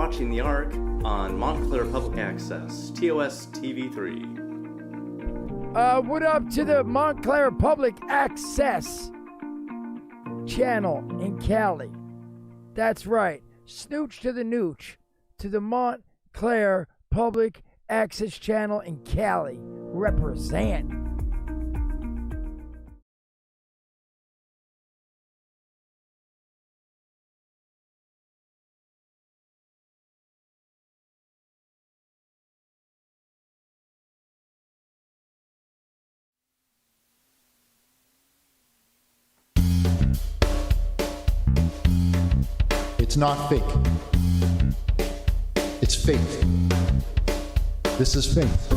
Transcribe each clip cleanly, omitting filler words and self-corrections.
watching The Ark on Montclair Public Access, TOS TV3. What up to the Montclair Public Access channel in Cali? That's right. Snooch to the nooch to the Montclair Public Access channel in Cali. Represent. It's not fake. It's faith. This is faith.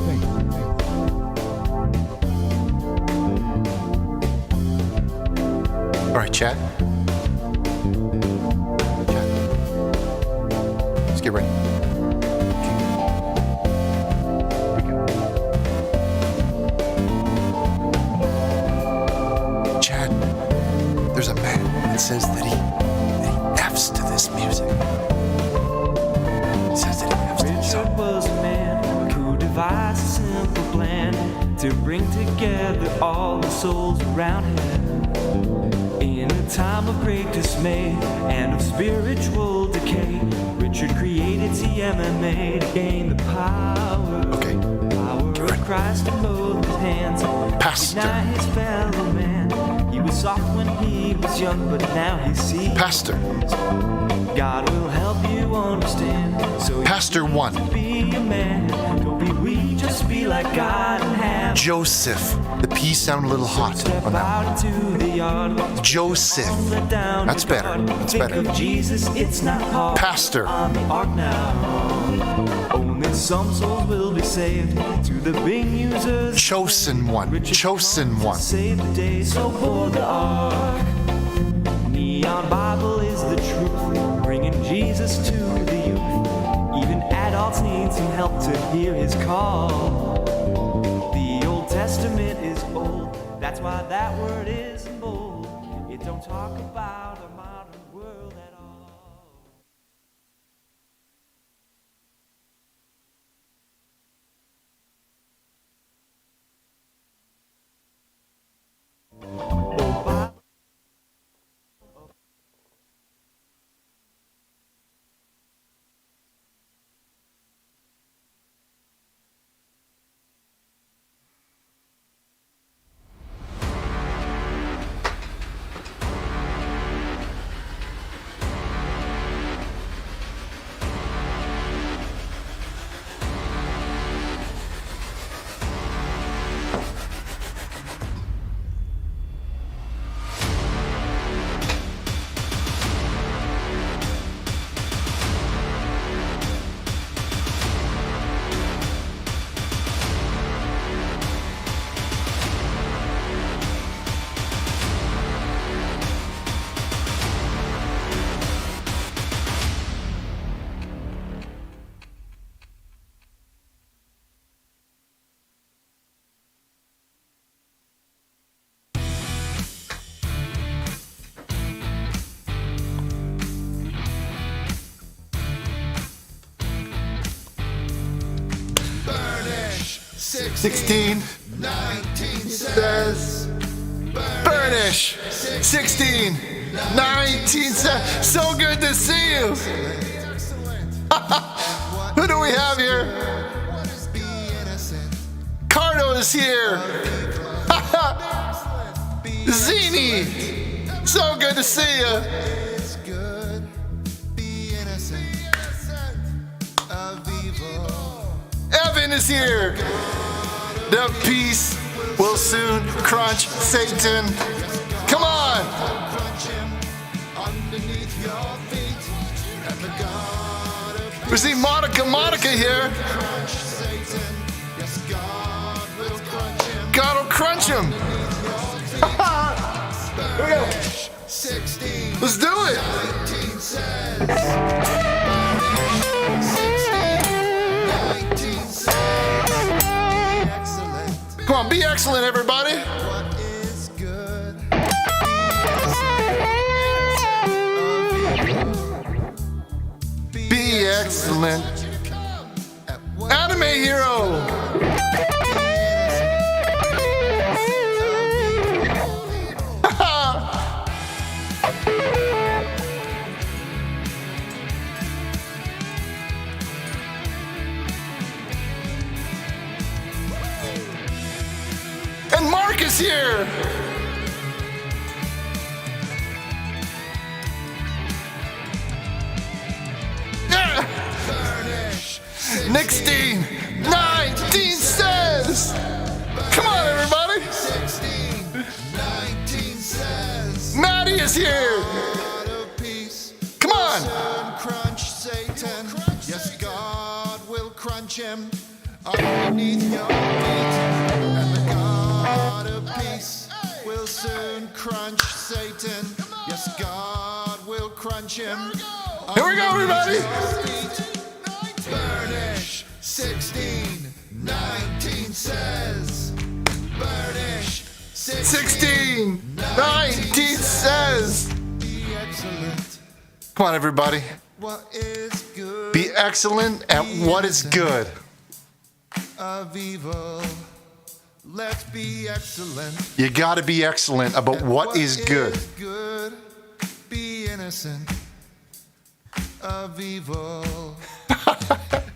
All right, chat. Let's get ready. Chad, there's a man that says that he F's to this music. He says that he F's to this song. Richard was a man who devised a simple plan to bring together all the souls around him. In a time of great dismay and of spiritual decay, Richard created TMMA to gain the power. Okay. Power of Christ to mold his hands. Pastor. Deny his fellow man. He was soft when he was young, but now he sees. Pastor. God will help you understand. So Pastor 1. be a man. Don't be weak, just be like God and have. Joseph. The P sound a little hot Step on that out into the yard. one. Joseph. Let down That's your better. guard. That's Think better. of Jesus, it's not hard. Pastor. On the ark now. Only some souls will be saved. To the Bing users. Chosen one. Richard Chosen comes to one. Save the day, so board the ark. Neon Bible is the truth, bringing Jesus to the youth. Even adults need some help to hear his call. The Old Testament is old, that's why that word is bold. It don't talk about a modern world at all. Burnish. 16. 19 says. Burnish. 16. 19 says. So good to see you. Who do we have here? Cardo is here. Zini. So good to see you. Evan is here. The peace will soon crunch Satan. Come on. We see Monica here. God will crunch him. Here we go. Let's do it. Come on, be excellent, everybody. Be excellent. Anime hero. And Mark is here. Nick Steen, 19 says. Come on, everybody. 19 says. Maddie is here. Come on. Crunch Satan. Yes, God will crunch him underneath your feet. And the God of peace will soon crunch Satan. Yes, God will crunch him. Here we go, everybody. Burnish 16, 19 says. Burnish 16, 19 says. Be excellent. Come on, everybody. What is good? Be excellent at what is good. Of evil. Let's be excellent. You got to be excellent about what is good. Good. Be innocent of evil.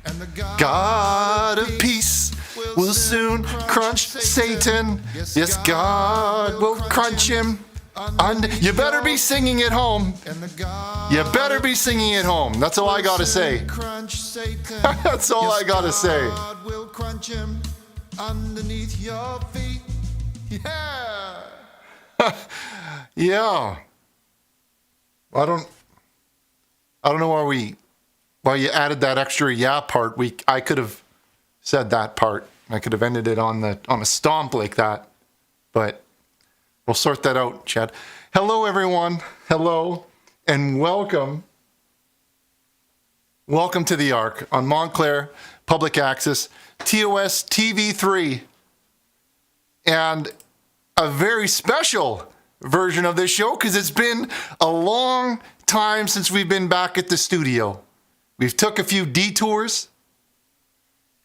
And the God of peace will soon crunch Satan. Yes, God will crunch him. You better be singing at home. You better be singing at home. That's all I got to say. That's all I got to say. God will crunch him underneath your feet. Yeah. Yeah. I don't know why you added that extra yeah part. I could have said that part. I could have ended it on a stomp like that. But we'll sort that out, Chad. Hello, everyone. Hello, and welcome. Welcome to the Ark on Montclair Public Access, TOS TV3, and a very special version of this show because it's been a long time since we've been back at the studio. We've took a few detours.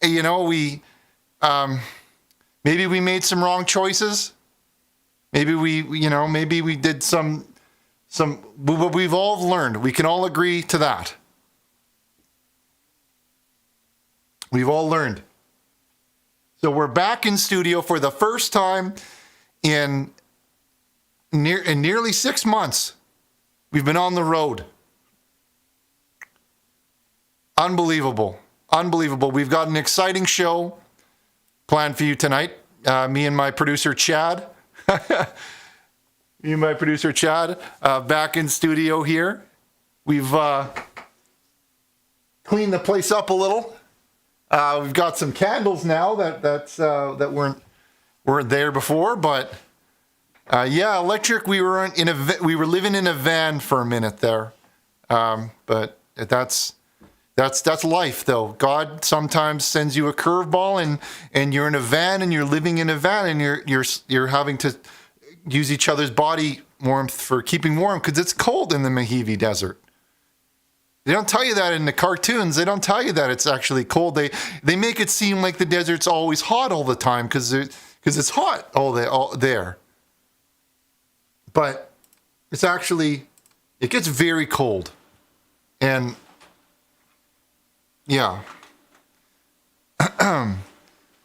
You know, maybe we made some wrong choices. Maybe we did some, but we've all learned. We can all agree to that. We've all learned. So we're back in studio for the first time in nearly 6 months. We've been on the road. Unbelievable. Unbelievable. We've got an exciting show planned for you tonight. Me and my producer, Chad. Me and my producer, Chad, back in studio here. We've cleaned the place up a little. We've got some candles now that weren't there before, but yeah, electric. We were living in a van for a minute there, but that's life, though. God sometimes sends you a curveball, and you're in a van, and you're living in a van, and you're having to use each other's body warmth for keeping warm because it's cold in the Mojave Desert. They don't tell you that in the cartoons. They don't tell you that it's actually cold. They make it seem like the desert's always hot all the time because it's hot all there. But it gets very cold. And yeah.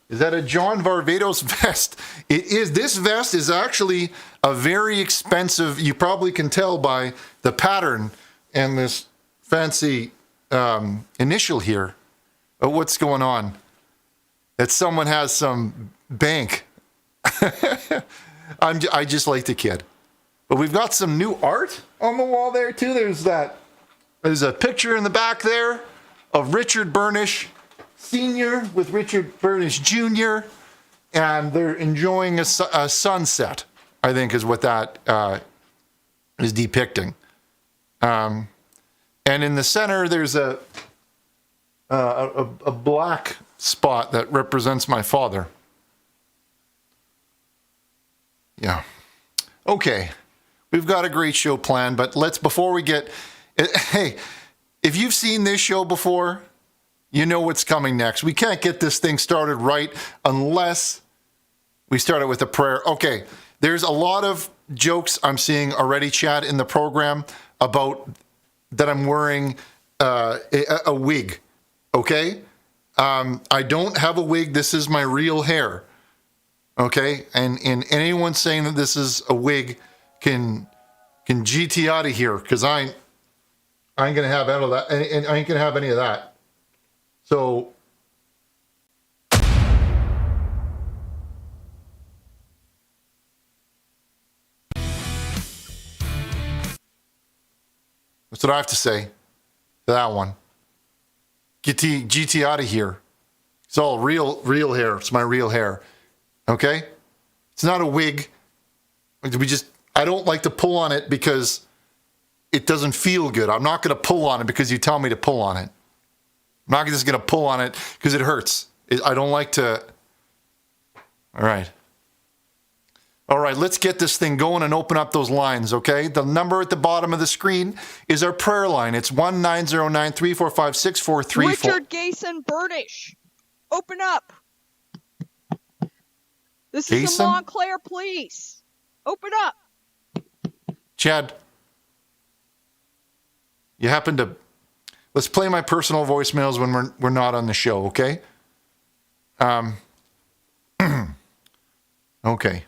Is that a John Varvatos vest? It is. This vest is actually a very expensive, you probably can tell by the pattern and this fancy initial here. But what's going on? That someone has some bank. I just like to kid. But we've got some new art on the wall there too. There's a picture in the back there of Richard Burnish Sr. with Richard Burnish Jr. And they're enjoying a sunset, I think is what that is depicting. And in the center, there's a black spot that represents my father. Yeah. Okay. We've got a great show planned, but before we get, hey, if you've seen this show before, you know what's coming next. We can't get this thing started right unless we start it with a prayer. Okay, there's a lot of jokes I'm seeing already, Chad, in the program about that I'm wearing a wig, okay? I don't have a wig. This is my real hair, okay? And anyone saying that this is a wig can GT out of here, because I ain't going to have any of that. And I ain't going to have any of that. So that's what I have to say to that one. GT out of here. It's all real hair. It's my real hair. Okay? It's not a wig. I don't like to pull on it because it doesn't feel good. I'm not going to pull on it because you tell me to pull on it. I'm not just going to pull on it because it hurts. I don't like to. All right. All right, let's get this thing going and open up those lines, okay? The number at the bottom of the screen is our prayer line. It's 1-909-345-6434. Richard Gason Burnish, open up. This is the Gason? Montclair Police. Open up. Chad, you happen to... Let's play my personal voicemails when we're not on the show, okay? Okay.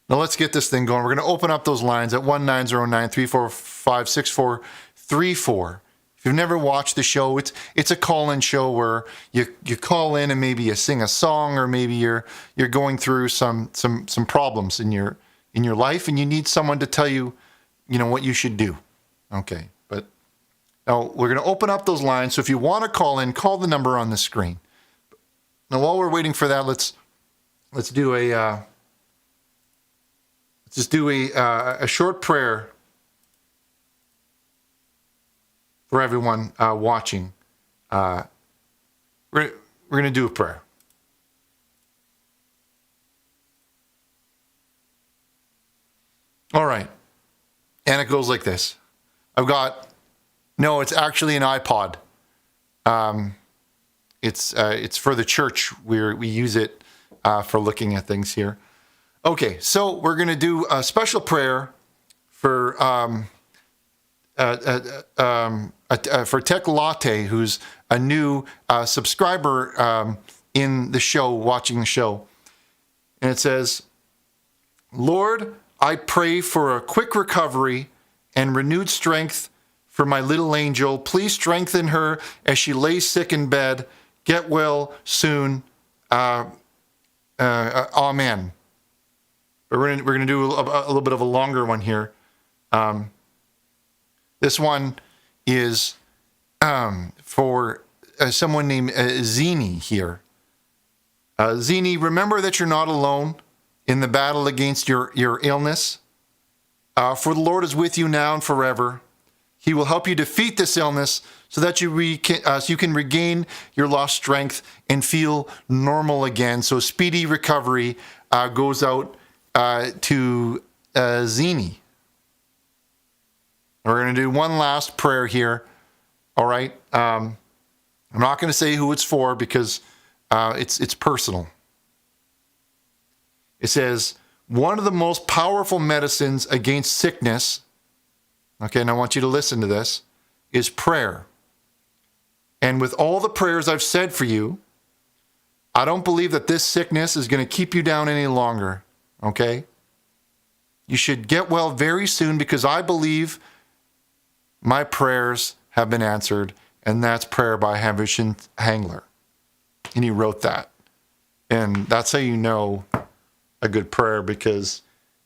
Now let's get this thing going. We're going to open up those lines at 1-909-345-6434. If you've never watched the show, it's a call-in show where you call in and maybe you sing a song, or maybe you're going through some problems in your life and you need someone to tell you, what you should do. Okay. But now we're going to open up those lines. So if you want to call in, call the number on the screen. Now while we're waiting for that, let's do a short prayer for everyone watching. We're going to do a prayer. All right. And it goes like this. It's actually an iPod. It's for the church. We use it for looking at things here. Okay, so we're going to do a special prayer for Tech Latte, who's a new subscriber in the show, watching the show. And it says, Lord, I pray for a quick recovery and renewed strength for my little angel. Please strengthen her as she lays sick in bed. Get well soon. Amen. But we're going to do a little bit of a longer one here. This one is for someone named Zini here. Zini, remember that you're not alone in the battle against your illness. For the Lord is with you now and forever. He will help you defeat this illness so that you can regain your lost strength and feel normal again. So speedy recovery goes out to Zini. We're going to do one last prayer here. All right. I'm not going to say who it's for because it's personal. It says, one of the most powerful medicines against sickness, okay, and I want you to listen to this, is prayer. And with all the prayers I've said for you, I don't believe that this sickness is going to keep you down any longer. Okay? You should get well very soon because I believe my prayers have been answered, and that's prayer by Havishon Hangler. And he wrote that. And that's how you know a good prayer, because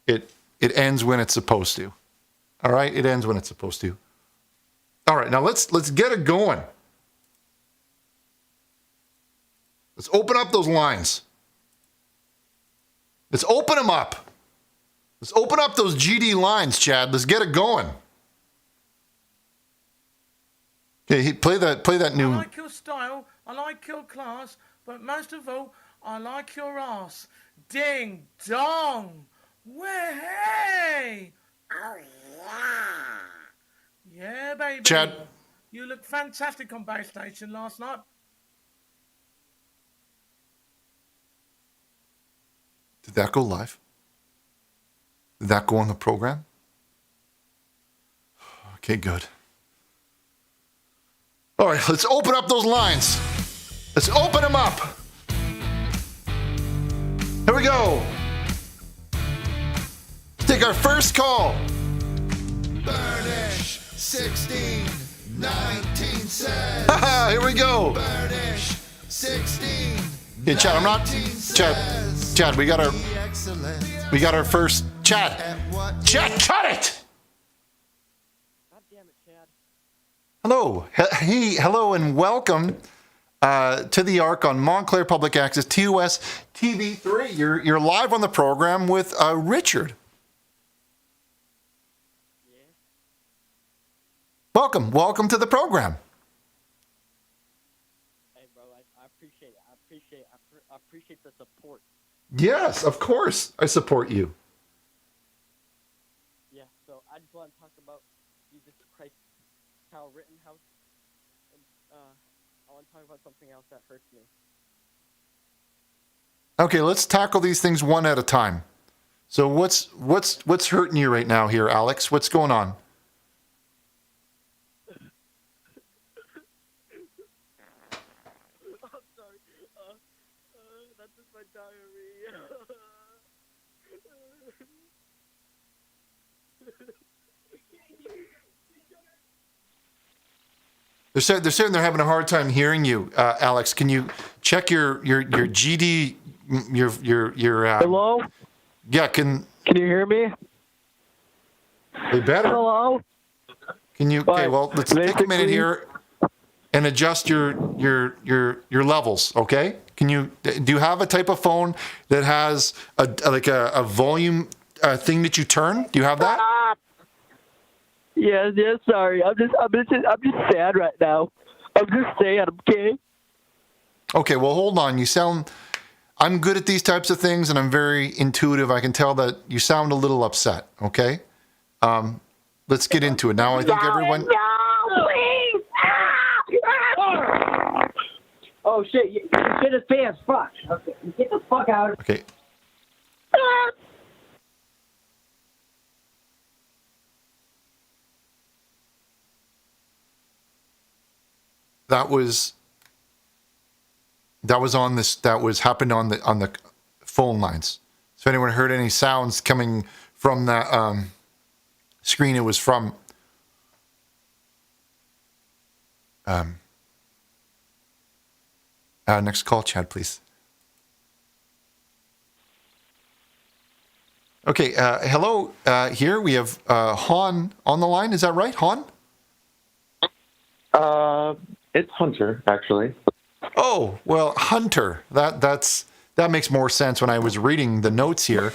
it ends when it's supposed to. All right? It ends when it's supposed to. All right, now let's get it going. Let's open up those lines. Let's open them up. Let's open up those GD lines, Chad. Let's get it going. Okay, play that new. I like your style, I like your class, but most of all, I like your ass. Ding dong. Way. Oh yeah. Yeah, baby. Chad, You looked fantastic on Base Station last night. Did that go live? Did that go on the program? Okay, good. All right, let's open up those lines. Let's open them up. Here we go. Let's take our first call. Burnish 1619 says. Haha, here we go. Burnish 16. Hey, Chad, I'm not. Chad, we got our first Chad. Chad, cut it. God damn it, Chad. Hello, hey, hello, and welcome to the Arc on Montclair Public Access TOS TV3. You're live on the program with Richard. Yeah. Welcome to the program. Hey, bro, I appreciate it. I appreciate the support. Yes, of course, I support you. Yeah. So I just want to talk about Jesus Christ, how Rittenhouse, and I want to talk about something else that hurts me. Okay, let's tackle these things one at a time. So what's hurting you right now here, Alex? What's going on? I'm sorry. That's just my diary. They're saying they're having a hard time hearing you, Alex. Can you check your GD your Hello? Yeah, can Can you hear me? they better? Hello? Can you? Okay, well, let's take a minute Basically- here and adjust your levels. Okay? Do you have a type of phone that has a volume thing that you turn? Do you have that? Yes, sorry. I'm just sad right now. I'm just sad, okay? Okay, well, hold on. I'm good at these types of things, and I'm very intuitive. I can tell that you sound a little upset. Okay, let's get into it now. I think everyone. No, please! Oh shit! Shit is pants. Fuck. Okay, get the fuck out. Okay. That was happened on the phone lines. So if anyone heard any sounds coming from that screen, it was from next call, Chad, please. Okay, hello. Here we have Han on the line. Is that right, Han? It's Hunter, actually. Oh, well, Hunter. That makes more sense when I was reading the notes here.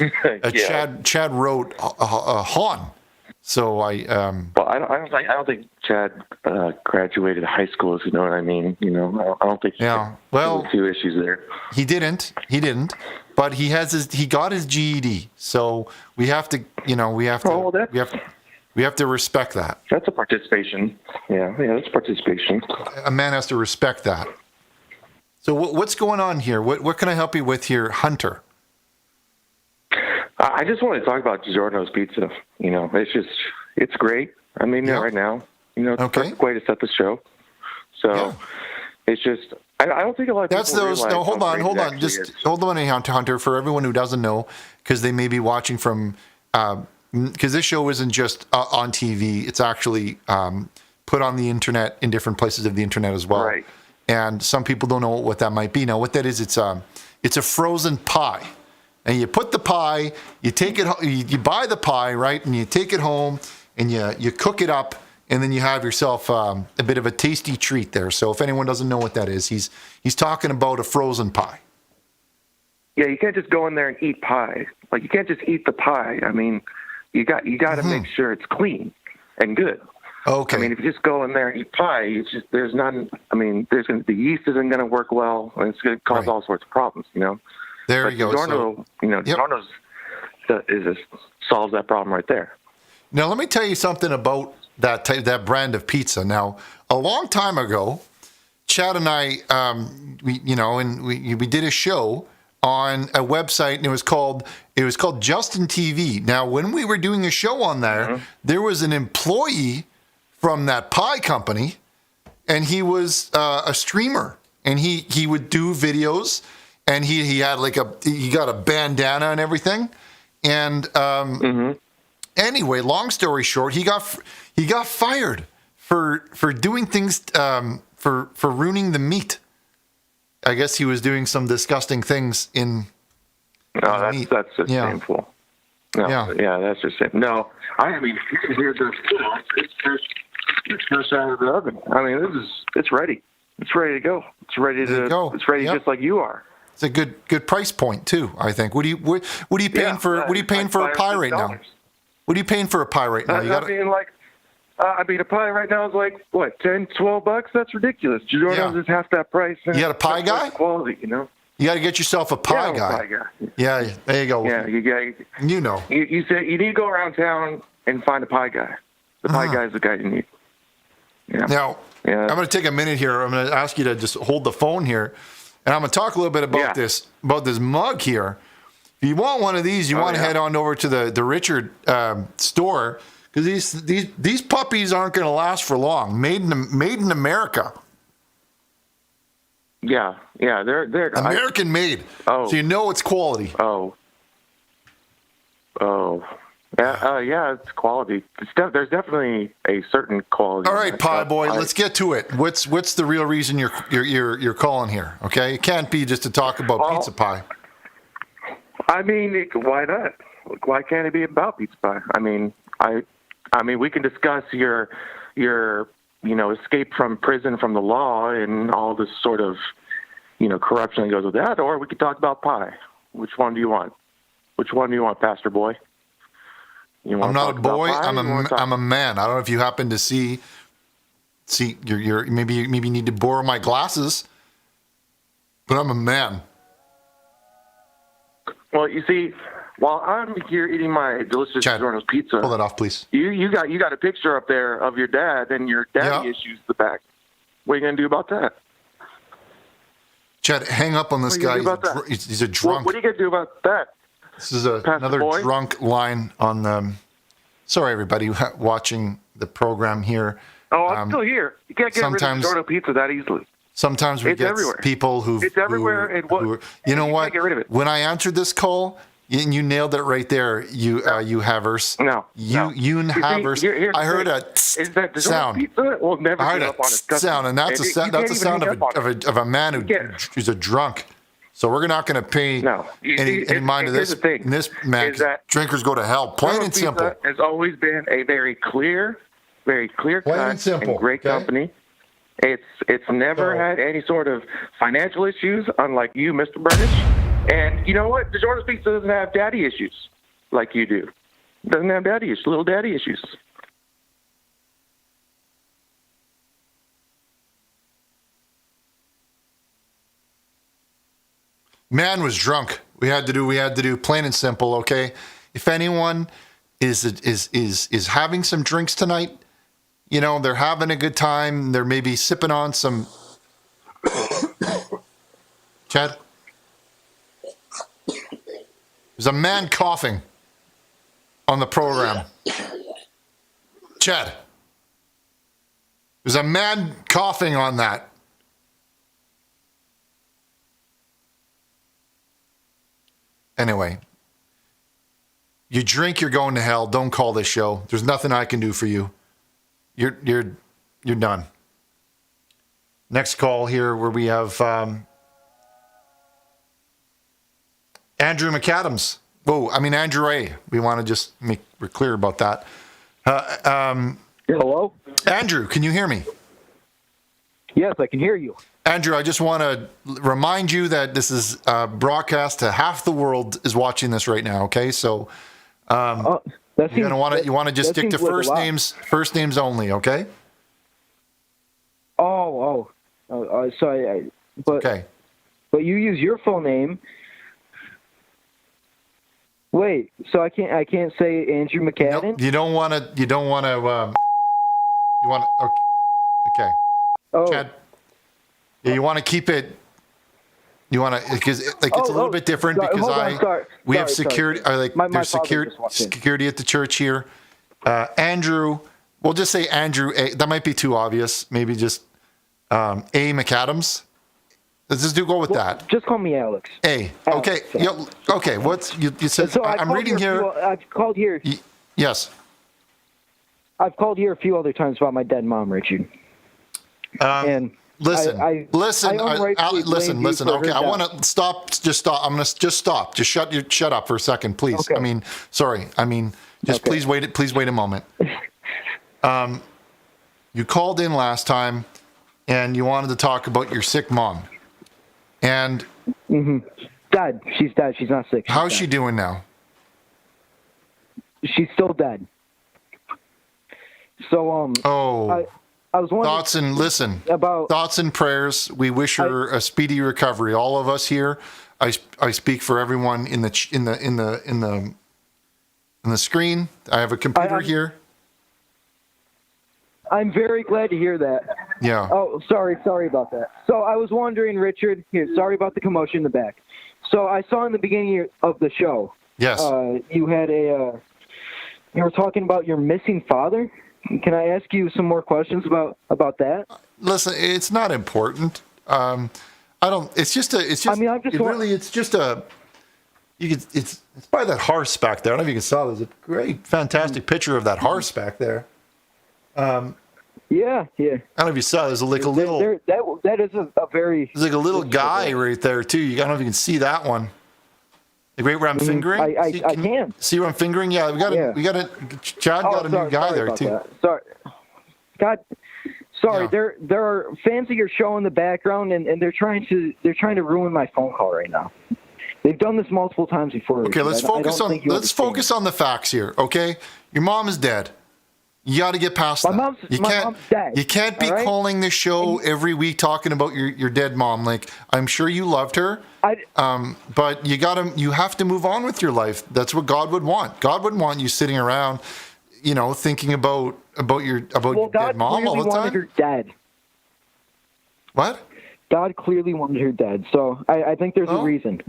Yeah. Chad wrote Han. So Well, I don't think Chad graduated high school, if you know what I mean. You know, I don't think. Yeah. Well, there were two issues there. He didn't. But he got his GED. So we have to respect that. That's a participation. Yeah, that's participation. A man has to respect that. So what's going on here? What can I help you with here, Hunter? I just wanted to talk about Giorno's Pizza. You know, it's great. I'm eating it right now. You know, it's a perfect way to set the show. So it's just, I don't think a lot of people realize. No, hold on. Just hold on, Hunter, for everyone who doesn't know, because they may be watching from, because this show isn't just on TV. It's actually put on the internet in different places of the internet as well. Right. And some people don't know what that might be. Now, what that is, it's a frozen pie. And you put the pie, you take it, you buy the pie, right? And you take it home and you cook it up, and then you have yourself a bit of a tasty treat there. So if anyone doesn't know what that is, he's talking about a frozen pie. Yeah, you can't just go in there and eat pie. Like, you can't just eat the pie. I mean, you got to make sure it's clean and good. Okay. I mean, if you just go in there and eat pie, the yeast isn't going to work well, and it's going to cause all sorts of problems, you know. There you go. Giorno, Giorno's solves that problem right there. Now, let me tell you something about that brand of pizza. Now, a long time ago, Chad and I, we did a show on a website, and it was called Justin TV. Now, when we were doing a show on there, there was an employee from that pie company, and he was a streamer, and he would do videos, and he had he got a bandana and everything, and anyway, long story short, he got fired for doing things for ruining the meat. I guess he was doing some disgusting things in. No, that's just shameful. No, yeah, that's just shameful. No, I mean, you can hear the it's fresh out of the oven. I mean, it's ready. It's ready to go. It's ready to go. It's ready just like you are. It's a good price point too, I think. What are you paying for? What are you paying for a pie right now? What are you paying for a pie right now? A pie right now is like, what, $10, $12? That's ridiculous. DiGiorno's is half that price. You got a pie guy? Quality, you know? You got to get yourself a pie guy. Pie guy. Yeah, there you go. Yeah, you know. You say you need to go around town and find a pie guy. The pie guy is the guy you need. Yeah. Now, I'm going to take a minute here. I'm going to ask you to just hold the phone here, and I'm going to talk a little bit about this mug here. If you want one of these, you want to head on over to the Richard store. Because these puppies aren't going to last for long. Made in America. Yeah, they're American made. Oh, so you know it's quality. Yeah, it's quality. There's definitely a certain quality. All right, Pie Boy, let's get to it. What's the real reason you're calling here? Okay, it can't be just to talk about pizza pie. I mean, why not? Why can't it be about pizza pie? I mean, we can discuss your escape from prison from the law and all this sort of, corruption that goes with that, or we could talk about pie. Which one do you want? Which one do you want, Pastor Boy? I'm not a boy. I'm a man. I don't know if you happen to see. You're maybe you need to borrow my glasses, but I'm a man. Well, you see. While I'm here eating my delicious DiGiorno's pizza, pull that off, please. You got a picture up there of your dad and your daddy issues in the back. What are you gonna do about that? Chad, hang up on this guy. He's a drunk. What are you gonna do about that? This is another drunk line on the. Sorry, everybody watching the program here. Oh, I'm still here. You can't get rid of DiGiorno pizza that easily. Sometimes we get people who. It's everywhere. You know what? Get rid of it. When I answered this call. You nailed it right there, you Havers. You and Havers. I heard a sound. I heard a sound, and that's a sound of a man who's a drunk. So we're not going to pay any mind to this. In this match, drinkers go to hell. Plain and simple. Has always been a very clear cut and great company. It's never had any sort of financial issues, unlike you, Mr. Burnish. And you know what? DiGiorno's Pizza doesn't have daddy issues like you do. It doesn't have little daddy issues. Man was drunk. We had to do plain and simple, okay? If anyone is having some drinks tonight, they're having a good time, they're maybe sipping on some Chad? There's a man coughing on the program. Chad. There's a man coughing on that. Anyway. You drink, you're going to hell. Don't call this show. There's nothing I can do for you. You're done. Next call here where we have Andrew McAdams. Andrew A. We want to just we're clear about that. Hello? Andrew, can you hear me? Yes, I can hear you. Andrew, I just want to remind you that this is broadcast to half the world is watching this right now, okay? So you want to just stick to first names only, okay? Sorry, okay. But you use your full name. Wait, so I can't say Andrew McCadden? No, you don't want to You want to? Okay. Oh, Chad. Yeah, you want to keep it. You want to because it's a little bit different sorry, because hold on, sorry, we have sorry. security. My There's father just walked in. security at the church here. Andrew, we'll just say Andrew. That might be too obvious. Maybe just A. McAdams. Let's just go with that. Just call me Alex. A. Okay. Alex. Okay. What's you said? So I'm reading here. I've called here. Yes. I've called here a few other times about my dead mom, Richard. And listen. I Listen. blamed you for Okay. her I death. want to stop. Just stop. I'm gonna just stop. Just shut up for a second, please. Okay. I mean, sorry. I mean, just Okay. please wait a moment. You called in last time, and you wanted to talk about your sick mom. And Dead. She's dead. She's not sick. how's she doing now? She's still dead. So I was wondering Thoughts and listen. about Thoughts and prayers. We wish her a speedy recovery. All of us here. I speak for everyone in the screen. I have a computer here. I'm very glad to hear that. Yeah. Oh, sorry about that. So I was wondering, Richard. Here, sorry about the commotion in the back. So I saw in the beginning of the show. Yes. You had you were talking about your missing father. Can I ask you some more questions about that? Listen, it's not important. I don't. It's just a. It's just. I mean, I'm just It's just a. You could. It's by that horse back there. I don't know if you can saw. There's a great, fantastic picture of that horse back there. Yeah. I don't know if you saw. There's like a little. That is a very. There's like a little guy right there too. I don't know if you can see that one. Like right where I'm fingering. I see, can. See where I'm fingering? Yeah, we got a. Chad got a new guy there about too. that. Sorry. God. Sorry. Yeah. There are fans of your show in the background, and they're trying to ruin my phone call right now. They've done this multiple times before. Okay, let's focus on focus on the facts here. Okay, your mom is dead. You got to get past that. My mom's dead. You can't be calling the show every week talking about your dead mom. Like, I'm sure you loved her, but you have to move on with your life. That's what God would want. God wouldn't want you sitting around, thinking about your dead mom all the time. God clearly wanted her dead. What? God clearly wanted her dead. So I think there's a reason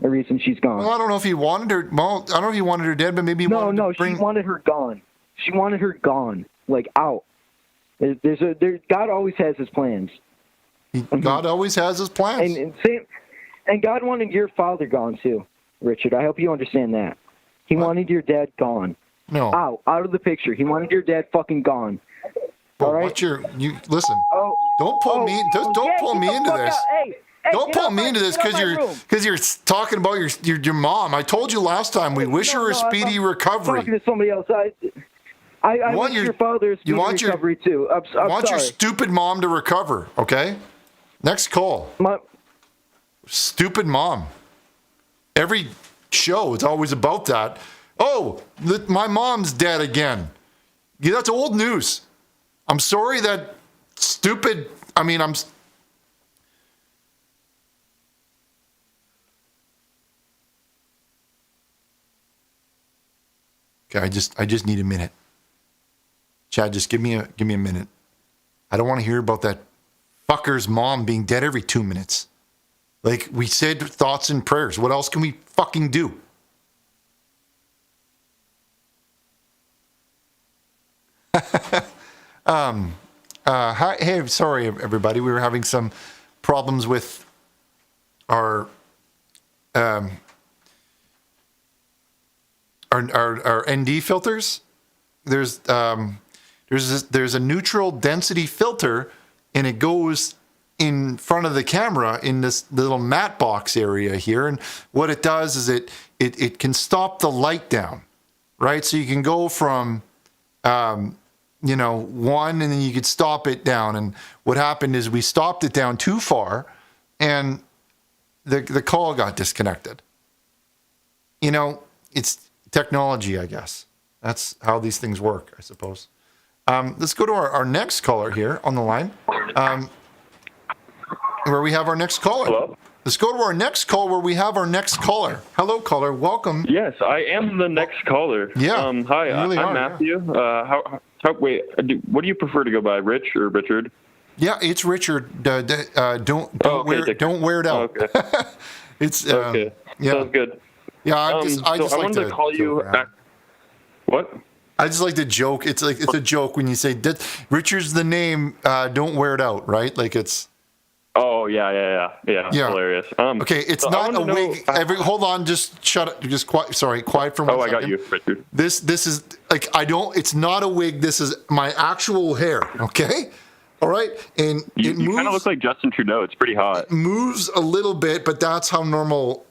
she's gone. Well, I don't know if he wanted her. Well, I don't know if he wanted her dead, but maybe he wanted to bring. She wanted her gone. She wanted her gone. Like out. God always has his plans. God always has his plans. And God wanted your father gone too, Richard. I hope you understand that. He wanted your dad gone. No. Out of the picture. He wanted your dad fucking gone. Well, all right. Listen. Don't pull me. Don't pull me into this. Don't pull me into this because you're talking about your mom. I told you last time. We wish her a speedy recovery. I'm talking to somebody else. I want your father's recovery too. I'm want sorry. your stupid mom to recover, okay? Next call. Stupid mom. Every show, it's always about that. Oh, my mom's dead again. Yeah, that's old news. I'm sorry that stupid. I mean, okay, I just need a minute. Chad, just give me a minute. I don't want to hear about that fucker's mom being dead every 2 minutes. Like we said, thoughts and prayers. What else can we fucking do? Hey, sorry everybody. We were having some problems with our ND filters. There's a neutral density filter, and it goes in front of the camera in this little matte box area here. And what it does is it can stop the light down, right? So you can go from, 1, and then you could stop it down. And what happened is we stopped it down too far, and the call got disconnected. It's technology, I guess. That's how these things work, I suppose. Let's go to our next caller here on the line, where we have our next caller. Hello? Let's go to our next call where we have our next caller. Hello, caller. Welcome. Yes, I am the next caller. Yeah. Hi, you really I'm are, Matthew. Wait, what do you prefer to go by, Rich or Richard? Yeah, it's Richard. Don't wear it out. Okay. It's okay. Yeah. Sounds good. Yeah, I just I like wanted to call you. What? I just like to joke. It's a joke when you say Richard's the name. Don't wear it out, right? Like it's. Oh yeah. Hilarious. Okay, it's so not a wig. Hold on, just shut up. Just quiet. Sorry, quiet for 1 second. I got you, Richard. This is like I don't. It's not a wig. This is my actual hair. Okay. All right, and you it moves. kind of look like Justin Trudeau. It's pretty hot. It moves a little bit, but that's how normal.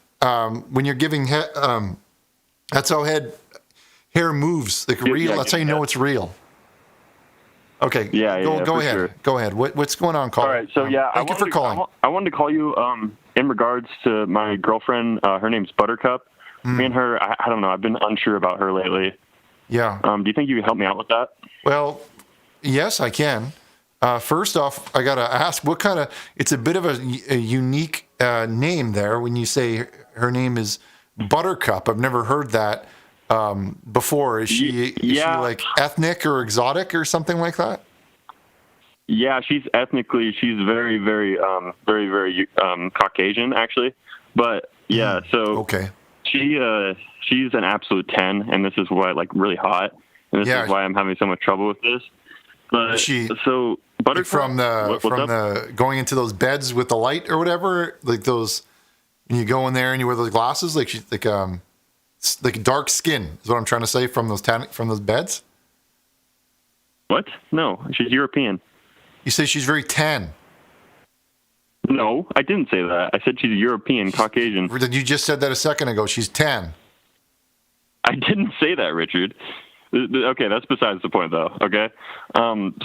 When you're giving that's how hair moves. Like real. That's how you know it's real. Okay. Go ahead. Sure. Go ahead. What's going on, Colin? All right. So thank you for calling. I wanted to call you in regards to my girlfriend. Her name's Buttercup. Me and her. I don't know. I've been unsure about her lately. Yeah. Do you think you could help me out with that? Well, yes, I can. First off, I got to ask, what kind of, it's a bit of a unique name there when you say her name is Buttercup. I've never heard that before. Is she like ethnic or exotic or something like that? Yeah, she's very, very, very, very Caucasian, actually. But yeah, so okay. She's an absolute 10, and this is why really hot, and this is why I'm having so much trouble with this. But so Buttercup, from the going into those beds with the light or whatever, like those when you go in there and you wear those glasses, like she's like dark skin is what I'm trying to say from those beds. What? No, she's European. You say she's very tan. No, I didn't say that. I said she's European, Caucasian. You just said that a second ago. She's tan. I didn't say that, Richard. Okay, that's besides the point, though. Okay,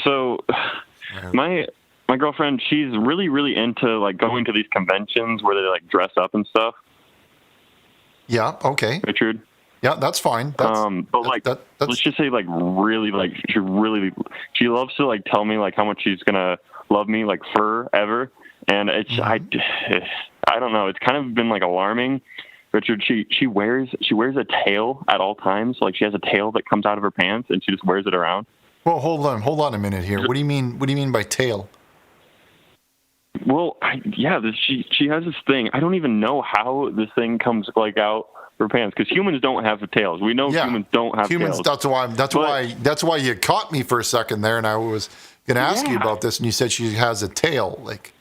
so my girlfriend, she's really, really into like going to these conventions where they like dress up and stuff. Yeah. Okay. Richard. Yeah, that's fine. But like, let's just say like really, like she loves to like tell me like how much she's gonna love me like forever, and it's I don't know. It's kind of been like alarming. Richard, she wears a tail at all times. Like she has a tail that comes out of her pants, and she just wears it around. Well, hold on a minute here. What do you mean by tail? Well, she has this thing. I don't even know how this thing comes like out her pants because humans don't have tails. We know humans don't have tails. That's why you caught me for a second there, and I was going to ask you about this, and you said she has a tail. Like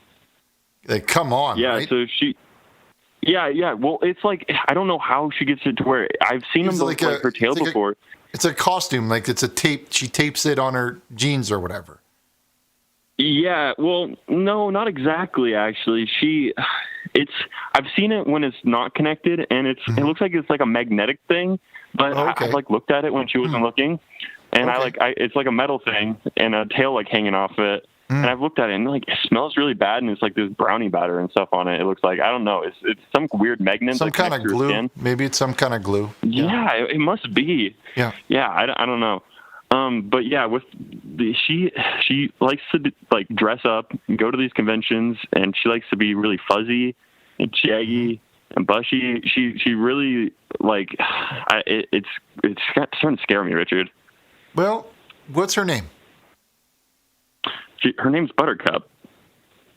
come on. Yeah. Right? So she. Yeah. Well, it's like I don't know how she gets it to where I've seen them like her tail before. It's a costume, like it's a tape. She tapes it on her jeans or whatever. Yeah. Well, no, not exactly. Actually, I've seen it when it's not connected, and it looks like it's like a magnetic thing. But I like looked at it when she wasn't looking, and it's like a metal thing and a tail like hanging off it. And I've looked at it and like it smells really bad, and it's like there's brownie batter and stuff on it. It looks like I don't know. It's some weird magnet. Some kind of glue. Skin. Maybe it's some kind of glue. Yeah, it must be. Yeah. Yeah, I don't know. But yeah, she likes to like dress up and go to these conventions, and she likes to be really fuzzy and shaggy and bushy. She really like it's starting to scare me, Richard. Well, what's her name? Her name's Buttercup.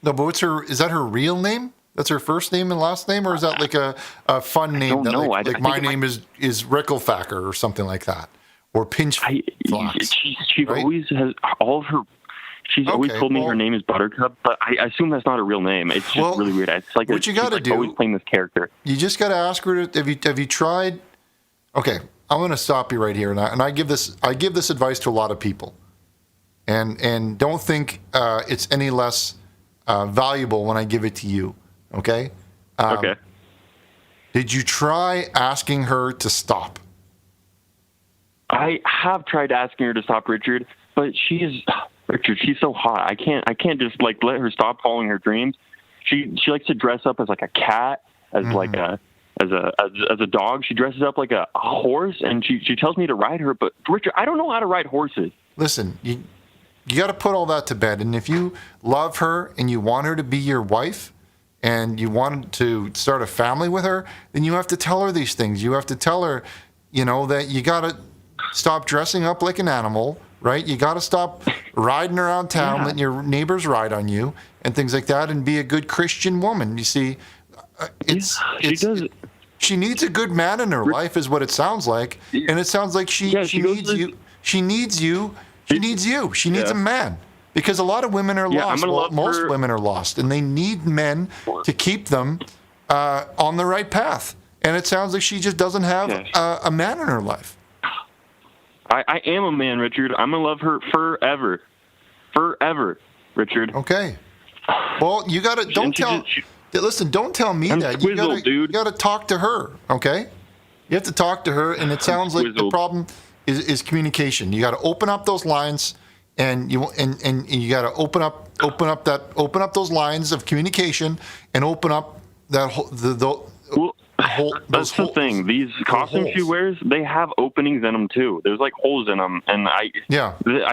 No, but is that her real name? That's her first name and last name, or is that like a fun name? I don't know. Like my name is Ricklefacker or something like that, or Pinchflocks. She always has all of her. She's always told me her name is Buttercup, but I assume that's not a real name. It's just really weird. It's like what you got to do. Always playing this character. You just got to ask her. Have you tried? Okay, I'm going to stop you right here, and I give this advice to a lot of people. And don't think it's any less valuable when I give it to you, okay? Okay. Did you try asking her to stop? I have tried asking her to stop, Richard, but she's so hot. I can't just like let her stop following her dreams. She likes to dress up as like a cat, as like as a dog. She dresses up like a horse, and she tells me to ride her. But Richard, I don't know how to ride horses. Listen, you got to put all that to bed. And if you love her and you want her to be your wife and you want to start a family with her, then you have to tell her these things. You have to tell her, that you got to stop dressing up like an animal, right? You got to stop riding around town, letting your neighbors ride on you and things like that, and be a good Christian woman. You see, she needs a good man in her life, is what it sounds like, and it sounds like she needs you. She needs you. She needs you. She needs a man. Because a lot of women are lost. Well, most women are lost, and they need men to keep them on the right path. And it sounds like she just doesn't have a man in her life. I am a man, Richard. I'm going to love her forever. Forever, Richard. Okay. Well, you got to, don't tell me that. You got to talk to her, okay? You have to talk to her, and it sounds like the problem is communication. You got to open up those lines. And you got to open up those lines of communication and open up that that's the thing. These costumes she wears, they have openings in them too. There's like holes in them, and I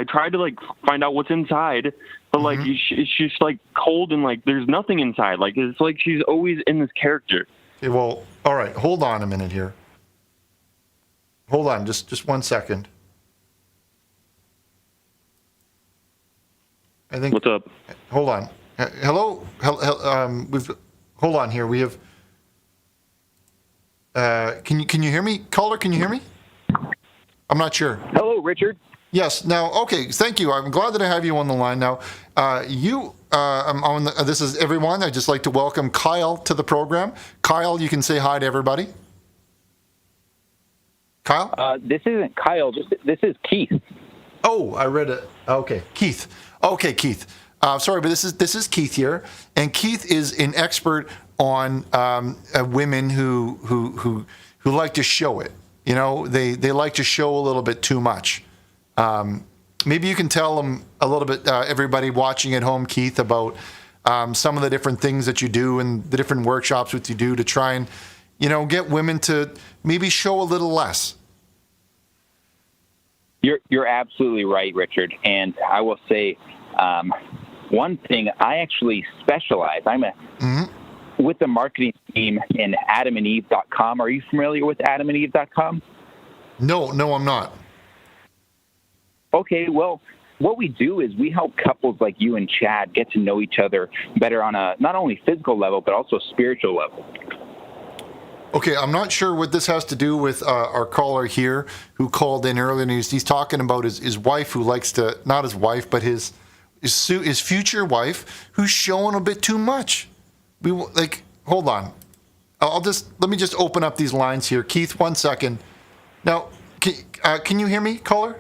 tried to like find out what's inside, but like it's just like cold and like there's nothing inside. Like it's like she's always in this character. Okay, well, all right. Hold on a minute here. Hold on, just 1 second. I think. What's up? Hold on. Hello. Hold on here. We have. Can you hear me, caller? Can you hear me? I'm not sure. Hello, Richard. Yes. Now, okay. Thank you. I'm glad that I have you on the line now. This is everyone. I'd just like to welcome Kyle to the program. Kyle, you can say hi to everybody. Kyle? This isn't Kyle. This is Keith. Oh, I read it. Okay, Keith. Okay, Keith. Sorry, but this is Keith here, and Keith is an expert on women who like to show it. You know, they like to show a little bit too much. Maybe you can tell them a little bit, everybody watching at home, Keith, about some of the different things that you do and the different workshops that you do to try and, get women to maybe show a little less. You're absolutely right, Richard. And I will say one thing. I actually specialize. I'm with the marketing team in AdamandEve.com. Are you familiar with AdamandEve.com? No, I'm not. Okay, well, what we do is we help couples like you and Chad get to know each other better on a not only physical level but also spiritual level. Okay, I'm not sure what this has to do with our caller here who called in earlier. And he's talking about his wife who likes to, not his wife, but his future wife who's showing a bit too much. Hold on. Let me just open up these lines here. Keith, 1 second. Now, can you hear me, caller?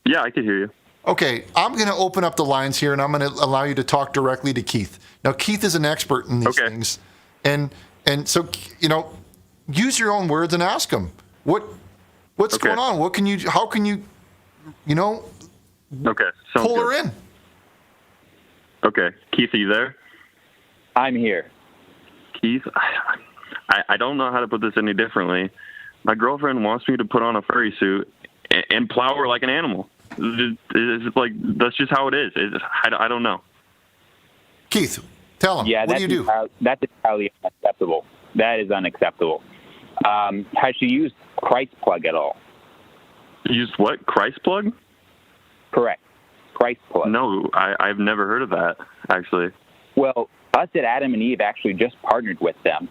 Yeah, I can hear you. Okay, I'm going to open up the lines here, and I'm going to allow you to talk directly to Keith. Now, Keith is an expert in these things, and so, use your own words and ask him what's going on. How can you pull her in? Okay, Keith, are you there? I'm here. Keith, I don't know how to put this any differently. My girlfriend wants me to put on a furry suit and plow her like an animal. It's like, that's just how it is. I don't know. Keith, tell him. Yeah, what do you do? That's entirely unacceptable. That is unacceptable. Has she used Christ plug at all? Used what? Christ plug? Correct. Christ plug. No, I've never heard of that, actually. Well, us at Adam and Eve actually just partnered with them.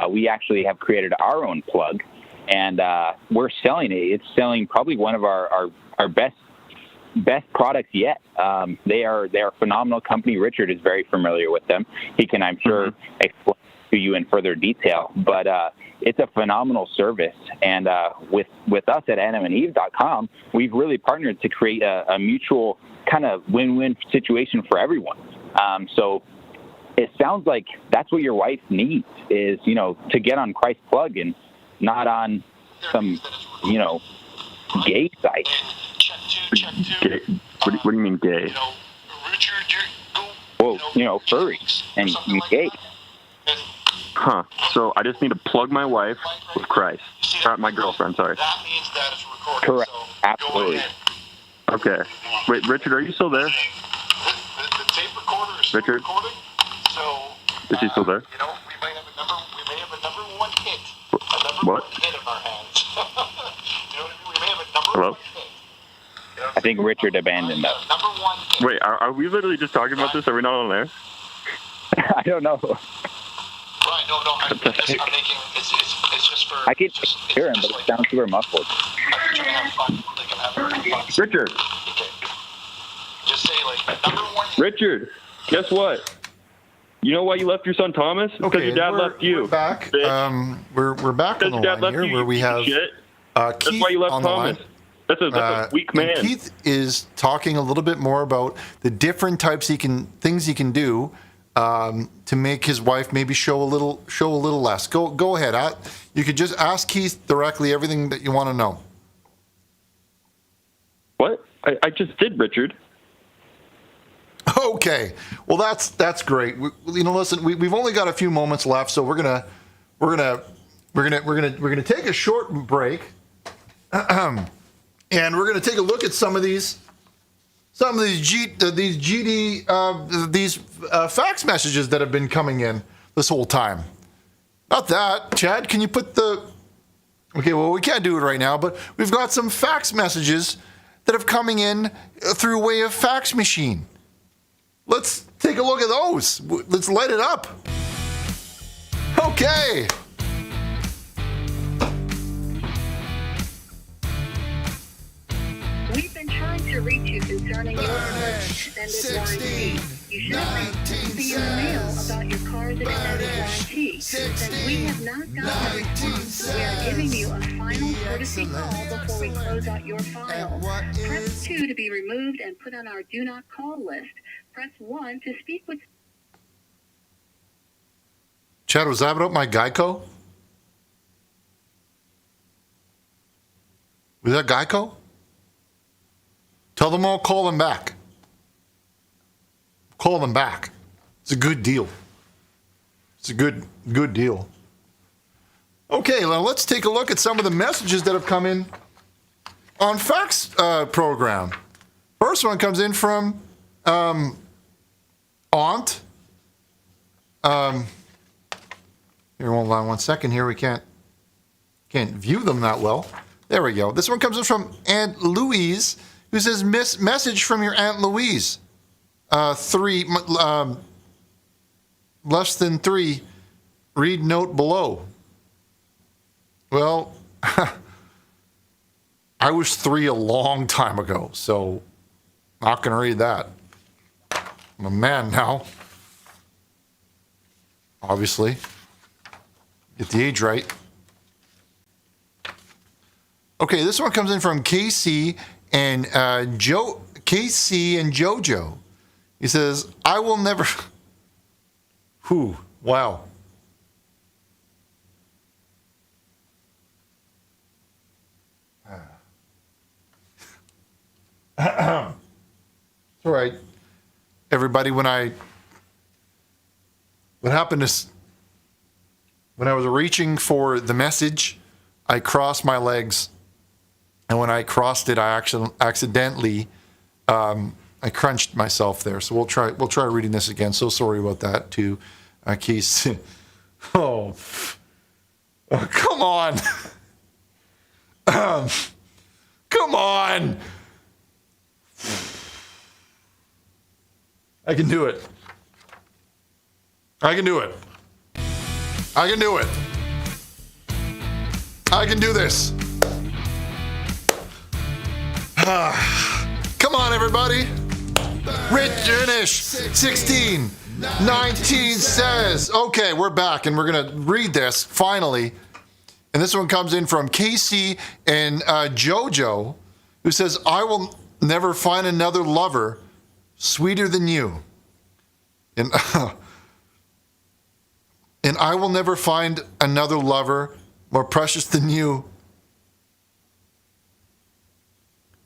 We actually have created our own plug, and we're selling it. It's selling probably one of our best products yet. They are a phenomenal company. Richard is very familiar with them. He can, I'm sure, explain to you in further detail. But it's a phenomenal service. And with us at AdamandEve.com, we've really partnered to create a mutual kind of win-win situation for everyone. So it sounds like that's what your wife needs is, to get on Christ plug and not on some, gay site. Gay. What do you mean gay? Well, furry and gay. Huh. So I just need to plug my wife with Christ. My girlfriend, sorry. Correct. Absolutely. Okay. Wait, Richard, are you still there? Richard? Is he still there? What? Hello? I think Richard abandoned us. Wait, are we literally just talking about this? Are we not on there? I don't know. Right, no, I'm making, it's just for... I can hear him, but it sounds super muffled. Richard. Just say, like, number one... Richard, guess what? You know why you left your son Thomas? Because your dad left you. We're back. We're back on the line here where we have Keith That's why you left on the Thomas. line. That's a weak man. And Keith is talking a little bit more about the different types things he can do to make his wife maybe show a little less. Go ahead. You could just ask Keith directly everything that you want to know. What? I just did, Richard. Okay. Well, that's great. Listen, we've only got a few moments left, so we're gonna take a short break, and we're gonna take a look at some of these fax messages that have been coming in this whole time. Not that, Chad. Can you put the? Okay. Well, we can't do it right now, but we've got some fax messages that have coming in through way of fax machine. Let's take a look at those. Let's light it up. Okay. We've been trying to reach you concerning your car's extended warranty. You should have received your mail about your car's extended warranty. Since we have not gotten a response, we are giving you a final courtesy call before we close out your file. Press 2 to be removed and put on our do not call list. Press 1 to speak with... Chad, was that about my Geico? Was that Geico? Tell them I'll call them back. Call them back. It's a good deal. It's a good deal. Okay, now let's take a look at some of the messages that have come in on fax program. First one comes in from Aunt. Here, hold on one second. Here we can't view them that well. There we go. This one comes in from Aunt Louise, who says, message from your Aunt Louise. 3 less than 3. Read note below. Well, I was 3 a long time ago, so not going to read that. I'm a man now. Obviously. Get the age right. Okay, this one comes in from KC and KC and JoJo. He says, I will never... Whew, wow. It's all right. Everybody, what happened is when I was reaching for the message, I crossed my legs, and when I crossed it, I accidentally I crunched myself there. So we'll try reading this again. So sorry about that to Keith. Oh, come on. Come on. I can do it. I can do it. I can do it. I can do this. Come on, everybody. Burnish 1619 says, okay, we're back and we're going to read this finally. And this one comes in from Casey and JoJo, who says, I will never find another lover sweeter than you. And I will never find another lover more precious than you.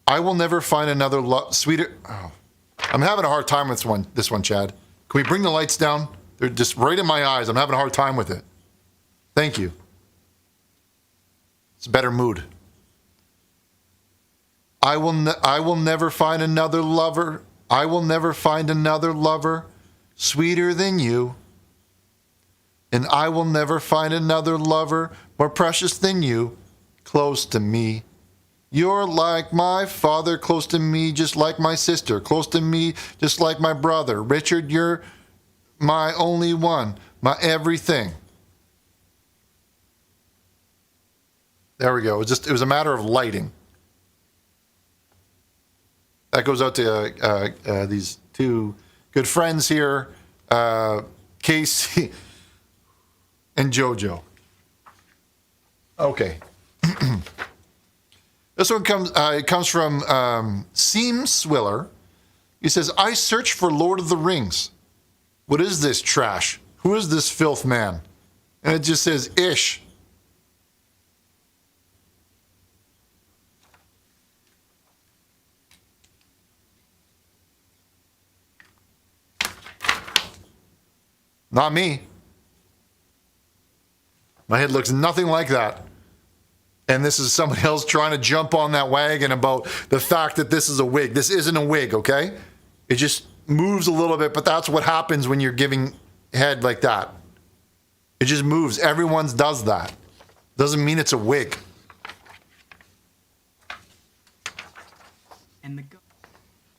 I will never find another sweeter. Oh, I'm having a hard time with this one, Chad. Can we bring the lights down? They're just right in my eyes. I'm having a hard time with it. Thank you. It's a better mood. I will never find another lover. I will never find another lover sweeter than you. And I will never find another lover more precious than you, close to me. You're like my father, close to me, just like my sister, close to me, just like my brother. Richard, you're my only one, my everything. There we go. It was a matter of lighting. That goes out to these two good friends here, Casey and JoJo. Okay. This one comes from Seam Swiller. He says, I search for Lord of the Rings. What is this trash? Who is this filth man? And it just says, ish. Not me. My head looks nothing like that. And this is somebody else trying to jump on that wagon about the fact that this is a wig. This isn't a wig, okay? It just moves a little bit, but that's what happens when you're giving head like that. It just moves. Everyone's does that. Doesn't mean it's a wig. And the god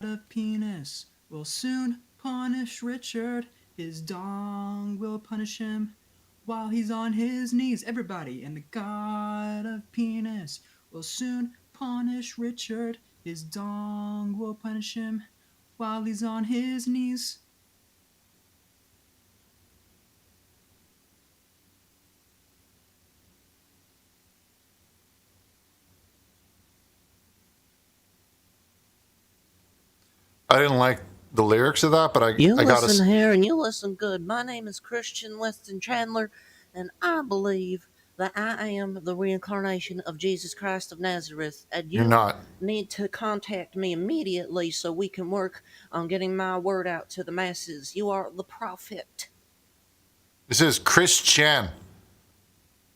of penis will soon punish Richard. His dong will punish him while he's on his knees. Everybody, and the god of penis will soon punish Richard. His dong will punish him while he's on his knees. I didn't like the lyrics of that, but I gotta listen here and you listen good. My name is Christian Weston Chandler, and I believe that I am the reincarnation of Jesus Christ of Nazareth. And you You're not. need to contact me immediately so we can work on getting my word out to the masses. You are the prophet. This is Chris Chan. You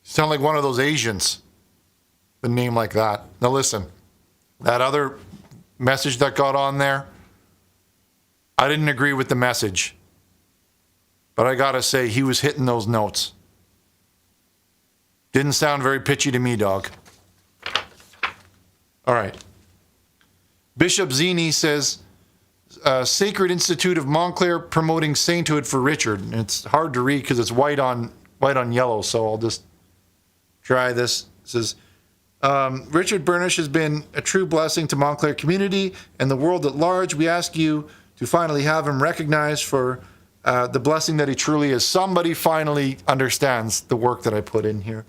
sound like one of those Asians. The name like that. Now listen, that other message that got on there, I didn't agree with the message. But I gotta say, he was hitting those notes. Didn't sound very pitchy to me, dog. All right. Bishop Zini says, Sacred Institute of Montclair promoting sainthood for Richard. And it's hard to read because it's white on yellow, so I'll just try this. It says, Richard Burnish has been a true blessing to Montclair community and the world at large. We ask you to finally have him recognized for the blessing that he truly is. Somebody finally understands the work that I put in here.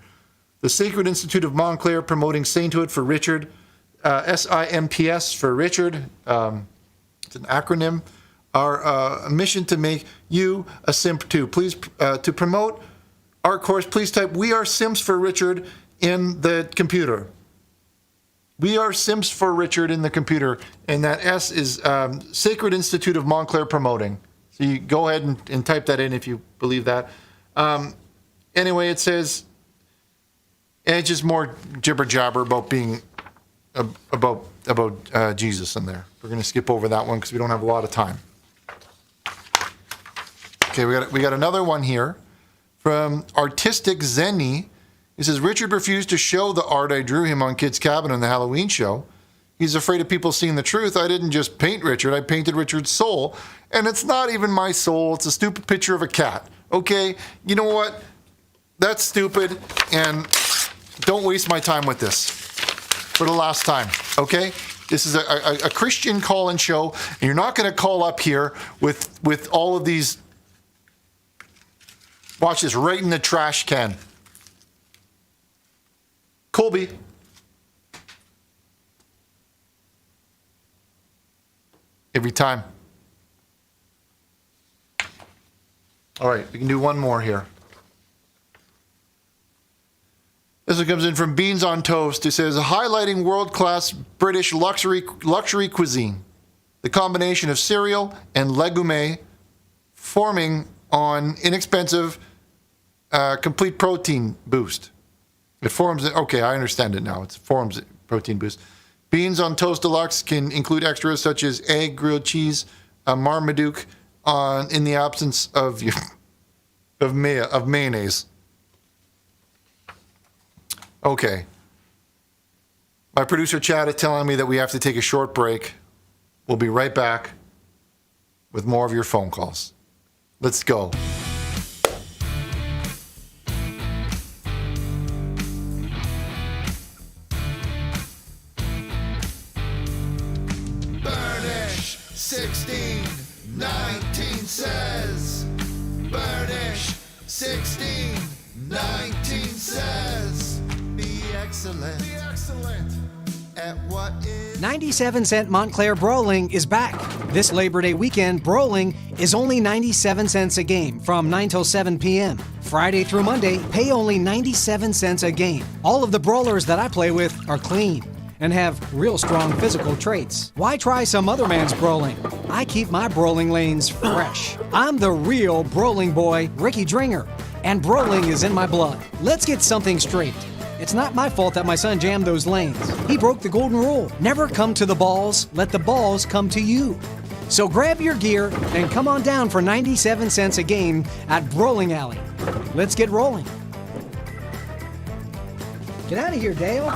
The Sacred Institute of Montclair promoting sainthood for Richard, SIMPS for Richard, it's an acronym, our mission to make you a simp too. Please, to promote our course, please type, we are simps for Richard in the computer. We are Simps for Richard in the computer, and that S is Sacred Institute of Montclair promoting. So you go ahead and type that in if you believe that. Anyway, it says, and it's just more jibber jabber about being about Jesus in there. We're going to skip over that one because we don't have a lot of time. Okay, we got another one here from Artistic Zenny. He says, Richard refused to show the art I drew him on Kid's Cabin on the Halloween show. He's afraid of people seeing the truth. I didn't just paint Richard, I painted Richard's soul. And it's not even my soul, it's a stupid picture of a cat. Okay, you know what? That's stupid, and don't waste my time with this. For the last time, okay? This is a Christian call-in show, and you're not going to call up here with all of these. Watch this, right in the trash can. Colby. Every time. All right, we can do one more here. This one comes in from Beans on Toast. It says, highlighting world-class British luxury cuisine. The combination of cereal and legume forming on inexpensive complete protein boost. It forms, okay, I understand it now. It forms protein boost. Beans on Toast Deluxe can include extras such as egg, grilled cheese, Marmaduke in the absence of mayonnaise. Okay. My producer Chad is telling me that we have to take a short break. We'll be right back with more of your phone calls. Let's go. Burnish 1619 says. Burnish 1619 says. Be excellent. Be excellent at what is. 97-cent Montclair Brawling is back. This Labor Day weekend, Brawling is only 97 cents a game from 9 till 7 p.m. Friday through Monday, pay only 97 cents a game. All of the brawlers that I play with are clean and have real strong physical traits. Why try some other man's brawling? I keep my brawling lanes fresh. I'm the real brawling boy, Ricky Dringer, and brawling is in my blood. Let's get something straight. It's not my fault that my son jammed those lanes. He broke the golden rule. Never come to the balls, let the balls come to you. So grab your gear and come on down for 97 cents a game at Brawling Alley. Let's get rolling. Get out of here, Dale.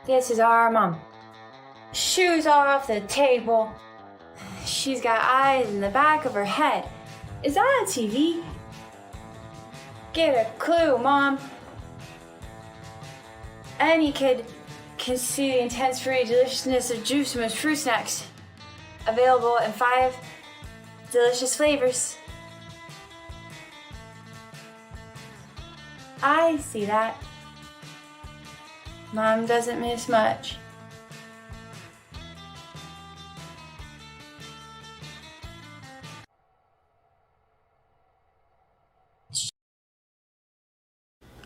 This is our mom. Shoes off the table. She's got eyes in the back of her head. Is that on TV? Get a clue, Mom. Any kid can see the intense fruity deliciousness of Juice Moose fruit snacks. Available in 5 delicious flavors. I see that. Mom doesn't miss much.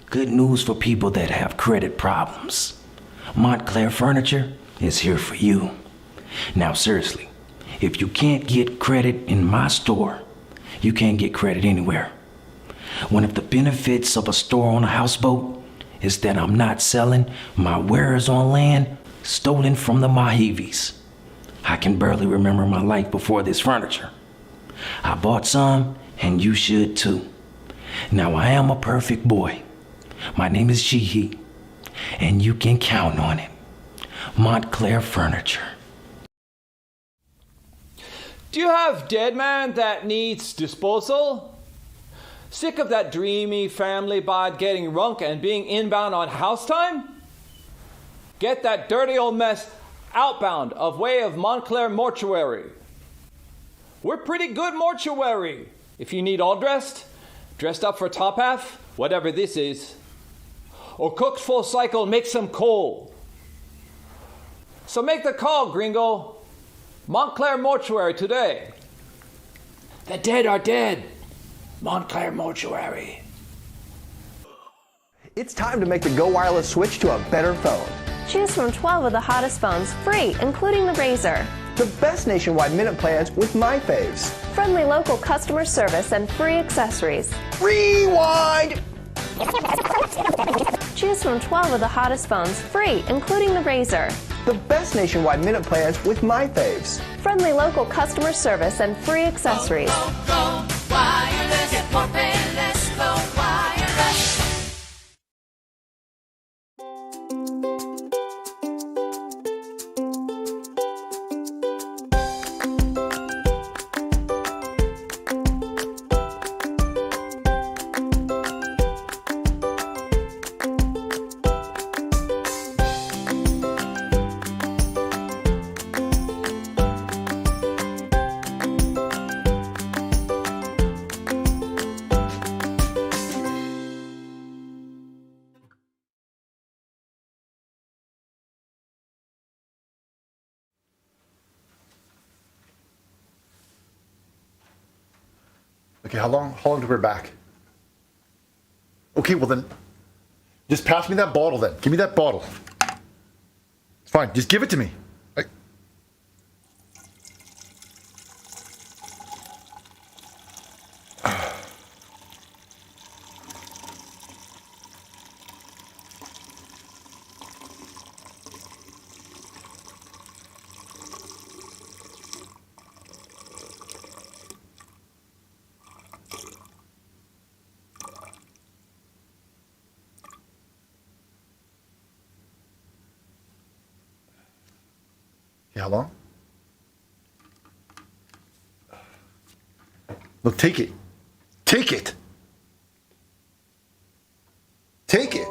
Good news for people that have credit problems. Montclair Furniture is here for you. Now seriously, if you can't get credit in my store, you can't get credit anywhere. One of the benefits of a store on a houseboat is that I'm not selling my wares on land stolen from the Moheaves. I can barely remember my life before this furniture. I bought some, and you should too. Now I am a perfect boy. My name is Sheehy, and you can count on it. Montclair Furniture. Do you have dead man that needs disposal? Sick of that dreamy family bod getting runk and being inbound on house time? Get that dirty old mess outbound of way of Montclair Mortuary. We're pretty good mortuary. If you need all dressed up for top half, whatever this is, or cooked full cycle, make some coal. So make the call, gringo. Montclair Mortuary today. The dead are dead. Montclair Mortuary. It's time to make the Go Wireless switch to a better phone. Choose from 12 of the hottest phones, free, including the Razr. The best nationwide minute plans with my faves. Friendly local customer service and free accessories. Rewind! Choose from 12 of the hottest phones, free, including the Razr. The best nationwide minute plans with my faves. Friendly local customer service and free accessories. Go wireless, get more pay less, go wireless. Okay, how long till we're back? Okay, well then, just pass me that bottle then. Give me that bottle. It's fine, just give it to me. Yeah, how long? Look, take it. Take it. Take it.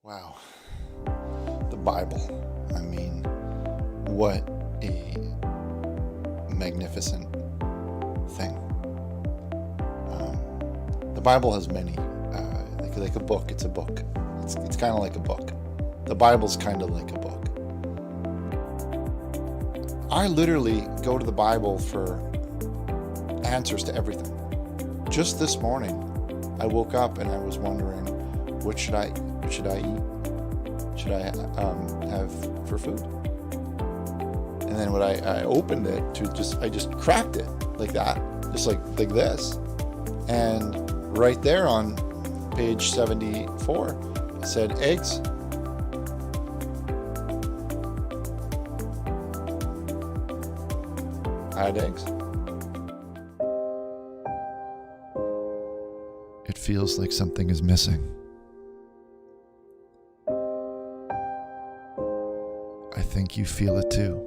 Wow. The Bible. I mean, what a magnificent thing. The Bible has many. Like a book, it's a book. It's kind of like a book. The Bible's kind of like a book. I literally go to the Bible for answers to everything. Just this morning, I woke up and I was wondering, what should I eat? Should I have for food? And then when I opened it I just cracked it like that, just like this, and right there on page 74 it said eggs. I had eggs. It feels like something is missing. I think you feel it too.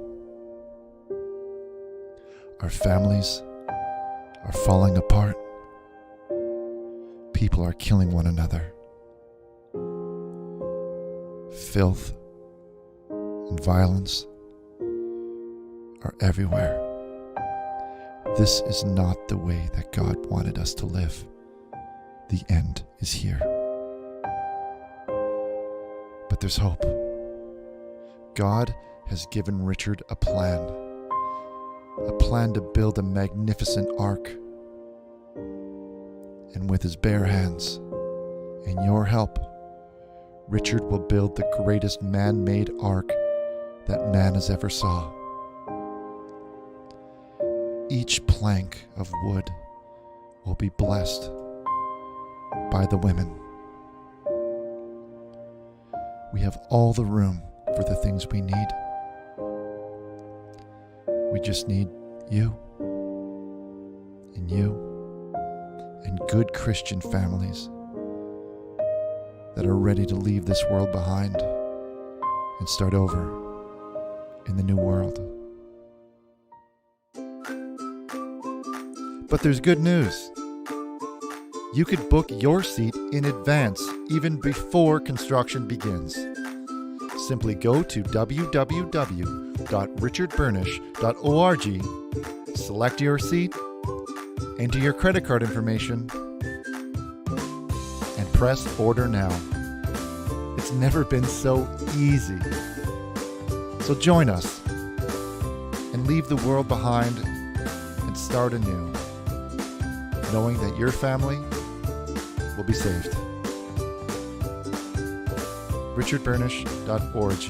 Our families are falling apart. People are killing one another. Filth and violence are everywhere. This is not the way that God wanted us to live. The end is here. But there's hope. God has given Richard a plan to build a magnificent ark. And with his bare hands and your help, Richard will build the greatest man-made ark that man has ever saw. Each plank of wood will be blessed by the women. We have all the room for the things we need. We just need you and good Christian families that are ready to leave this world behind and start over in the new world. But there's good news. You could book your seat in advance, even before construction begins. Simply go to www.richardburnish.org, select your seat, enter your credit card information, and press order now. It's never been so easy. So join us and leave the world behind and start anew, knowing that your family will be saved. richardburnish.org.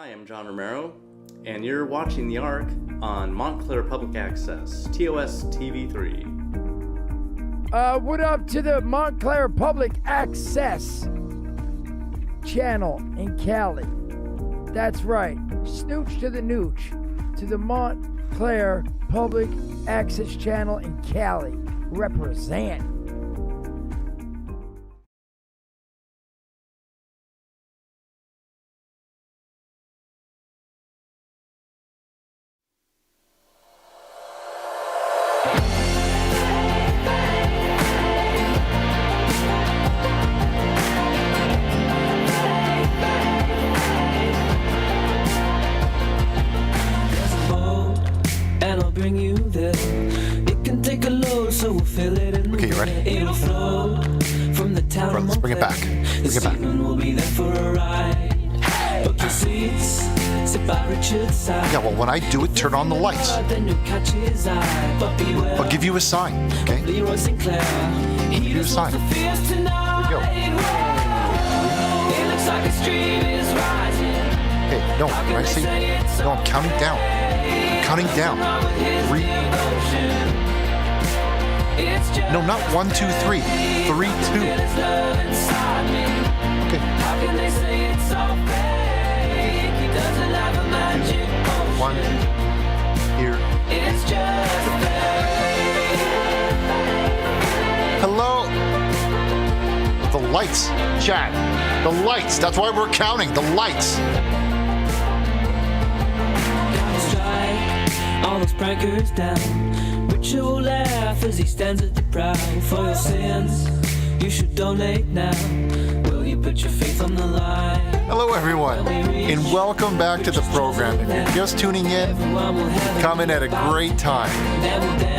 Hi, I'm John Romero, and you're watching The Ark on Montclair Public Access, TOS TV3. What up to the Montclair Public Access channel in Cali? That's right, snooch to the nooch, to the Montclair Public Access channel in Cali. Represent. Bring you there. It can take a load, so we'll fill it in. Okay, you ready? It'll flow from the town. Let's bring it back. Bring it back. We'll be there for a ride. Book your seats, sit by Richard's side. Yeah, well, when I do it, turn on the lights. I'll give you a sign, okay? I'll give you a sign. Here we go. It looks like a stream is rising. Hey, no, I see. No, I'm counting down. I'm counting down. 3. No, not 1, 2, 3. 3, 2. Okay. 1. Here. Hello. The lights, Chad. The lights. That's why we're counting. The lights. All those prankers down. Richard will laugh as he stands at the prow. For your sins, you should donate now. Will you put your faith on the line? Hello, everyone, and welcome back to the program. If you're just tuning in, coming at a great time.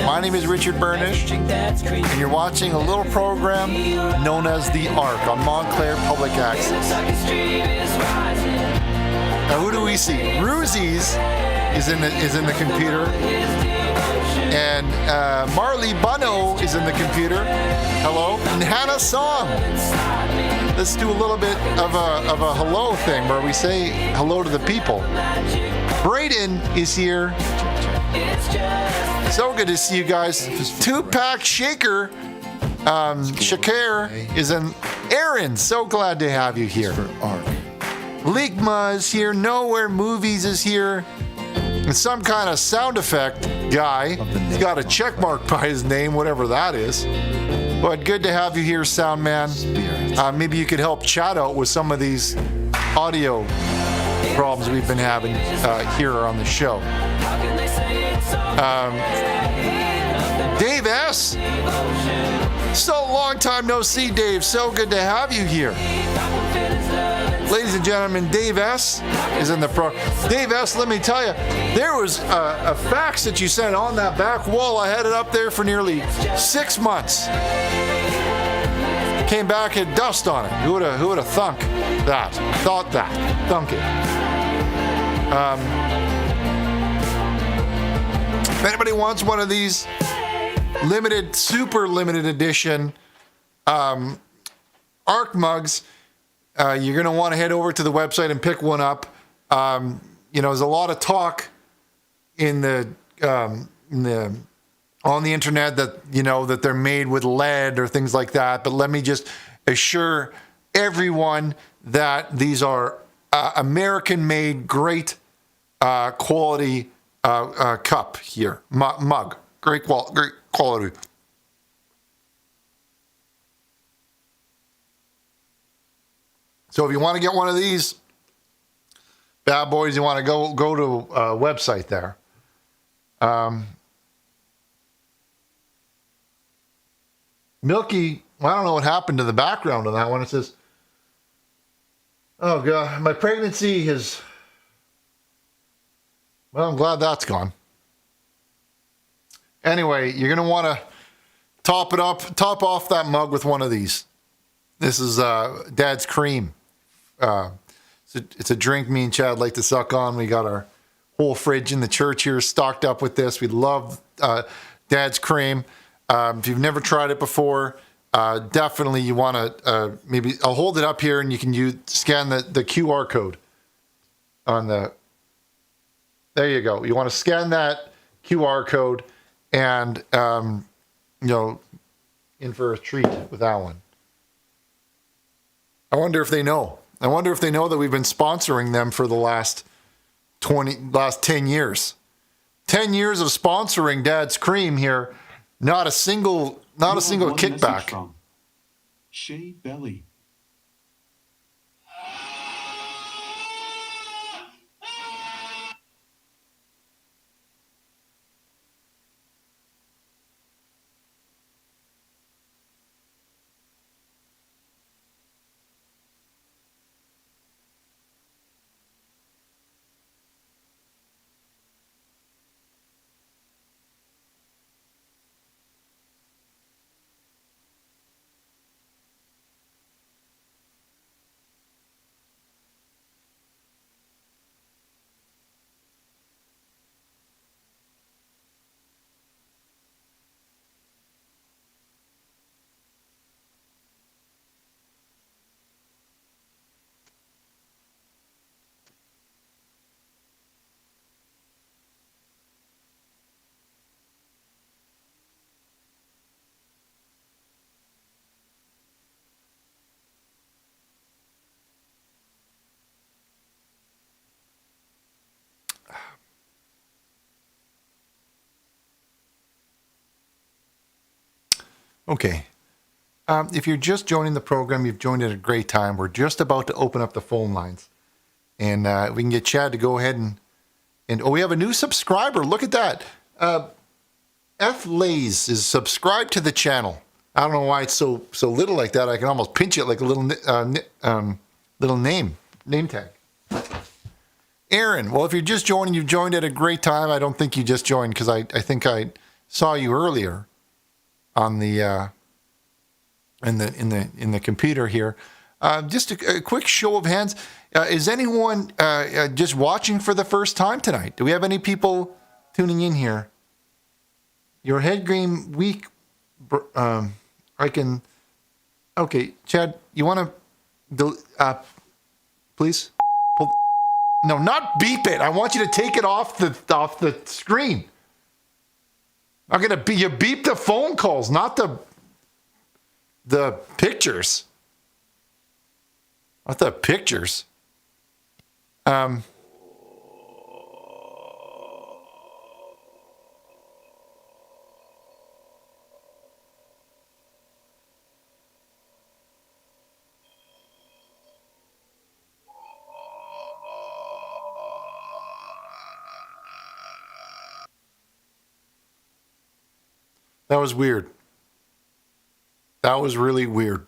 My name is Richard Burnish, and you're watching a little program known as The Ark on Montclair Public Access. Now, who do we see? Ruzies is in the computer, and Marley Bunno is in the computer. Hello, and Hannah Song. Let's do a little bit of a hello thing where we say hello to the people. Braden is here. So good to see you guys. Two-pack Shaker. Shakir is in. Aaron, so glad to have you here. Ligma is here. Nowhere Movies is here. And some kind of sound effect guy. He's got a check mark by his name, whatever that is. But good to have you here, sound man. Maybe you could help chat out with some of these audio problems we've been having here on the show. Dave S. So long time no see, Dave. So good to have you here. Ladies and gentlemen, Dave S. is in the pro. Dave S., let me tell you, there was a fax that you sent on that back wall. I had it up there for nearly 6 months. Came back, had dust on it. Who would have thunk that? Thought that. Thunk it. If anybody wants one of these limited, super limited edition Ark mugs, you're going to want to head over to the website and pick one up. There's a lot of talk on the internet that, that they're made with lead or things like that. But let me just assure everyone that these are American-made, great quality cup here, mug, great quality. So if you want to get one of these bad boys, you want to go to a website there. Milky, I don't know what happened to the background on that one. It says, oh God, my pregnancy has, well, I'm glad that's gone. Anyway, you're going to want to top off that mug with one of these. This is Dad's Cream. It's a drink me and Chad like to suck on. We got our whole fridge in the church here stocked up with this. We love Dad's Cream. If you've never tried it before, definitely you want to maybe I'll hold it up here and you can scan the QR code. on the. There you go. You want to scan that QR code and, in for a treat with that one. I wonder if they know. I wonder if they know that we've been sponsoring them for the last 10 years. 10 years of sponsoring Dad's Cream here. Not a single kickback. From Shea Belly. Okay. If you're just joining the program, you've joined at a great time. We're just about to open up the phone lines. And we can get Chad to go ahead and we have a new subscriber. Look at that. F. Lays is subscribed to the channel. I don't know why it's so little like that. I can almost pinch it like a little name tag. Aaron, well, if you're just joining, you've joined at a great time. I don't think you just joined because I think I saw you earlier on the in the computer here. Just a quick show of hands. Is anyone just watching for the first time tonight? Do we have any people tuning in here? Your head game week. I can. Okay, Chad, you want to, please? No, not beep it. I want you to take it off the screen. I'm gonna you beep the phone calls, not the pictures. Not the pictures. That was weird. That was really weird.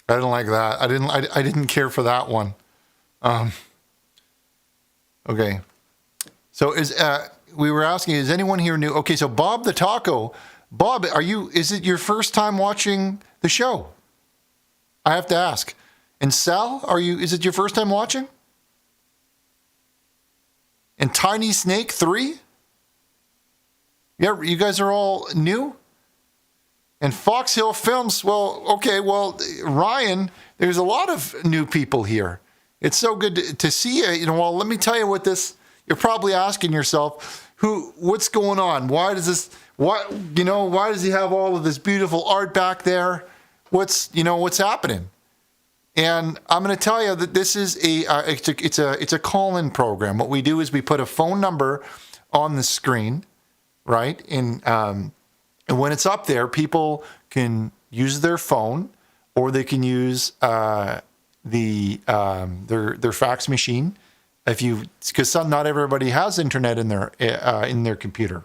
I didn't like that. I didn't care for that one. Okay. So we were asking, is anyone here new? Okay, so Bob the Taco. Bob, is it your first time watching the show? I have to ask. And Sal, is it your first time watching? And Tiny Snake 3? Yeah, you guys are all new? And Foxhill Films, Ryan, there's a lot of new people here. It's so good to see you. Well, let me tell you you're probably asking yourself, what's going on? Why does he have all of this beautiful art back there? What's happening? And I'm going to tell you that this is it's a call-in program. What we do is we put a phone number on the screen, right? And when it's up there, people can use their phone, or they can use their fax machine. Because not everybody has internet in their computer,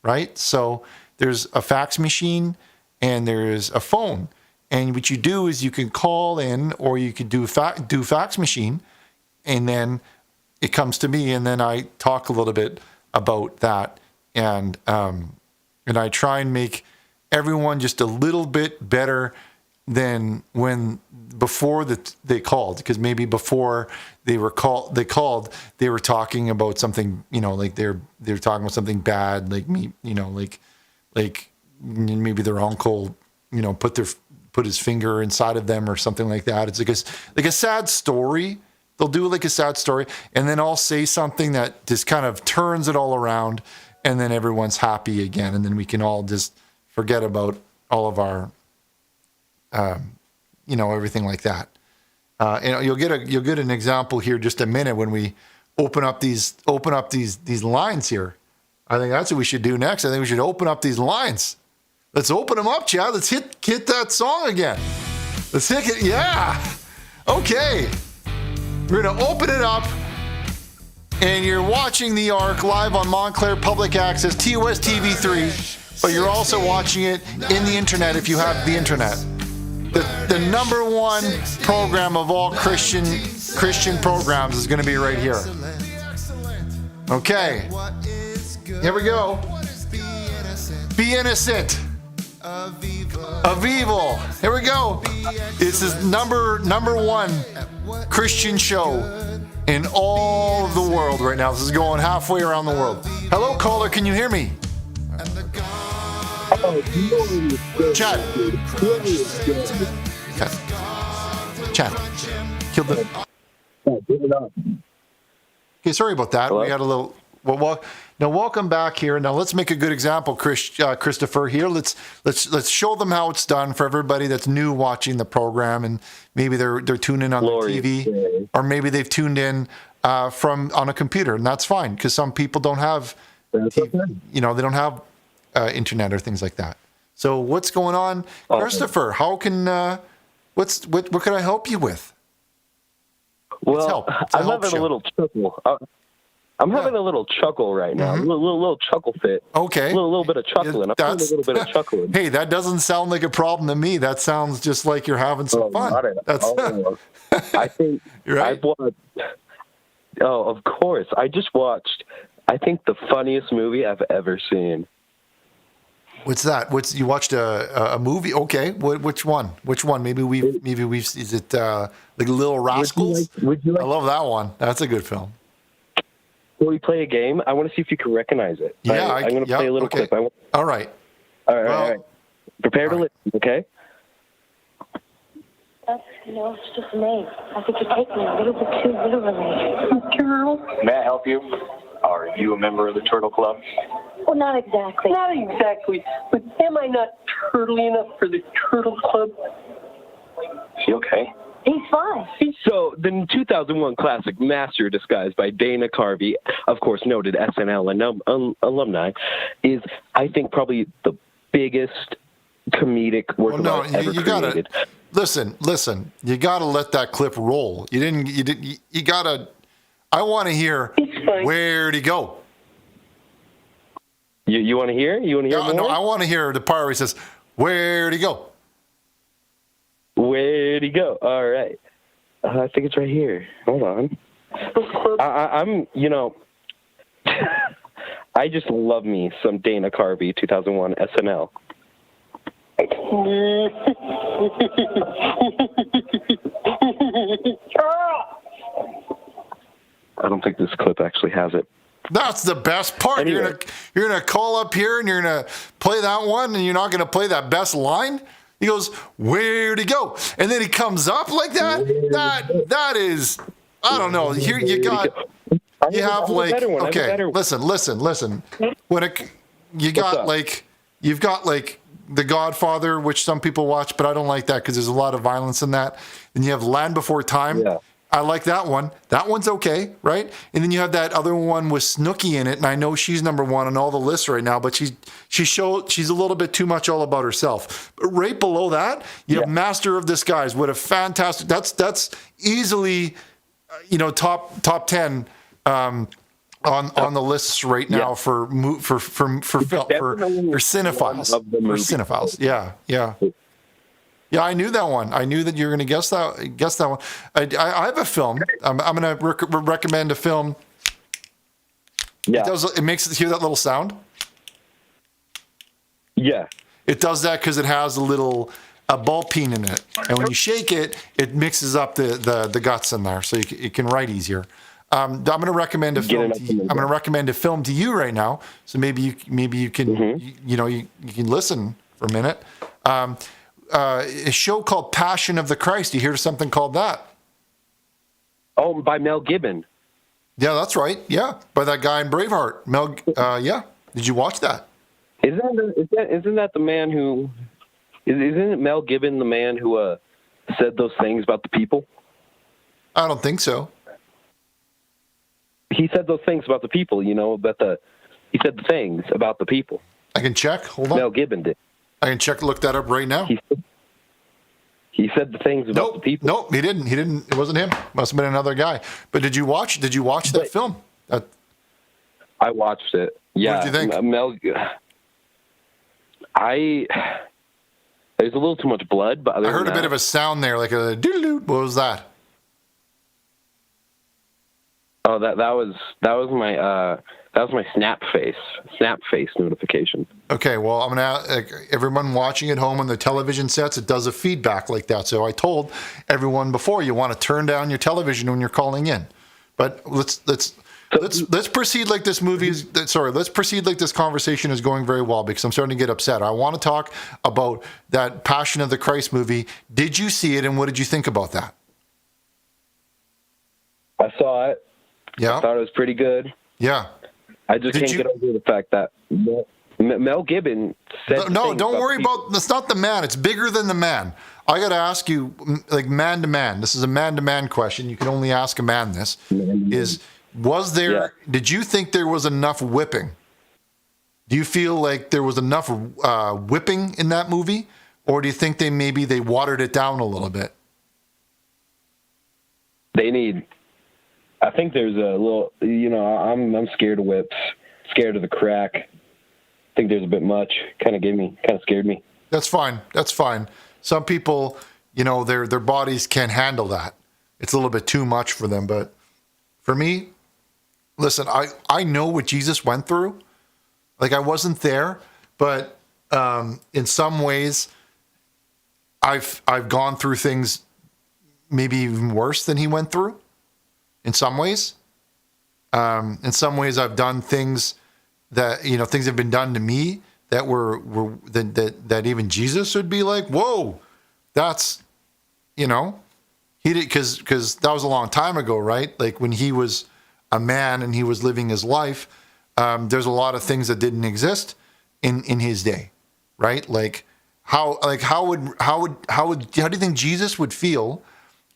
right? So there's a fax machine and there's a phone. And what you do is you can call in, or you could do fax machine, and then it comes to me, and then I talk a little bit about that, and I try and make everyone just a little bit better than before they called, because maybe before they were talking about something, like they're talking about something bad, like me, like maybe their uncle, put his finger inside of them or something like that. It's like a sad story, They'll do like a sad story, and then I'll say something that just kind of turns it all around, and then everyone's happy again, and then we can all just forget about all of our, everything like that. And you'll get an example here just a minute when we open up these lines here. I think that's what we should do next. I think we should open up these lines. Let's open them up, Chad. Let's hit that song again. Let's hit it. Yeah. Okay. We're going to open it up. And you're watching The Ark live on Montclair Public Access, TOS TV3. But you're also watching it in the internet if you have the internet. The number one program of all Christian programs is going to be right here. Okay. Here we go. Be innocent of evil. Here we go. This is number one Christian show in all of the world right now. This is going halfway around the world. Hello, caller. Can you hear me? Chad. Chad. Killed the. Okay, sorry about that. Hello? We had a little. Well, now welcome back here. Now let's make a good example, Christopher. Here, let's show them how it's done for everybody that's new watching the program, and maybe they're tuning in on the TV, or maybe they've tuned in from on a computer, and that's fine because some people don't have, TV, they don't have internet or things like that. So what's going on, Christopher? How can what can I help you with? Well, I'm having a little chuckle. I'm having a little chuckle right now. Mm-hmm. A little chuckle fit. Okay. A little bit of chuckling. I'm having a little bit of chuckling. Hey, that doesn't sound like a problem to me. That sounds just like you're having some fun. I think right? of course. I just watched, I think, the funniest movie I've ever seen. What's that? You watched a movie? Okay. Which one? Which one? Maybe we've. Is it like Little Rascals? Would you like, I love that one. That's a good film. Will we play a game? I want to see if you can recognize it. Yeah, I'm going to play a little clip. All right. All right. Prepare to listen, okay? It's just a name. I think you're taking it a little bit too literally. Turtle? May I help you? Are you a member of the Turtle Club? Well, not exactly. Not exactly. But am I not turtly enough for the Turtle Club? Is he okay? He's fine. So, the 2001 classic Master of Disguise by Dana Carvey, of course noted SNL alumni, is, I think, probably the biggest comedic work of art ever created. Listen. You gotta let that clip roll. You gotta. I want to hear where'd he go. You want to hear? You want to hear more? No, I want to hear the part where he says, "Where'd he go?" Where'd he go? All right. I think it's right here. Hold on. I'm, I just love me some Dana Carvey 2001 SNL. I don't think this clip actually has it. That's the best part. Anyway. You're gonna call up here and you're gonna play that one, and you're not gonna play that best line. He goes, "Where'd he go?" And then he comes up like that. That is, I don't know. Here you have like, okay, listen. When you've got like The Godfather, which some people watch, but I don't like that because there's a lot of violence in that. And you have Land Before Time. Yeah. I like that one. That one's okay, right? And then you have that other one with Snooki in it, and I know she's number one on all the lists right now, but she's a little bit too much all about herself. But right below that, you have Master of Disguise. What a fantastic! That's easily, top 10 on the lists right now for film for cinephiles. Yeah. Yeah, I knew that one. I knew that you were going to guess that one. I have a film. I'm going to recommend a film. Yeah. It makes it hear that little sound. Yeah. It does that because it has a ball peen in it, and when you shake it, it mixes up the guts in there, so it can write easier. I'm going to recommend a film. I'm going to recommend a film to you right now, so maybe you can you can listen for a minute. A show called Passion of the Christ. You hear something called that? Oh, by Mel Gibson. Yeah, that's right. Yeah, by that guy in Braveheart. Mel. Yeah. Did you watch that? Isn't that the man who? Isn't it Mel Gibson the man who said those things about the people? I don't think so. He said those things about the people. You know, he said the things about the people. I can check. Hold on. Mel Gibson did. I can check. Look that up right now. He said the things about the people. Nope, he didn't. He didn't. It wasn't him. Must have been another guy. But did you watch that film? I watched it. Yeah. What did you think? There's a little too much blood, but I heard a bit of a sound there, like a doodle. What was that? Oh, that was my snap face notification. Okay, well, I'm gonna everyone watching at home on their television sets. It does a feedback like that. So I told everyone before, you want to turn down your television when you're calling in. But let's proceed like this let's proceed like this conversation is going very well, because I'm starting to get upset. I want to talk about that Passion of the Christ movie. Did you see it, and what did you think about that? I saw it. Yeah. I thought it was pretty good. Yeah. I just can't get over the fact that Mel Gibson said. No, don't worry about. That's not the man. It's bigger than the man. I got to ask you, like, man to man. This is a man to man question. You can only ask a man this. Was there? Yeah. Did you think there was enough whipping? Do you feel like there was enough whipping in that movie, or do you think they watered it down a little bit? I think there's a little. I'm scared of whips, scared of the crack. I think there's a bit much. Kind of scared me. That's fine. Some people, their bodies can't handle that. It's a little bit too much for them. But for me, listen, I know what Jesus went through. Like, I wasn't there, but in some ways, I've gone through things maybe even worse than he went through. In some ways, I've done things that things have been done to me that were that even Jesus would be like, whoa, that's he did, because that was a long time ago, right? Like, when he was a man and he was living his life, there's a lot of things that didn't exist in his day, right? Like, how do you think Jesus would feel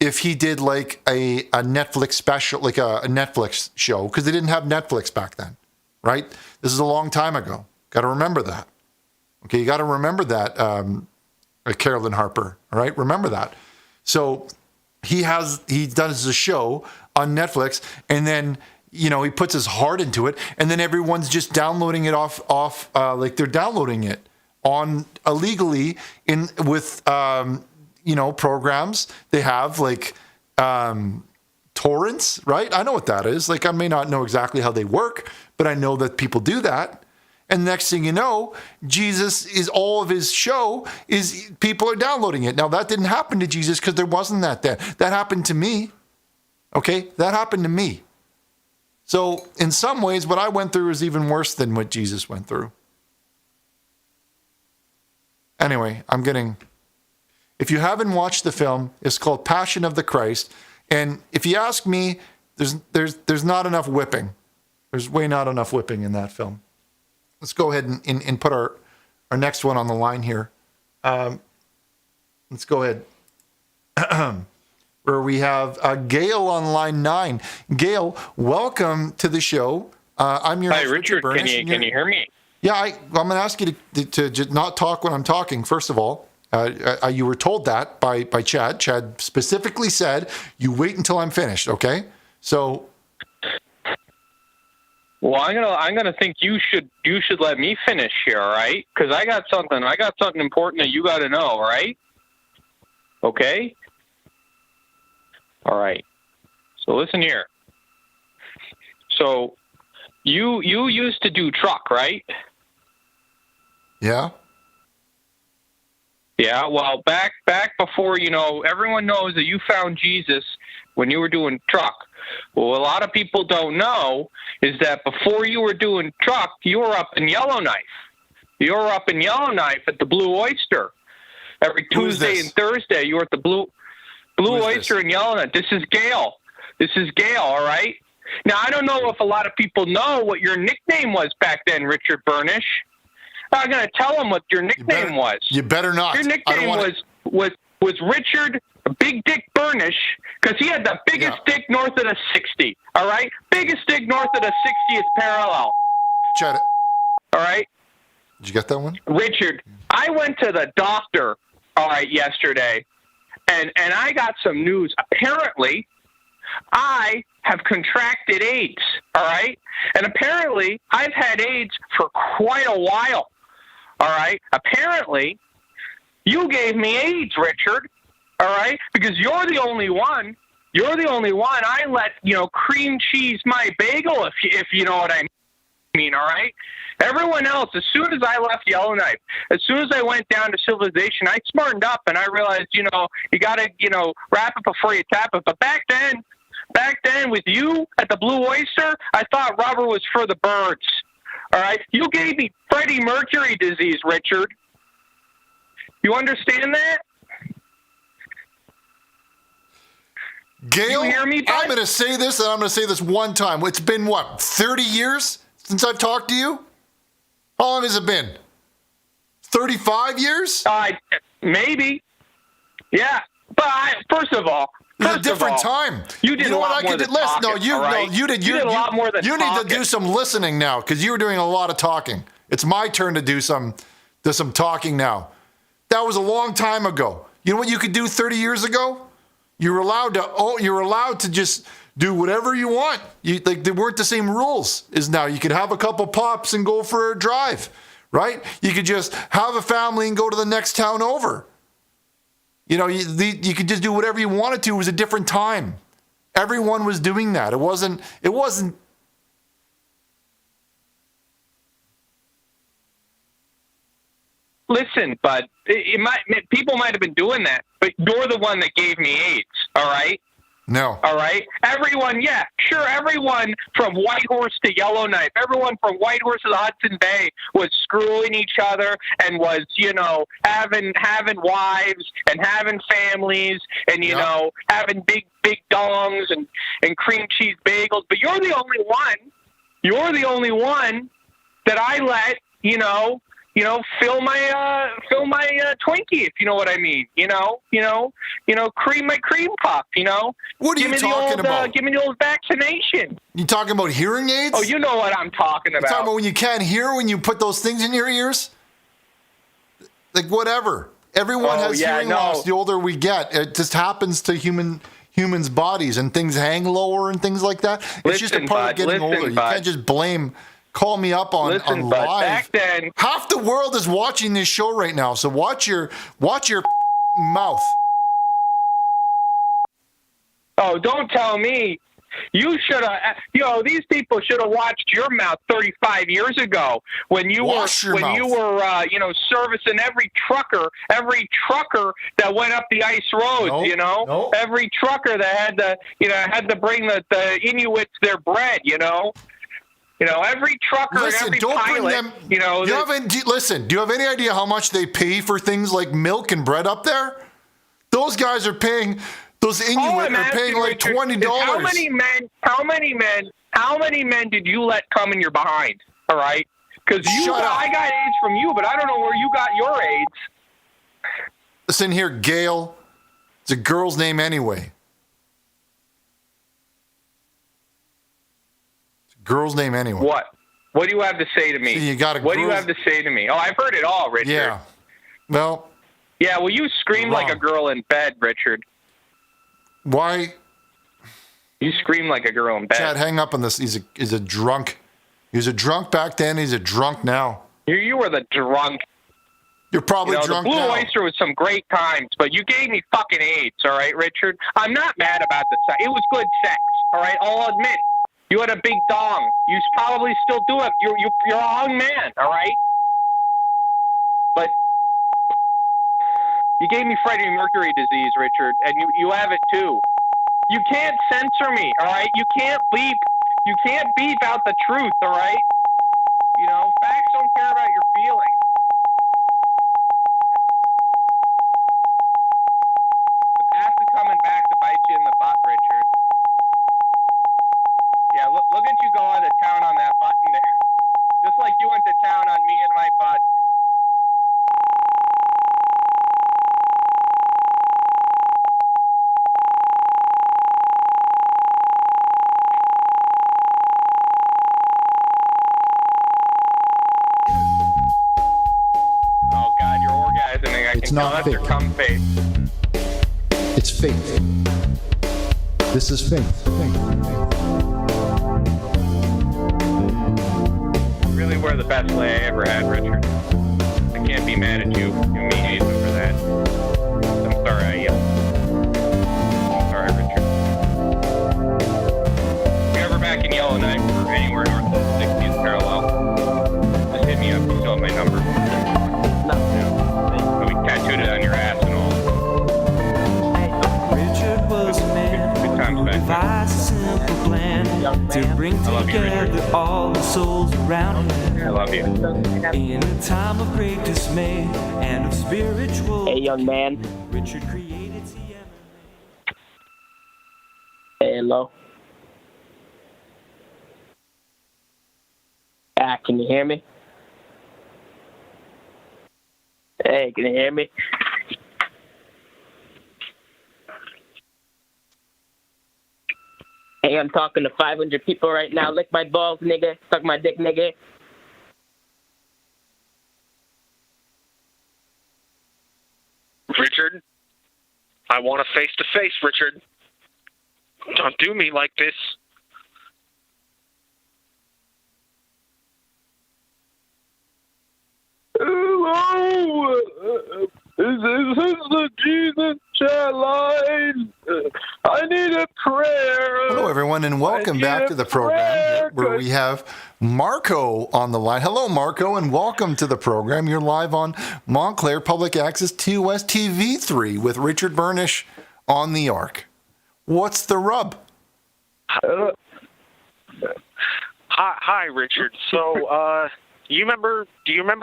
if he did like a Netflix special, like a Netflix show, because they didn't have Netflix back then, right? This is a long time ago. Got to remember that. Okay, you got to remember that, Carolyn Harper, all right? Remember that. So he does a show on Netflix, and then, he puts his heart into it, and then everyone's just downloading it off like they're downloading it on illegally with programs. They have like torrents, right? I know what that is. Like, I may not know exactly how they work, but I know that people do that. And next thing you know, Jesus is all of his show is people are downloading it. Now, that didn't happen to Jesus because there wasn't that then. That happened to me. Okay? That happened to me. So in some ways, what I went through is even worse than what Jesus went through. Anyway, if you haven't watched the film, it's called Passion of the Christ. And if you ask me, there's not enough whipping. There's way not enough whipping in that film. Let's go ahead and put our next one on the line here. Let's go ahead. Where we have Gail on line 9. Gail, welcome to the show. I'm your Hi, Richard. Can you hear me? Yeah, I'm going to ask you to not talk when I'm talking, first of all. You were told that by Chad. Chad specifically said, you wait until I'm finished, okay? So... Well, I'm gonna think you should let me finish here, all right? Because I got something important that you got to know, right? Okay. All right. So listen here. So you used to do truck, right? Yeah. Yeah. Well, back before everyone knows that you found Jesus when you were doing truck. Well, a lot of people don't know is that before you were doing truck, you were up in Yellowknife. You were up in Yellowknife at the Blue Oyster. Every Tuesday and Thursday, you were at the Blue Oyster in Yellowknife. This is Gail. This is Gail, all right? Now, I don't know if a lot of people know what your nickname was back then, Richard Burnish. I'm going to tell them what your nickname was. You better not. Your nickname was Richard Big Dick Burnish because he had the biggest dick north of the 60, all right? Biggest dick north of the 60th parallel. Shut it. All right? Did you get that one? Richard, I went to the doctor, all right, yesterday, and I got some news. Apparently, I have contracted AIDS, all right? And apparently, I've had AIDS for quite a while, all right? Apparently, you gave me AIDS, Richard, all right? Because you're the only one. You're the only one I let, cream cheese my bagel, if you know what I mean, all right? Everyone else, as soon as I left Yellowknife, as soon as I went down to Civilization, I smartened up and I realized, you got to, wrap it before you tap it. But back then with you at the Blue Oyster, I thought rubber was for the birds, all right? You gave me Freddie Mercury disease, Richard. You understand that? Gail, you hear me, bud? I'm going to say this, and I'm going to say this one time. It's been, 30 years since I've talked to you? How long has it been? 35 years? Maybe. Yeah. But first of all, it's a different time. You did know a what lot I more could than do? Listen, talking, you did a lot more than you need to do some listening now because you were doing a lot of talking. It's my turn to do some talking now. That was a long time ago. You know what you could do 30 years ago? You were allowed to just do whatever you want. There weren't the same rules as now. You could have a couple pops and go for a drive, right? You could just have a family and go to the next town over. You could just do whatever you wanted to. It was a different time. Everyone was doing that. It wasn't. Listen, bud, people might have been doing that, but you're the one that gave me AIDS, all right? No. All right? Everyone from Whitehorse to Yellowknife, everyone from Whitehorse to the Hudson Bay was screwing each other and was, having wives and having families and, having big dongs and cream cheese bagels. But you're the only one that I let, fill my Twinkie, if you know what I mean. Cream my cream puff. What are you talking about? Give me the old vaccination. You talking about hearing aids? Oh, you know what I'm talking about. You're talking about when you can't hear when you put those things in your ears? Like whatever. Everyone has hearing loss. The older we get, it just happens to humans' bodies, and things hang lower and things like that. It's just a part of getting older. You can't just call me up on live. Back then, half the world is watching this show right now, so watch your mouth. Oh, don't tell me. You should have. These people should have watched your mouth 35 years ago when you were servicing every trucker that went up the ice roads. Nope. Every trucker that had to bring the Inuits their bread. Every trucker and every pilot, do you have any idea how much they pay for things like milk and bread up there? Those guys are paying, those Inuit are paying like $20. How many men did you let come in your behind? All right? Because I got AIDS from you, but I don't know where you got your AIDS. Listen here, Gail. It's a girl's name anyway. Girl's name anyway. What? What do you have to say to me? What do you have to say to me? Oh, I've heard it all, Richard. Yeah. Well. Yeah, well, you scream like a girl in bed, Richard. Why? You scream like a girl in bed. Chad, hang up on this. He's a drunk. He was a drunk back then. He's a drunk now. You were the drunk. You're probably drunk now. The Blue Oyster was some great times, but you gave me fucking AIDS, all right, Richard? I'm not mad about the sex. It was good sex, all right? I'll admit. You had a big dong. You probably still do it. You're a young man, all right? But you gave me Freddie Mercury disease, Richard, and you have it too. You can't censor me, all right? You can't beep out the truth, all right? Facts don't care about your feelings. The past is coming back to bite you in the butt, Richard. not that's fake. your cum face. It's faith. This is faith. You really were the best lay I ever had, Richard. I can't be mad at you immediately for that. I'm sorry I yelled. I'm sorry, Richard. If you're ever back in Yellowknife or anywhere north of the 60th parallel, just hit me up. You still have my number. So we tattooed it on your ass and all. Richard was a man who devised a simple plan to bring together all the souls around him. I love you. In a time of great dismay and of spiritual. Hey, young man. Richard created TMA. Hello. Can you hear me? Hey, can you hear me? Hey, I'm talking to 500 people right now. Lick my balls, nigga. Suck my dick, nigga. Richard, I want a face-to-face, Richard. Don't do me like this. Hello, this is the Jesus chat line. I need a prayer. Hello, everyone, and welcome back to the program where we have Marco on the line. Hello, Marco, and welcome to the program. You're live on Montclair Public Access TOS TV3 with Richard Burnish on the Ark. What's the rub? Hi, Richard. So, do you remember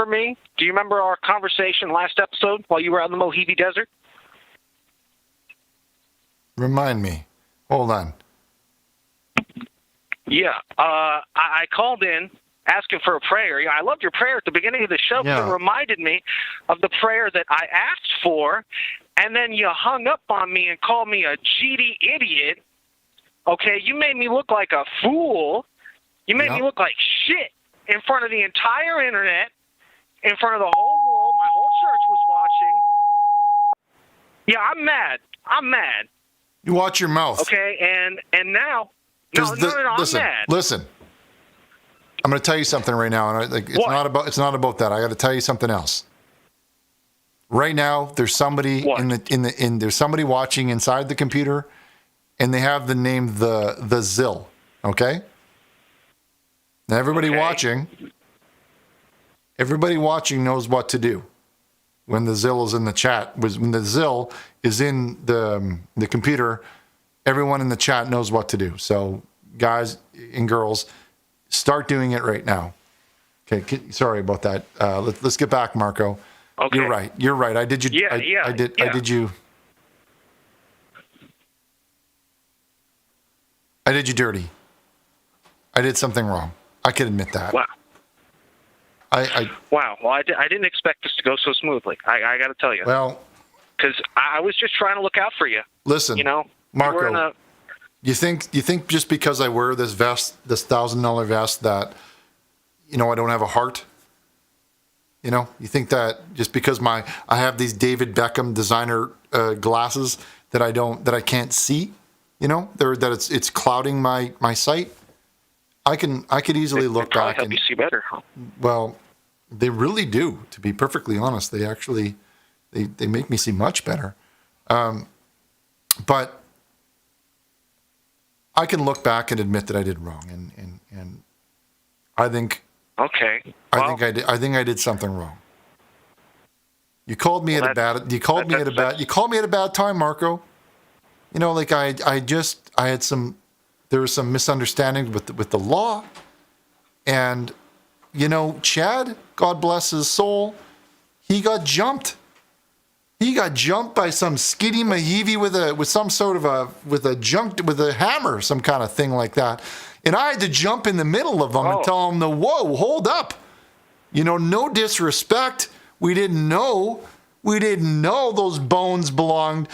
me? Do you remember our conversation last episode while you were out in the Mojave Desert? Remind me. Hold on. Yeah. I called in asking for a prayer. I loved your prayer at the beginning of the show because it reminded me of the prayer that I asked for, and then you hung up on me and called me a GD idiot. Okay, you made me look like a fool. You made me look like shit in front of the entire internet, in front of the whole world. My whole church was watching. Yeah, I'm mad. I'm mad. You watch your mouth. Okay, and now, no, I'm mad. Listen. I'm going to tell you something right now, and it's not about that. I got to tell you something else. Right now, there's somebody there's somebody watching inside the computer, and they have the name the Zill. Okay. Now everybody watching knows what to do when the Zill is in the chat. When the Zill is in the computer, everyone in the chat knows what to do. So guys and girls, start doing it right now. Okay, sorry about that. Let's get back, Marco. Okay. You're right. I did you. I did you dirty. I did something wrong. I can admit that. Wow. Wow. Well, I didn't expect this to go so smoothly. I got to tell you. Well, because I was just trying to look out for you. Listen, Marco. You think just because I wear this vest, this $1,000 vest, that I don't have a heart? You think that just because I have these David Beckham designer glasses that I can't see, that it's clouding my sight? I could easily look back and help you see better. Well, they really do. To be perfectly honest, they actually they make me see much better. But I can look back and admit that I did wrong, and I think I think I did something wrong. You called me at a bad time, Marco. There was some misunderstanding with the law, and Chad, God bless his soul, he got jumped. He got jumped by some skitty Mojave with a hammer, some kind of thing like that. And I had to jump in the middle of them and tell him, whoa, hold up. No disrespect. We didn't know those bones belonged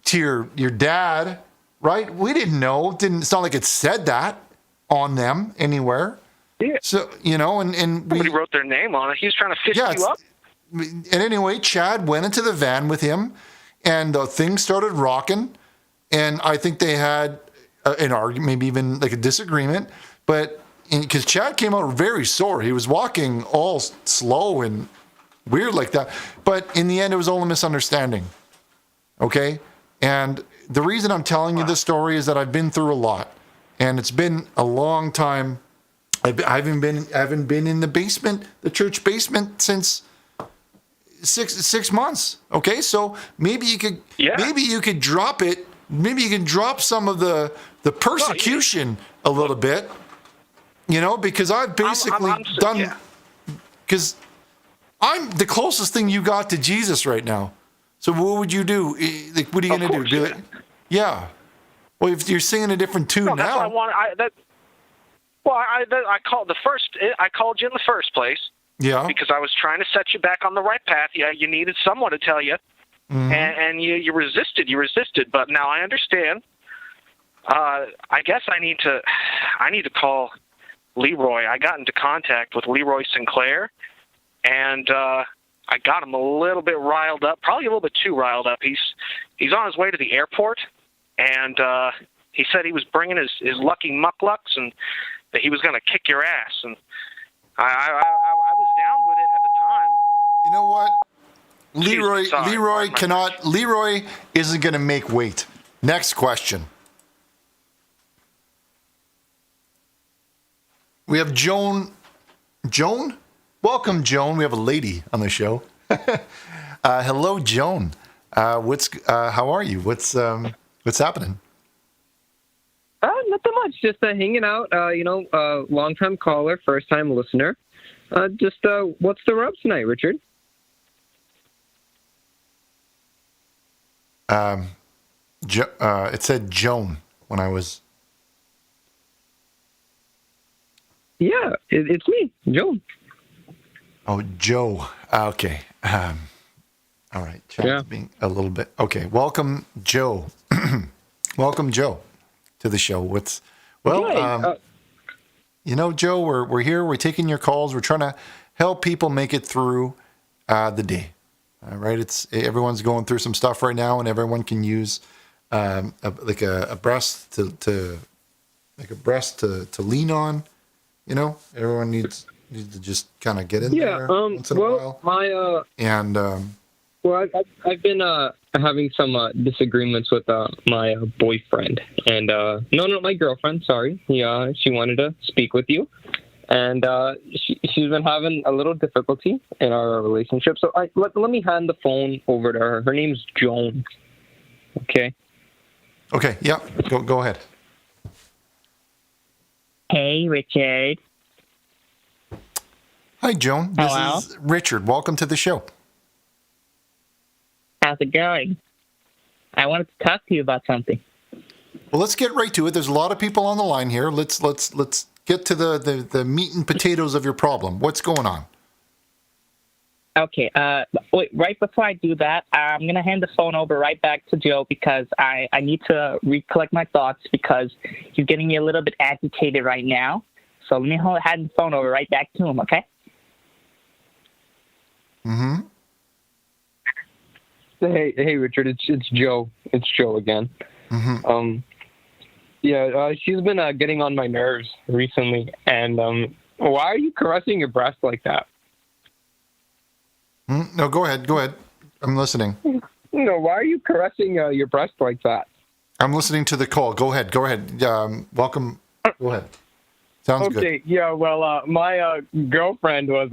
to your dad, right? We didn't know. It's not like it said that on them anywhere. Yeah. So, and somebody wrote their name on it. He was trying to fish you up. anyway, Chad went into the van with him, and things started rocking. And I think they had an argument, maybe even like a disagreement. But because Chad came out very sore, he was walking all slow and weird like that. But in the end, it was all a misunderstanding. Okay? And the reason I'm telling you this story is that I've been through a lot. And it's been a long time. I haven't been in the basement, the church basement, since 6 months. Okay, so maybe you could drop it. Maybe you can drop some of the persecution a little bit. You know, because I've basically done. Because I'm the closest thing you got to Jesus right now. So what would you do? Like, what are you going to do? Be like, yeah. Well, if you're singing a different tune now. That's what I called I called you in the first place. Yeah. Because I was trying to set you back on the right path. Yeah, you needed someone to tell you, and you resisted. You resisted, but now I understand. I guess I need to call Leroy. I got into contact with Leroy Sinclair, and I got him a little bit riled up, probably a little bit too riled up. He's on his way to the airport, and he said he was bringing his lucky mucklucks and that he was going to kick your ass. And I was down with it at the time. You know what? Leroy isn't going to make weight. Next question. We have Joan. Joan? Welcome, Joan. We have a lady on the show. Hello, Joan. How are you? What's happening? Nothing much. Just hanging out. Long-time caller, first-time listener. What's the rub tonight, Richard? It said Joan when I was. Yeah, it's me, Joan. Oh, Joe. Okay. All right. Chad's being a little bit. Okay. Welcome, Joe. Welcome, Joe, to the show. Joe, we're here. We're taking your calls. We're trying to help people make it through the day. All right. Everyone's going through some stuff right now, and everyone can use a breast to lean on. You know, everyone needs to just kind of get in there once in a while. I've been having some disagreements with my boyfriend, and not my girlfriend. Sorry, she wanted to speak with you, and she's been having a little difficulty in our relationship. So let me hand the phone over to her. Her name's Joan. Okay. Okay. Yeah. Go ahead. Hey, Richard. Hi, Joan. This is Richard. Welcome to the show. How's it going? I wanted to talk to you about something. Well, let's get right to it. There's a lot of people on the line here. Let's get to the meat and potatoes of your problem. What's going on? Okay. Wait. Right before I do that, I'm gonna hand the phone over right back to Joe because I need to recollect my thoughts because he's getting me a little bit agitated right now. So let me hand the phone over right back to him. Okay. Mm-hmm. Hey, Richard. It's Joe. It's Joe again. Mm-hmm. She's been getting on my nerves recently. And why are you caressing your breast like that? No, go ahead. I'm listening. No, why are you caressing your breast like that? I'm listening to the call. Go ahead. Welcome. Go ahead. Sounds good. Okay. Yeah. Well, my girlfriend was.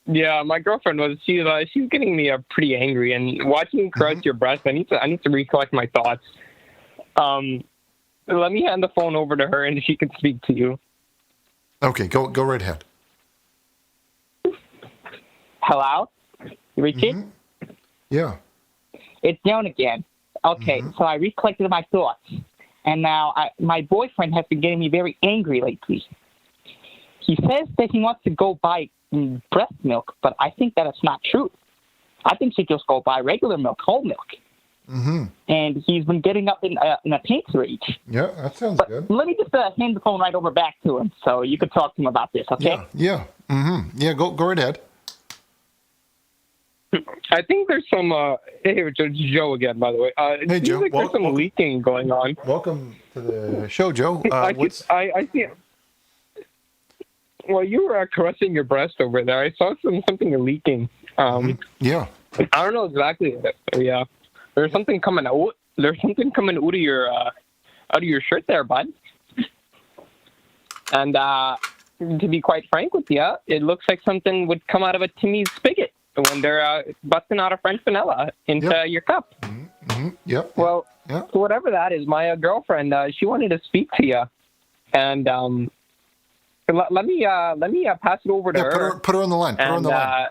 She's getting me pretty angry, and watching you caress your breast, I need to recollect my thoughts. Let me hand the phone over to her, and she can speak to you. Okay. Go right ahead. Hello, Richard? Mm-hmm. Yeah. It's Joan again. Okay, so I recollected my thoughts. And now my boyfriend has been getting me very angry lately. He says that he wants to go buy breast milk, but I think that it's not true. I think he just go buy regular milk, whole milk. Mm-hmm. And he's been getting up in a pink rage. Yeah, that sounds good. Let me just hand the phone right over back to him so you can talk to him about this, okay? Yeah. Mm-hmm. Yeah, go right ahead. I think there's some. Hey, it's Joe again, by the way. It Hey, seems Joe. like there's some leaking going on. Welcome to the show, Joe. I see. Well, you were caressing your breast over there. I saw something leaking. Yeah. I don't know exactly. Yeah. There's something coming out. There's something coming out of your shirt there, bud. And to be quite frank with you, it looks like something would come out of a Timmy's spigot when they're busting out a French vanilla into your cup. Yep. Well, whatever that is, my girlfriend, she wanted to speak to you, and let me pass it over to her. Put her on the line. Put her on the line.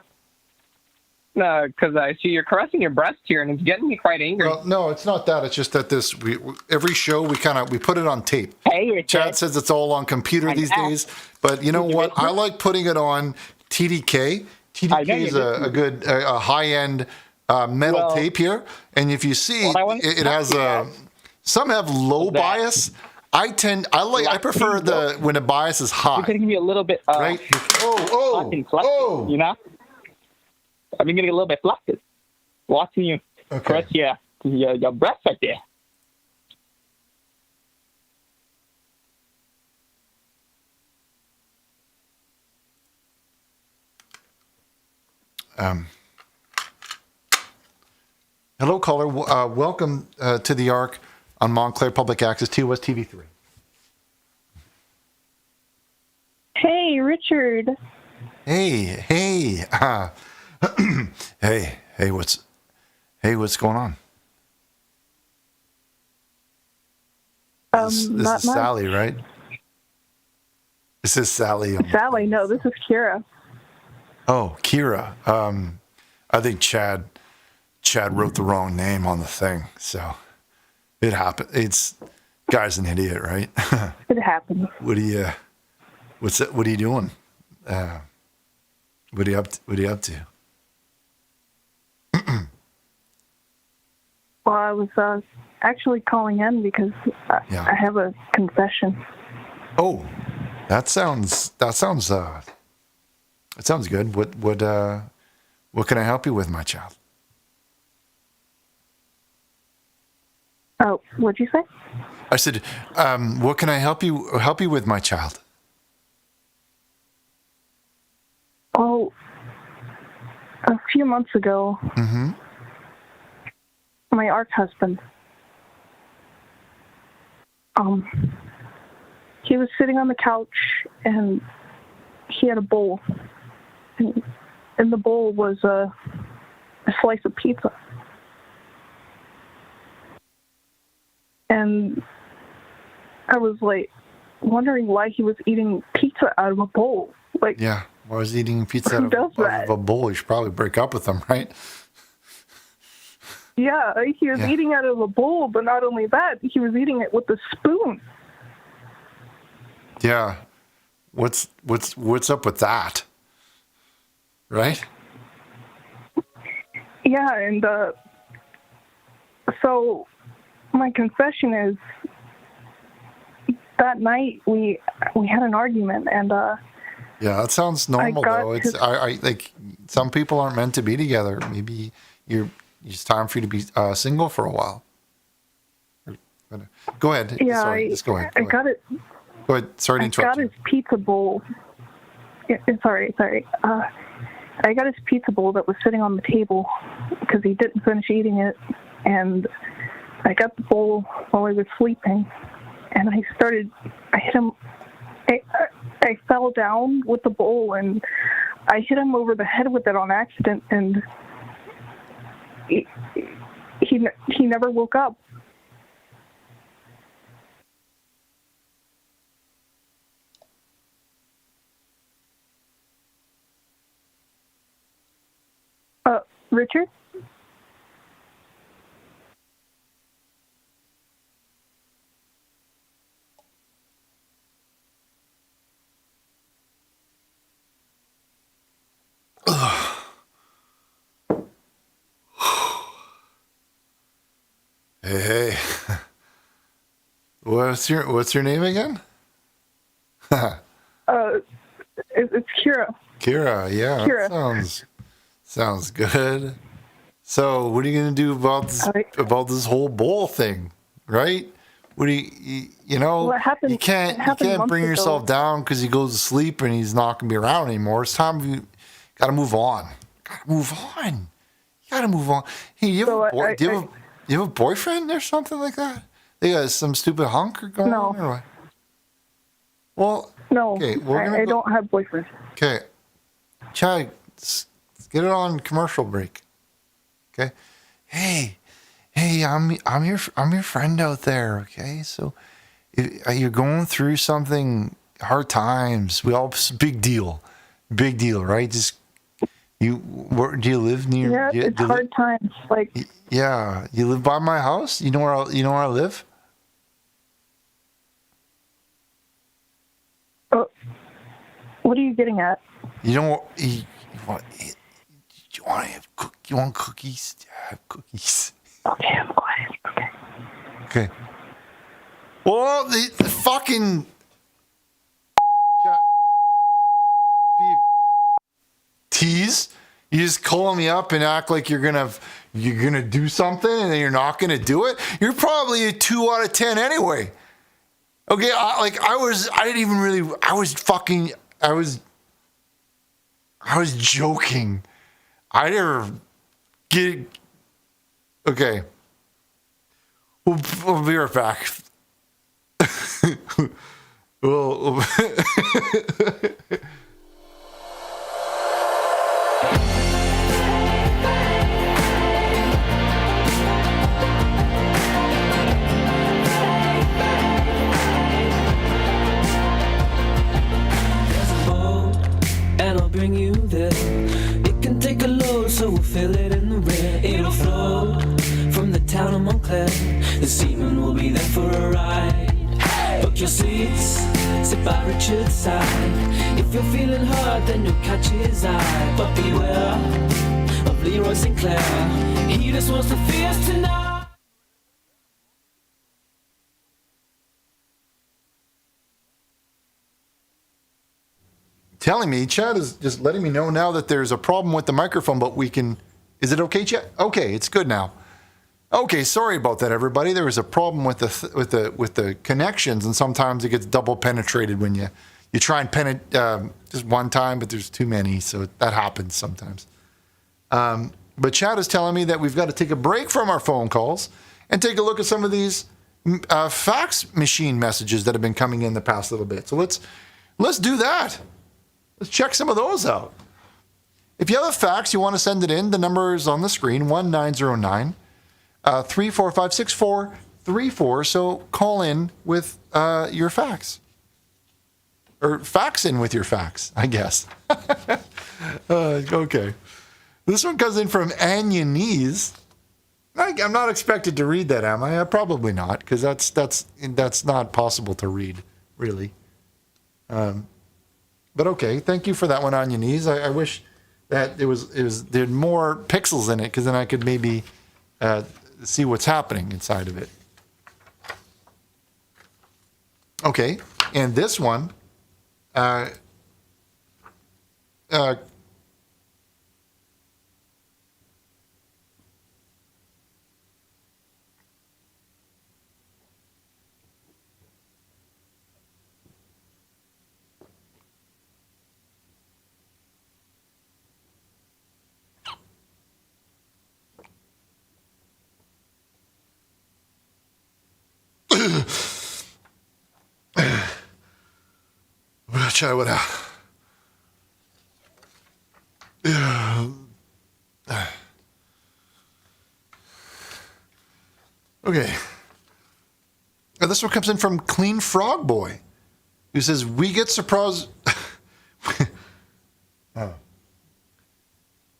Because I see you're caressing your breast here, and it's getting me quite angry. Well, no, it's not that. It's just that every show we put it on tape. Hey, Chad says it's all on computer these days, but you know what? I like putting it on TDK. TDK is a good high end metal tape here, and if you see, it has some have low bias. I prefer when the bias is high. You're gonna give me a little bit. Right? Oh! You know. I'm gonna get a little bit flustered watching you caress your breast right there. Hello, caller. Welcome to the Arc on Montclair Public Access TOS TV3. Hey, Richard. Hey. hey, what's going on? This is Sally, right? This is Sally. Sally, no, this is Kira. Oh, Kira. I think Chad wrote the wrong name on the thing, so it happened. Guy's an idiot, right? It happens. What are you doing? What are you up to? Well, I was actually calling in because I have a confession. Oh, that sounds good. What can I help you with, my child? Oh, what'd you say? I said, what can I help you with, my child? Oh, a few months ago, my ARC husband, he was sitting on the couch and he had a bowl, and in the bowl was a slice of pizza. And I was like wondering why he was eating pizza out of a bowl. Like, yeah, why was he eating pizza out of a bowl? You should probably break up with him, right? Yeah, he was eating out of a bowl, but not only that, he was eating it with a spoon. Yeah, what's up with that? Right? Yeah, and so my confession is that night we had an argument, and yeah, that sounds normal though. It's I like some people aren't meant to be together. Maybe it's time for you to be single for a while. Go ahead. Yeah, sorry, just go ahead. I got it. Go ahead. Sorry to interrupt. I got his pizza bowl. Sorry. I got his pizza bowl that was sitting on the table because he didn't finish eating it, and I got the bowl while he was sleeping, and I hit him. I fell down with the bowl, and I hit him over the head with it on accident, and he never woke up. Richard? Hey. What's your name again? It's Kira. Kira, yeah. Kira. That Sounds good. So, what are you going to do about this whole bowl thing, right? What do you know? Well, it happened, you can't bring yourself down because he goes to sleep and he's not going to be around anymore. It's time you got to move on. You got to move on. Hey, do you have a boyfriend or something like that? They got some stupid hunker going on or what? Well, no, okay, I don't have boyfriends. Okay, Chad, let's get it on commercial break. Okay, hey, I'm your friend out there. Okay, so if you're going through something, hard times. Big deal, right? Just do you live near? Yeah, it's hard times. Like, yeah, you live by my house. You know where I live. What are you getting at? You want cookies? Have cookies. Okay, I'm quiet. Okay. Well, the fucking tease. You just call me up and act like you're gonna do something, and then you're not gonna do it. You're probably a 2 out of 10 anyway. Okay, I was joking. I never get. Okay. We'll be right back. Well. Bring you there. It can take a load, so we'll fill it in the red. It'll flow from the town of Montclair. The seaman will be there for a ride. Book your seats, sit by Richard's side. If you're feeling hard, then you'll catch his eye. But beware of Leroy Sinclair. He just wants to fierce tonight. Telling me, Chad is just letting me know now that there's a problem with the microphone, but we can. Is it okay, Chad? Okay, it's good now. Okay, sorry about that, everybody. There was a problem with the connections, and sometimes it gets double penetrated when you try and penetrate just one time, but there's too many, so that happens sometimes. But Chad is telling me that we've got to take a break from our phone calls and take a look at some of these fax machine messages that have been coming in the past little bit. So let's do that. Let's check some of those out. If you have a fax, you want to send it in, the number is on the screen, 1909 345 6434. So call in with your fax. Or fax in with your fax, I guess. Okay. This one comes in from Agnes. I'm not expected to read that, am I? Probably not, because that's not possible to read, really. But okay, thank you for that one on your knees. I wish that there had more pixels in it, because then I could maybe see what's happening inside of it. Okay, and this one, we'll try what out. Okay. Now this one comes in from Clean Frog Boy, who says, we get surprised.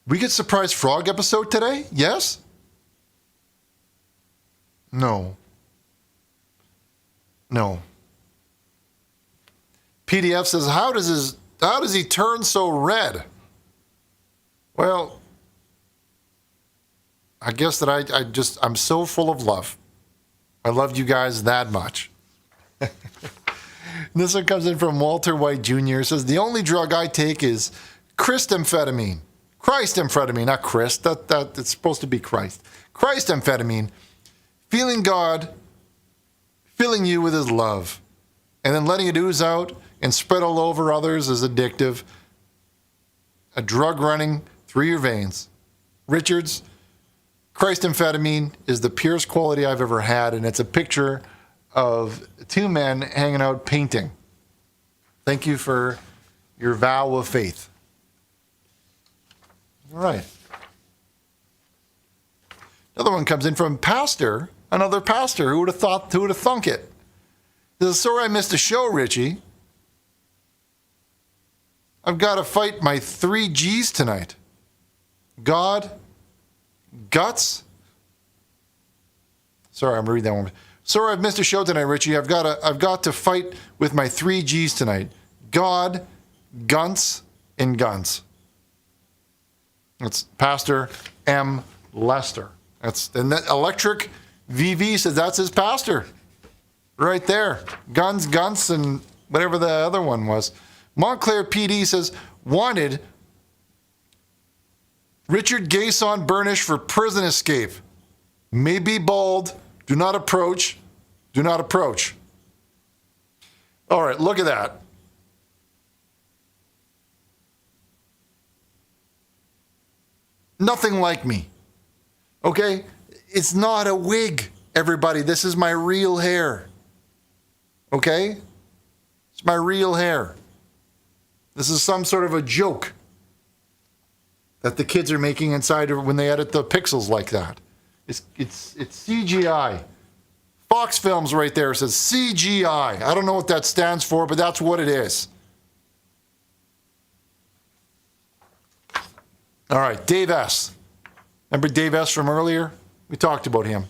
We get surprise frog episode today? Yes? No. PDF says, how does he turn so red? Well, I guess that I'm so full of love. I loved you guys that much. This one comes in from Walter White Jr. It says, the only drug I take is crystamphetamin. Christ amphetamine, not Chris. That it's supposed to be Christ. Christ amphetamine, feeling God, filling you with his love, and then letting it ooze out and spread all over others is addictive. A drug running through your veins. Richards, Christ amphetamine is the purest quality I've ever had, and it's a picture of two men hanging out painting. Thank you for your vow of faith. All right. Another one comes in from Pastor, another pastor. Who would have thought, who would have thunk it? He says, sorry I missed a show, Richie. I've got to fight my 3 G's tonight. God, guts. Sorry, I'm going to read that one. Sorry, I've missed a show tonight, Richie. I've got to fight with my 3 G's tonight. God, gunts, and guns. It's Pastor M. Lester. And that Electric VV says that's his pastor. Right there. Guns, gunts, and whatever the other one was. Montclair PD says, wanted Richard Gason Burnish for prison escape. May be bold. Do not approach. Do not approach. All right, look at that. Nothing like me. Okay? It's not a wig, everybody. This is my real hair. Okay? It's my real hair. This is some sort of a joke that the kids are making inside when they edit the pixels like that. It's CGI. Fox Films right there says CGI. I don't know what that stands for, but that's what it is. All right, Dave S. Remember Dave S. from earlier? We talked about him.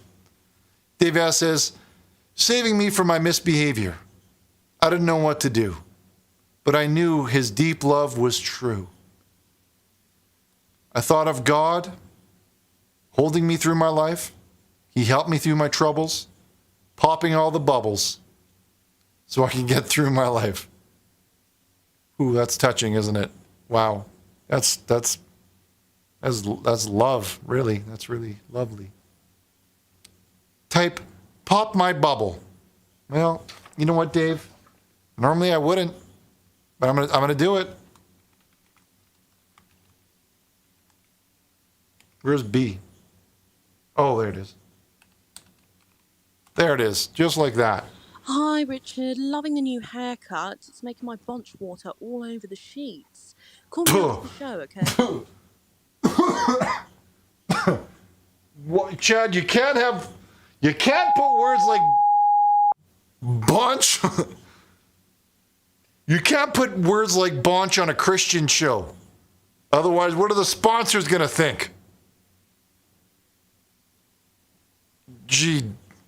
Dave S. says, saving me from my misbehavior. I didn't know what to do, but I knew his deep love was true. I thought of God holding me through my life. He helped me through my troubles, popping all the bubbles so I can get through my life. Ooh, that's touching, isn't it? Wow. That's love, really. That's really lovely. Type, pop my bubble. Well, you know what, Dave? Normally I wouldn't, but I'm gonna do it. Where's B? Oh, there it is. There it is, just like that. Hi, Richard. Loving the new haircut. It's making my bunch water all over the sheets. Call me after the show, okay? What, Chad, you can't put words like bunch. You can't put words like bunch on a Christian show. Otherwise, what are the sponsors going to think? Gee,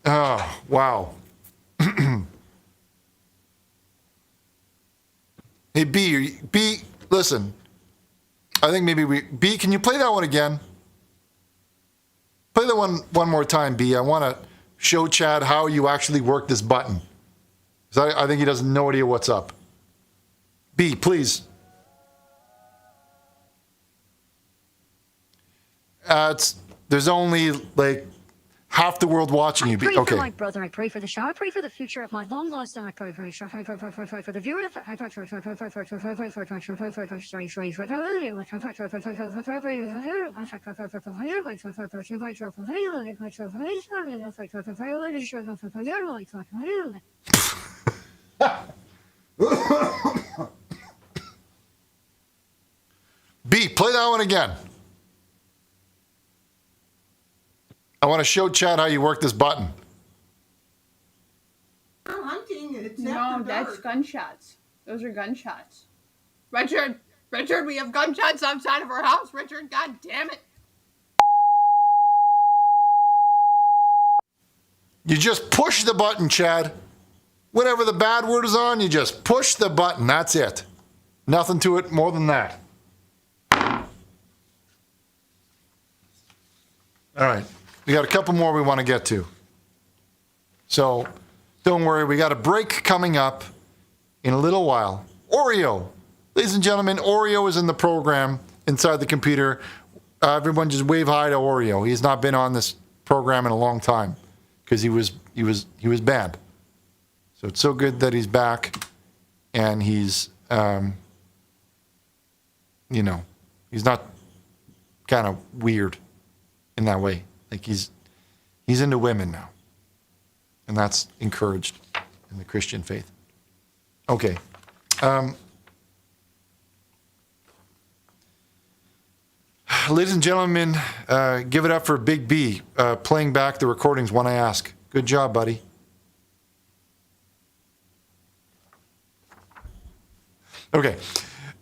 oh, wow. Hey, B, listen. I think maybe B, can you play that one again? Play that one more time, B. I want to show Chad how you actually work this button. Because I think he doesn't no idea what's up. B, please. There's only like half the world watching you. I pray Okay. for my brother. I pray for the show. I pray for the future of my long lost son. I pray for the show. I pray for the viewer. B, play that one again. I want to show Chad how you work this button. Hunting it. No, that's gunshots. Those are gunshots. Richard, we have gunshots outside of our house. Richard, god damn it. You just push the button, Chad. Whatever the bad word is on, you just push the button. That's it. Nothing to it more than that. All right. We got a couple more we want to get to. So don't worry. We got a break coming up in a little while. Oreo. Ladies and gentlemen, Oreo is in the program inside the computer. Everyone just wave hi to Oreo. He's not been on this program in a long time because he was banned. So it's so good that he's back, and he's he's not kind of weird in that way. Like he's into women now, and that's encouraged in the Christian faith. Okay. Ladies and gentlemen, give it up for Big B playing back the recordings when I ask. Good job, buddy. Okay.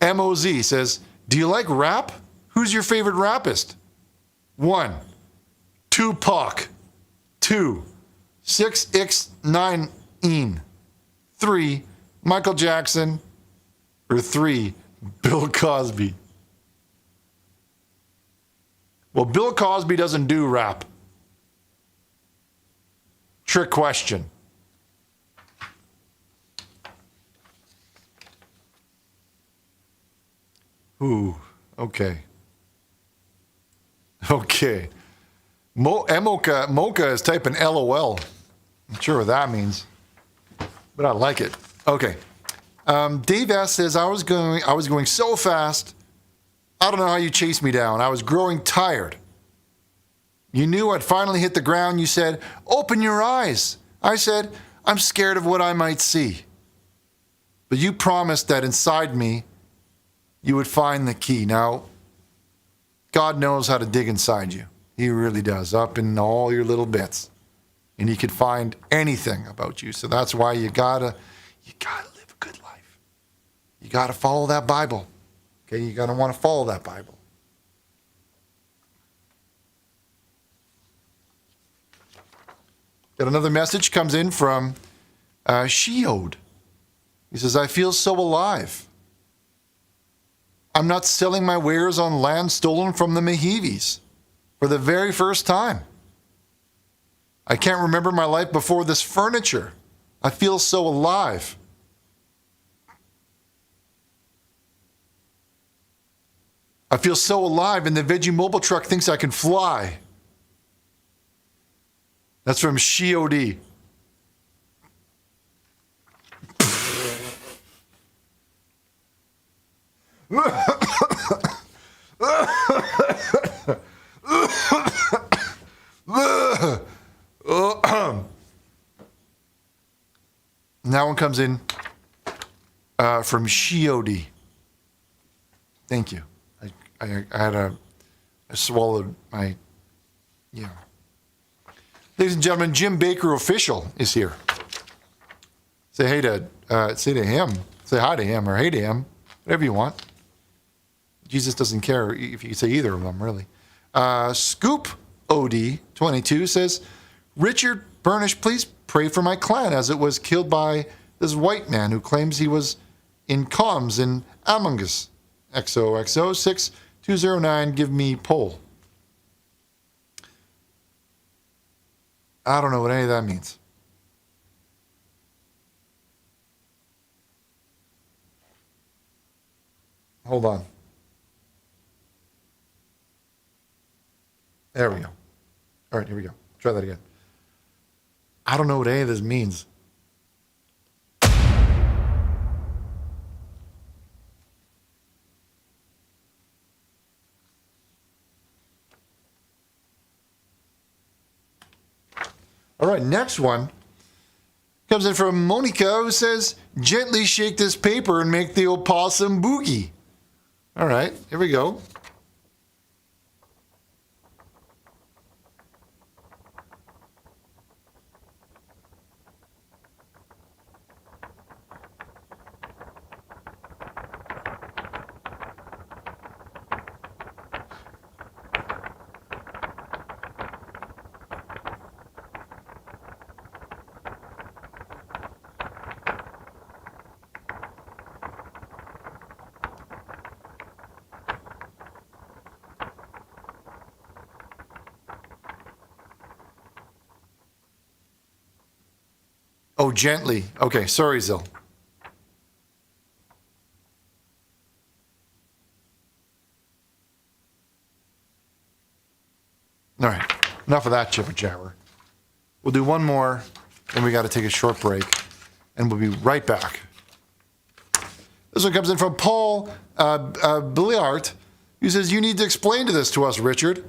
MOZ says, do you like rap? Who's your favorite rappist? 1. Tupac. 2. 6ix9ine. 3. Michael Jackson. Or 3. Bill Cosby. Well, Bill Cosby doesn't do rap. Trick question. Ooh, okay. Okay. Mocha is typing LOL. I'm sure what that means, but I like it. Okay. Dave S says, I was going so fast. I don't know how you chased me down. I was growing tired. You knew I'd finally hit the ground. You said, open your eyes. I said, I'm scared of what I might see. But you promised that inside me, you would find the key. Now, God knows how to dig inside you. He really does, up in all your little bits. And he could find anything about you. So that's why you gotta live a good life. You gotta follow that Bible. Okay, you're going to want to follow that Bible. Got another message comes in from Shiod. He says, I feel so alive. I'm not selling my wares on land stolen from the Mahivis for the very first time. I can't remember my life before this furniture. I feel so alive. I feel so alive, and the Veggie Mobile Truck thinks I can fly. That's from Shiod. That one comes in from Shiod. Thank you. I swallowed my, yeah. Ladies and gentlemen, Jim Baker official is here. Say hi to him, or hey to him, whatever you want. Jesus doesn't care if you can say either of them, really. Scoop OD 22 says, Richard Burnish, please pray for my clan as it was killed by this white man who claims he was in comms in Among Us. XOXO 6209, give me poll. I don't know what any of that means. Hold on. There we go. All right, here we go. Try that again. I don't know what any of this means. All right, next one comes in from Monica, who says, gently shake this paper and make the opossum boogie. All right, here we go. Oh, gently. Okay, sorry, Zil. All right. Enough of that chipper jabber. We'll do one more, then we got to take a short break, and we'll be right back. This one comes in from Paul Billiart, who says, you need to explain to us, Richard.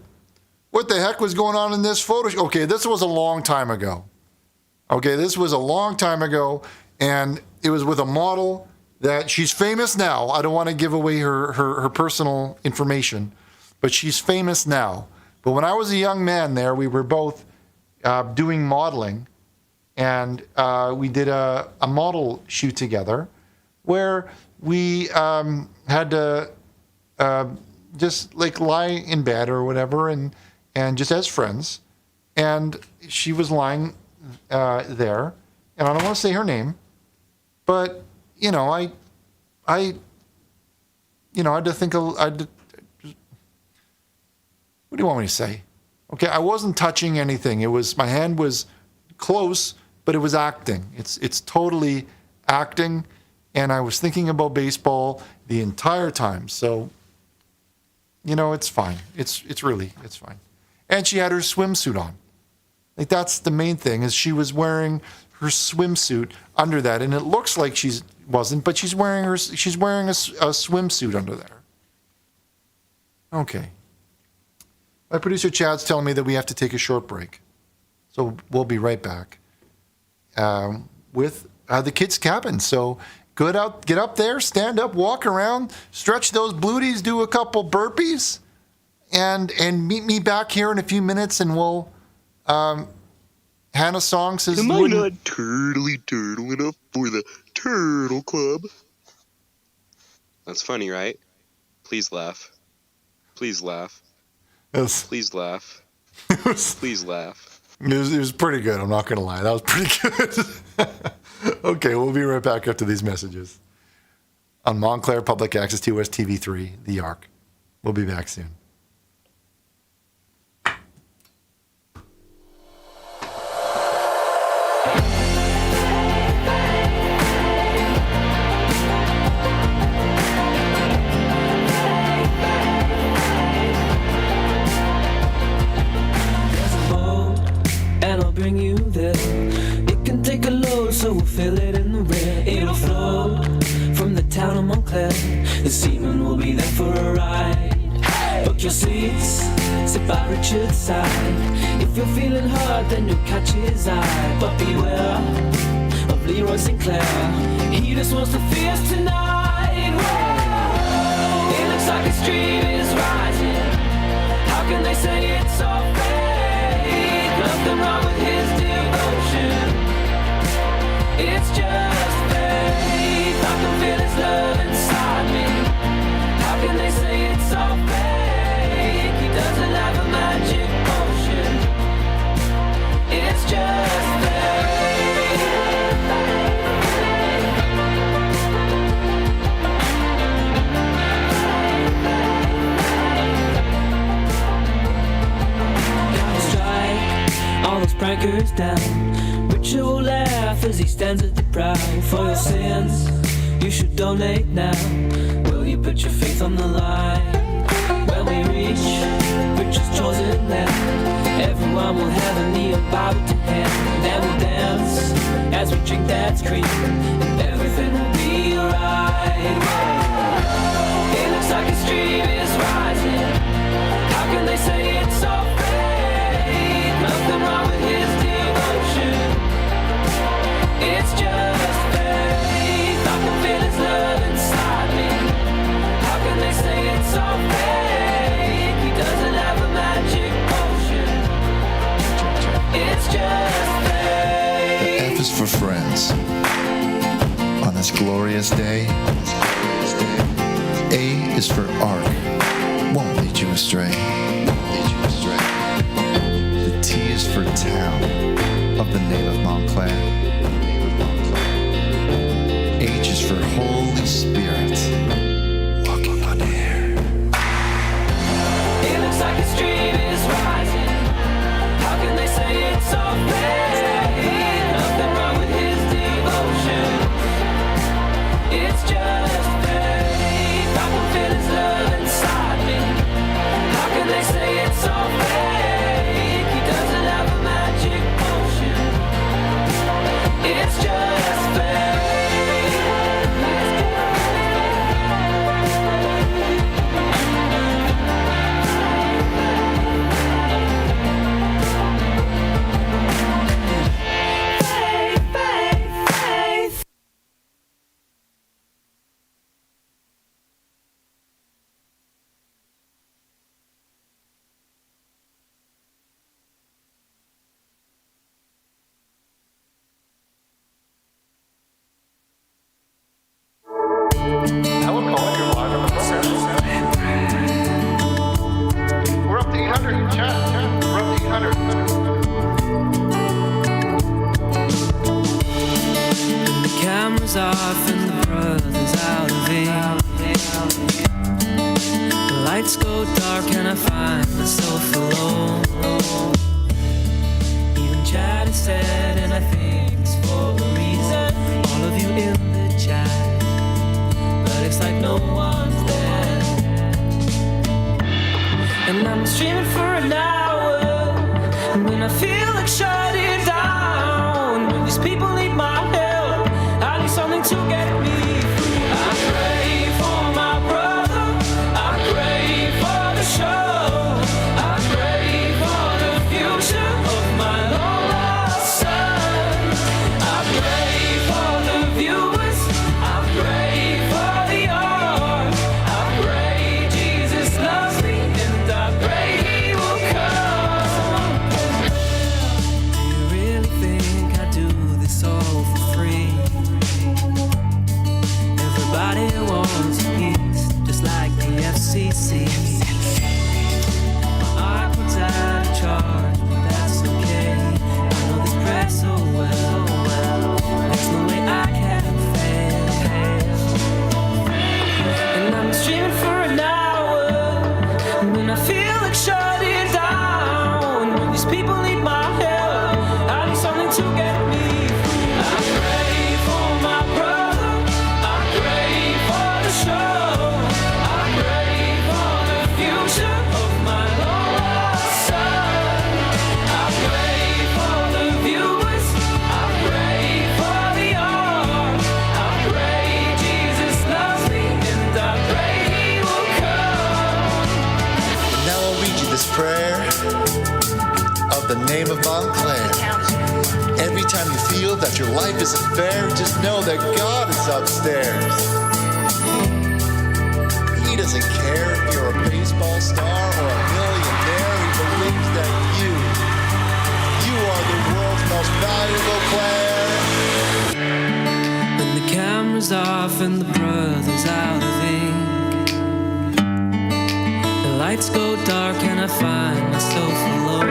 What the heck was going on in this photo? Okay, this was a long time ago. And it was with a model that she's famous now. I don't want to give away her personal information, but she's famous now. But when I was a young man there, we were both doing modeling, and we did a model shoot together where we had to just like lie in bed or whatever and just as friends. And she was lying there, and I don't want to say her name, but I had to think. What do you want me to say? Okay, I wasn't touching anything. It was, my hand was close, but it was acting. It's totally acting, and I was thinking about baseball the entire time. So, it's fine. It's fine. And she had her swimsuit on. Like, that's the main thing, is she was wearing her swimsuit under that, and it looks like she wasn't, but she's wearing a swimsuit under there. Okay. My producer Chad's telling me that we have to take a short break, so we'll be right back with the kids' cabin. So get up there, stand up, walk around, stretch those booties, do a couple burpees, and meet me back here in a few minutes, and we'll. Hannah Song says, am I not turtle enough for the Turtle Club? That's funny, right? Please laugh. Please laugh. Yes. Please laugh. Please laugh. It was pretty good. I'm not going to lie. That was pretty good. Okay, we'll be right back after these messages on Montclair Public Access TOS TV3, The Ark. We'll be back soon. Bring you there. It can take a load, so we'll fill it in the rear. It'll float from the town of Montclair. The seaman will be there for a ride. Book your seats, sit by Richard's side. If you're feeling hard, then you'll catch his eye. But beware of Leroy Sinclair. He just wants to fierce tonight. Whoa. It looks like a stream is rising. How can they say it's so fake? Nothing wrong with his devotion. It's just faith. I can feel his love inside me. How can they say it's so fake? He doesn't have a magic potion. It's just all those prankers down. Richard will laugh as he stands at the prow. For your sins, you should donate now. Will you put your faith on the line? When we reach Richard's chosen land, everyone will have a kneel Bible to hand. Then we'll dance as we drink that cream, and everything will be alright. It looks like a stream is rising. How can they say it's so fake? Nothing wrong with his devotion. It's just faith. I can feel his love inside me. How can they say it's so fake? He doesn't have a magic potion. It's just faith. The F is for friends. On this glorious day, A is for Ark. Won't lead you astray. The T is for town, of the name of Montclair. H is for Holy Spirit, walking on air. It looks like a stream is rising. How can they say it's so fake? Nothing wrong with his devotion. It's just faith. I can feel his love inside me. How can they say it's so fake? Chat. Roughly 100. The camera's off and the brother's out of ink. The lights go dark and I find myself alone. Even Chad is sad and I think it's for a reason. All of you in the chat, but it's like no one's there. And I'm streaming for an hour, and when I feel like shutting down, when these people need my help, I need something to get me through. I pray for my brother, I pray for the show, I pray for the future of my long lost son. I pray for the viewers, I pray for the art, I pray Jesus loves me, and I pray he will come. Do you really think I do this all for free? Everybody wants a piece, just like the FCC. My iPod's out of charge, but that's okay. I know this press so well. There's no way I can fail. And I'm streaming for an hour, and when I feel like shutting down, when these people need my help, I need something to get me through. I pray for my brother, I pray for the show, I pray for the future of my long lost son. I pray for the viewers, I pray for the art, I pray Jesus loves me, and I pray he will come. Now I'll read you this prayer of the name of Montclair. Every time you feel that your life isn't fair, just know that God is upstairs. He doesn't care if you're a baseball star or a millionaire. He believes that you are the world's most valuable player. When the camera's off and the brother's out of ink, the lights go dark and I find myself alone.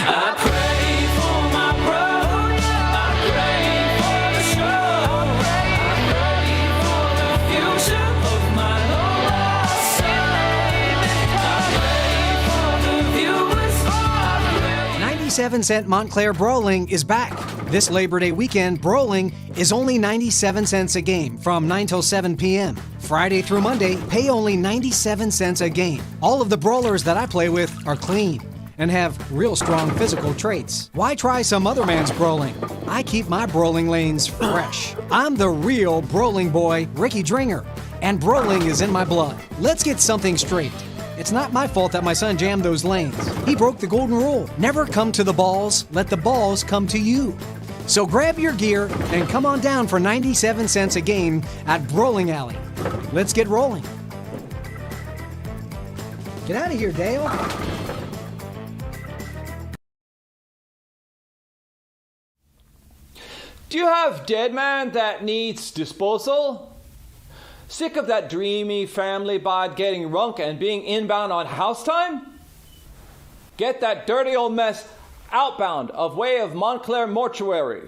I pray for my brother, I pray for the show, I pray for the future of my long lost son. I pray for the viewers, I pray. 97-cent Montclair Brawling is back. This Labor Day weekend, Brawling is only 97 cents a game from 9 till 7 p.m. Friday through Monday, pay only 97 cents a game. All of the brawlers that I play with are clean and have real strong physical traits. Why try some other man's brawling? I keep my brawling lanes fresh. I'm the real brawling boy, Ricky Dringer, and brawling is in my blood. Let's get something straight. It's not my fault that my son jammed those lanes. He broke the golden rule. Never come to the balls, let the balls come to you. So grab your gear and come on down for 97 cents a game at Brawling Alley. Let's get rolling. Get out of here, Dale. Do you have dead man that needs disposal? Sick of that dreamy family bod getting runk and being inbound on house time? Get that dirty old mess outbound of way of Montclair Mortuary.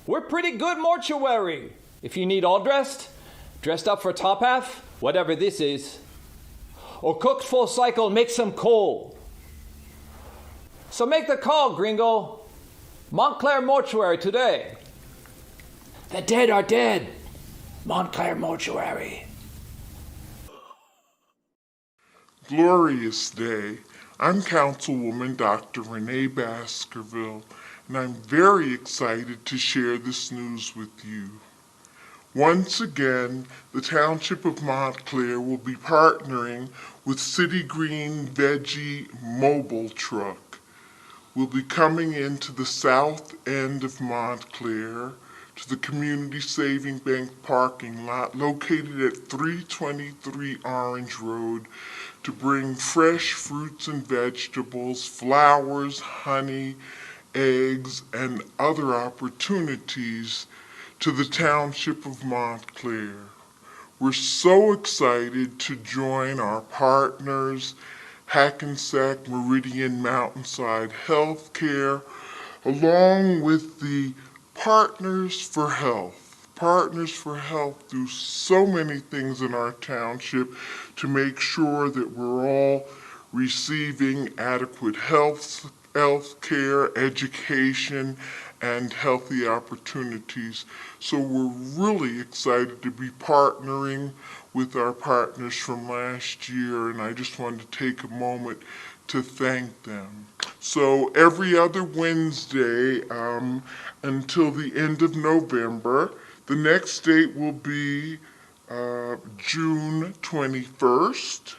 We're pretty good mortuary. If you need all dressed up for top half, whatever this is, or cooked full cycle, make some coal. So make the call, gringo. Montclair Mortuary today. The dead are dead. Montclair Mortuary. Glorious day. I'm Councilwoman Dr. Renee Baskerville, and I'm very excited to share this news with you. Once again, the Township of Montclair will be partnering with City Green Veggie Mobile Truck. We'll be coming into the south end of Montclair to the Community Saving Bank parking lot located at 323 Orange Road to bring fresh fruits and vegetables, flowers, honey, eggs, and other opportunities to the Township of Montclair. We're so excited to join our partners, Hackensack Meridian Mountainside Healthcare, along with the Partners for Health. Partners for Health do so many things in our township to make sure that we're all receiving adequate health care, education, and healthy opportunities. So we're really excited to be partnering with our partners from last year, and I just wanted to take a moment to thank them. So every other Wednesday until the end of November, the next date will be June 21st.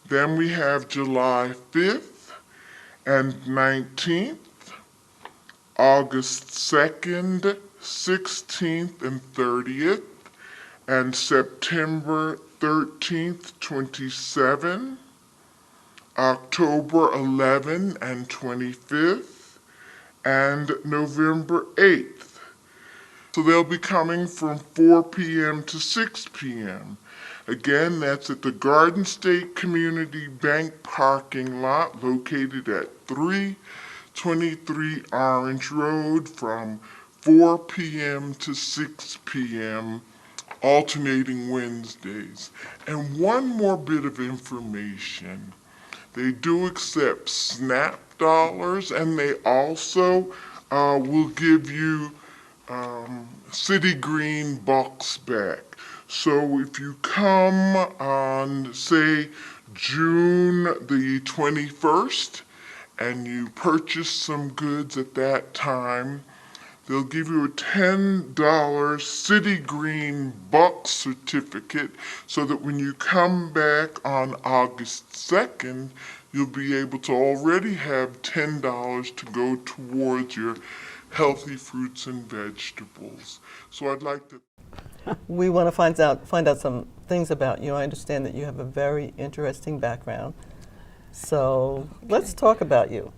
Then we have July 5th and 19th, August 2nd, 16th, and 30th, and September 13th, 27th, October 11th and 25th, and November 8th. So they'll be coming from 4 p.m. to 6 p.m. Again, that's at the Garden State Community Bank parking lot located at 323 Orange Road from 4 p.m. to 6 p.m. alternating Wednesdays. And one more bit of information. They do accept SNAP dollars, and they also will give you City Green bucks back. So if you come on, say, June the 21st, and you purchase some goods at that time, they'll give you a $10 City Green buck certificate so that when you come back on August 2nd, you'll be able to already have $10 to go towards your healthy fruits and vegetables. So I'd like to... We want to find out some things about you. I understand that you have a very interesting background. So let's talk about you.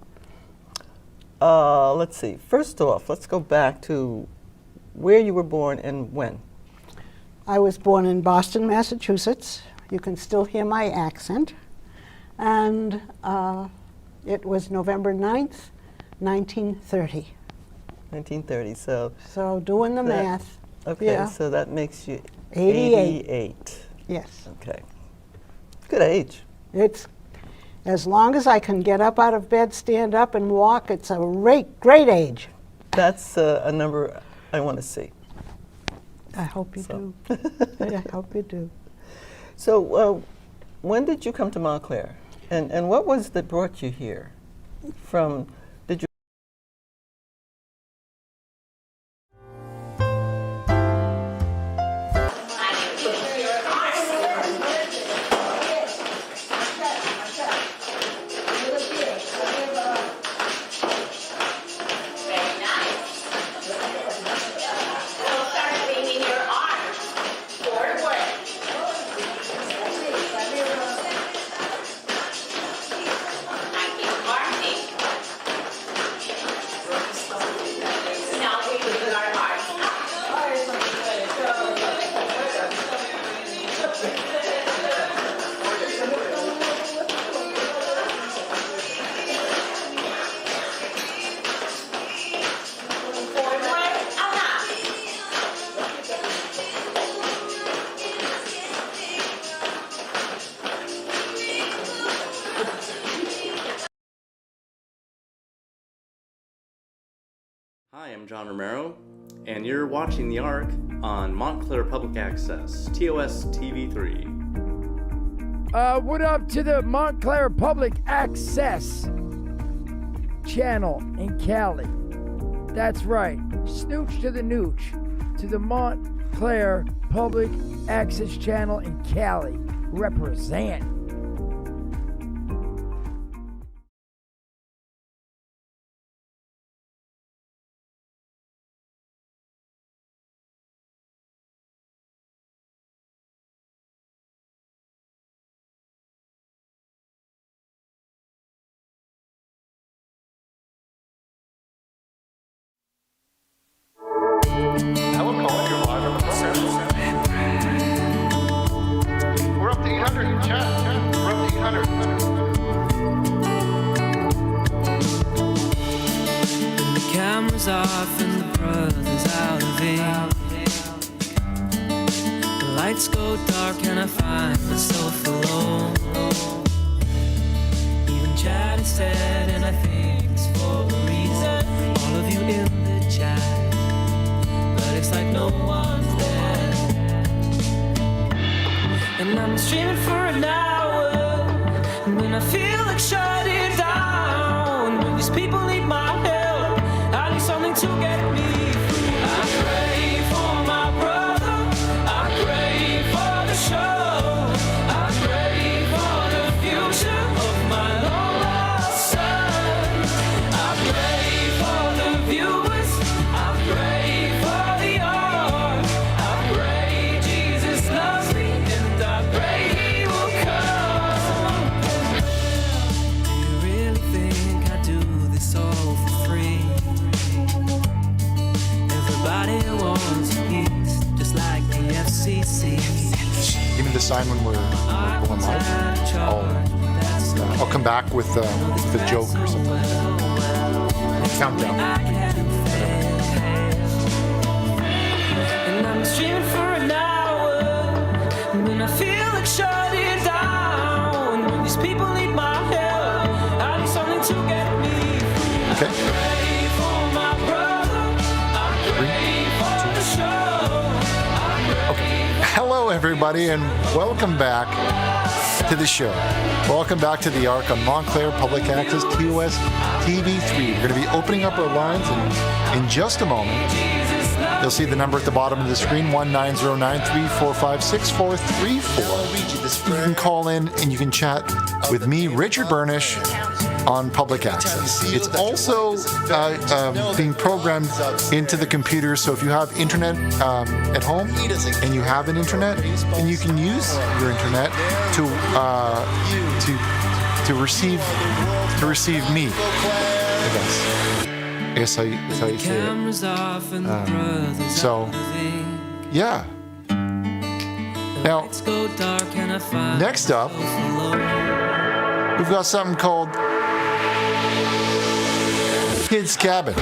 Let's see. First off, let's go back to where you were born and when. I was born in Boston, Massachusetts. You can still hear my accent. And it was November 9th, 1930. 1930, so... So doing the math. Okay, yeah. So that makes you 88. Yes. Okay. Good age. It's, as long as I can get up out of bed, stand up, and walk, it's a great age. That's a number I want to see. I hope you do. I hope you do. So when did you come to Montclair? And what was that brought you here? Did you... Hi, I'm John Romero, and you're watching The Arc on Montclair Public Access, TOS TV3. What up to the Montclair Public Access channel in Cali? That's right, snooch to the nooch, to the Montclair Public Access channel in Cali. Represent. The camera's off and the brother's out of ink. The lights go dark and I find myself alone. Even Chad is sad and I think it's for a reason. All of you in the chat, but it's like no one's there. And I'm streaming for an hour, and when I feel like shutting down, when these people need my help, I need something to get me through. I pray for my brother, I pray for the show, I pray for the future of my long lost son. I pray for the viewers, I pray for the art, I pray Jesus loves me, and I pray he will come. Do you really think I do this all for free? Everybody wants a piece, just like the FCC. Give me the sign when we're going live. I'll come back with a joke or something. Countdown. And I'm streaming for an hour, and when I feel like shutting down, when these people need my help, I need something to get me through. Okay. I pray for my brother, I pray for the show, I pray. Hello, everybody, and welcome back to the show. Welcome back to the Arc on Montclair Public Access TOS TV3. We're going to be opening up our lines in just a moment. You'll see the number at the bottom of the screen, 1-909-345-6434. You can call in and you can chat with me, Richard Burnish, on public access. It's also being programmed into the computer, so if you have internet at home and you have an internet, then you can use your internet to receive me. I guess that's how you say it. So, yeah. Now, next up, we've got something called Kids Cabin.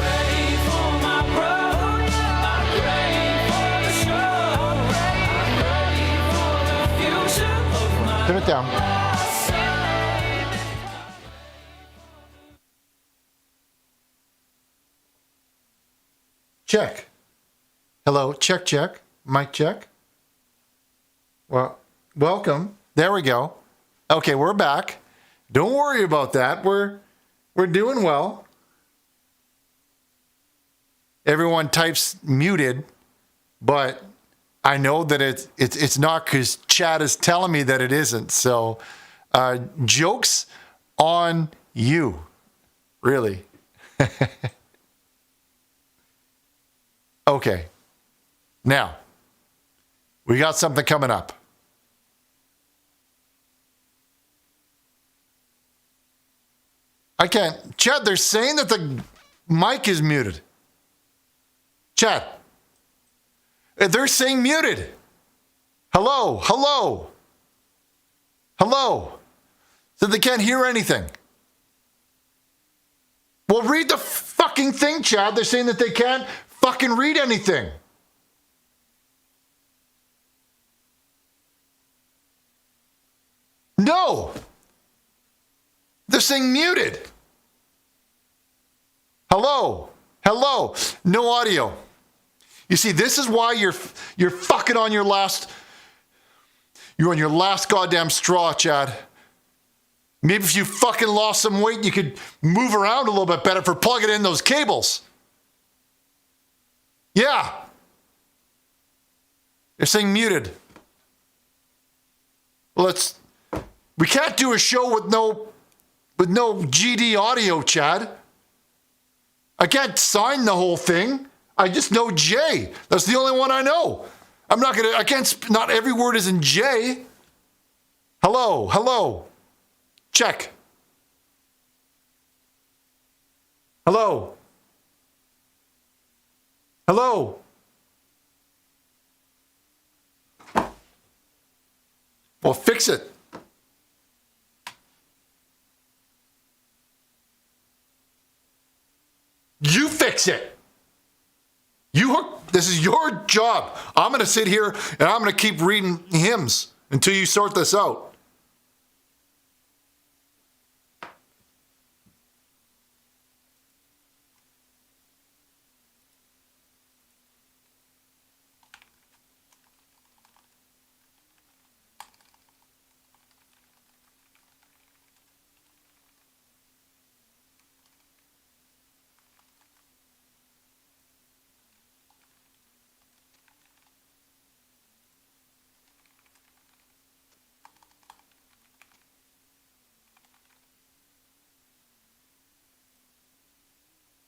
Turn it down. Check. Hello, check, check. Mic check. Well, welcome. There we go. Okay, we're back. Don't worry about that. We're doing well. Everyone types muted, but I know that it's not because Chad is telling me that it isn't. So, jokes on you, really. Okay. Now, we got something coming up. I can't. Chad, they're saying that the mic is muted. Chad, they're saying muted. Hello, hello, hello. So they can't hear anything. Well, read the fucking thing, Chad. They're saying that they can't fucking read anything. No. They're saying muted. Hello. Hello. No audio. You see, this is why you're fucking on your last goddamn straw, Chad. Maybe if you fucking lost some weight, you could move around a little bit better for plugging in those cables. Yeah. They're saying muted. We can't do a show with no GD audio, Chad. I can't sign the whole thing. I just know J. That's the only one I know. Not every word is in J. Hello, hello. Check. Hello. Hello. Well, fix it. fix it. This is your job. I'm going to sit here and I'm going to keep reading hymns until you sort this out.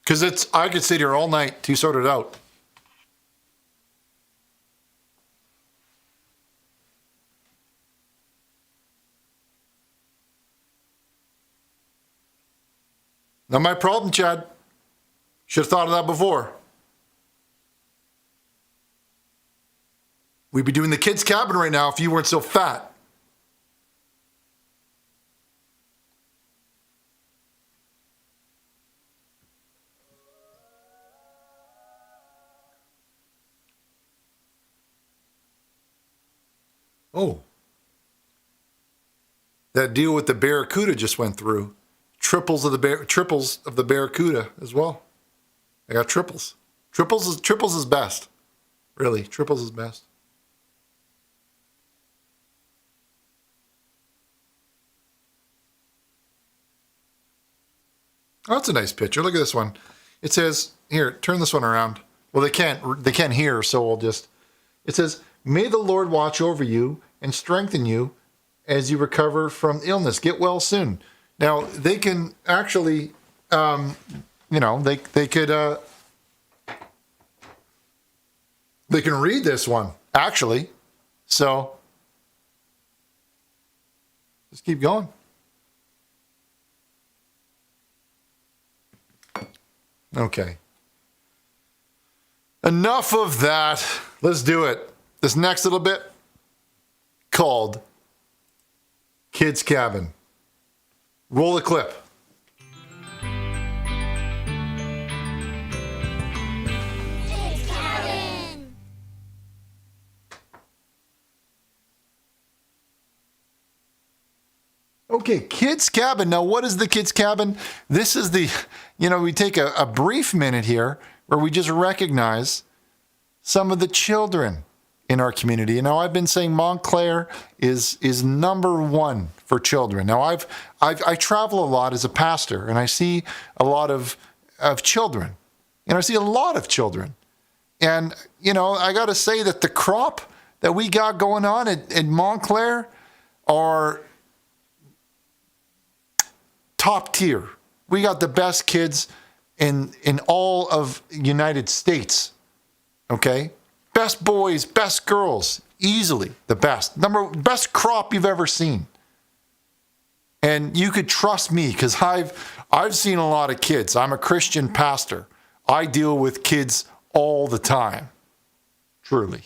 Because I could sit here all night to sort it out. Not my problem, Chad. Should have thought of that before. We'd be doing the kids' cabin right now if you weren't so fat. Oh. That deal with the Barracuda just went through. Triples of the Barracuda as well. I got triples. Triples is best. Really, triples is best. Oh, that's a nice picture. Look at this one. It says, here, turn this one around. Well, they can't hear, so I'll just, it says, may the Lord watch over you and strengthen you as you recover from illness. Get well soon. Now, they can actually, they can read this one, actually. So, just keep going. Okay. Enough of that. Let's do it. This next little bit called Kids Cabin. Roll the clip. Kids Cabin. Okay, Kids Cabin. Now, what is the Kids Cabin? This is we take a brief minute here where we just recognize some of the children in our community. Now, I've been saying Montclair is number one for children. Now, I travel a lot as a pastor, and I see a lot of children. And I see a lot of children. And, I got to say that the crop that we got going on at Montclair are top tier. We got the best kids in all of United States. Okay? Best boys, best girls, easily the best. Best crop you've ever seen. And you could trust me because I've seen a lot of kids. I'm a Christian pastor. I deal with kids all the time. Truly.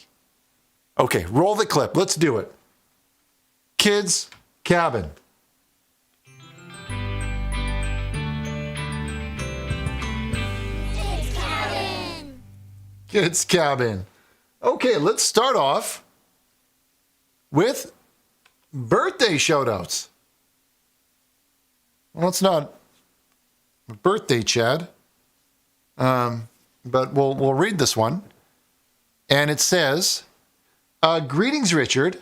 Okay, roll the clip. Let's do it. Kids Cabin. Kids Cabin. Kids Cabin. Okay, let's start off with birthday shout-outs. Well, it's not a birthday, Chad, but we'll read this one. And it says, greetings, Richard.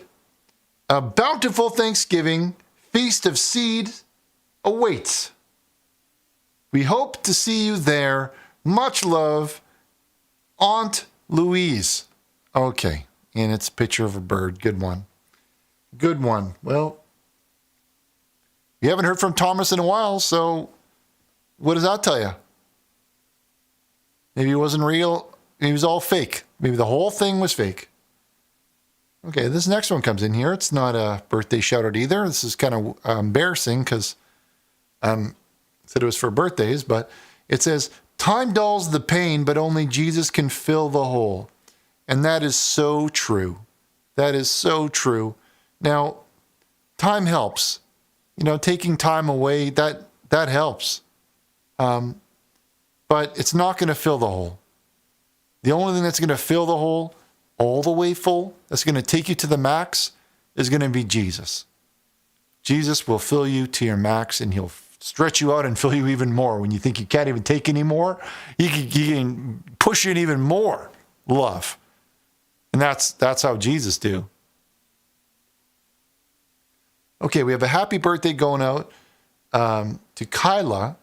A bountiful Thanksgiving feast of seed awaits. We hope to see you there. Much love, Aunt Louise. Okay, and it's a picture of a bird. Good one. Good one. Well, you haven't heard from Thomas in a while, so what does that tell you? Maybe it wasn't real. Maybe it was all fake. Maybe the whole thing was fake. Okay, this next one comes in here. It's not a birthday shout-out either. This is kind of embarrassing because I said it was for birthdays, but it says, time dulls the pain, but only Jesus can fill the hole. And that is so true. That is so true. Now, time helps. Taking time away, that helps. But but it's not going to fill the hole. The only thing that's going to fill the hole all the way full, that's going to take you to the max, is going to be Jesus. Jesus will fill you to your max, and he'll stretch you out and fill you even more. When you think you can't even take any more, he can push you in even more love. And that's how Jesus do. Okay, we have a happy birthday going out to Kyla.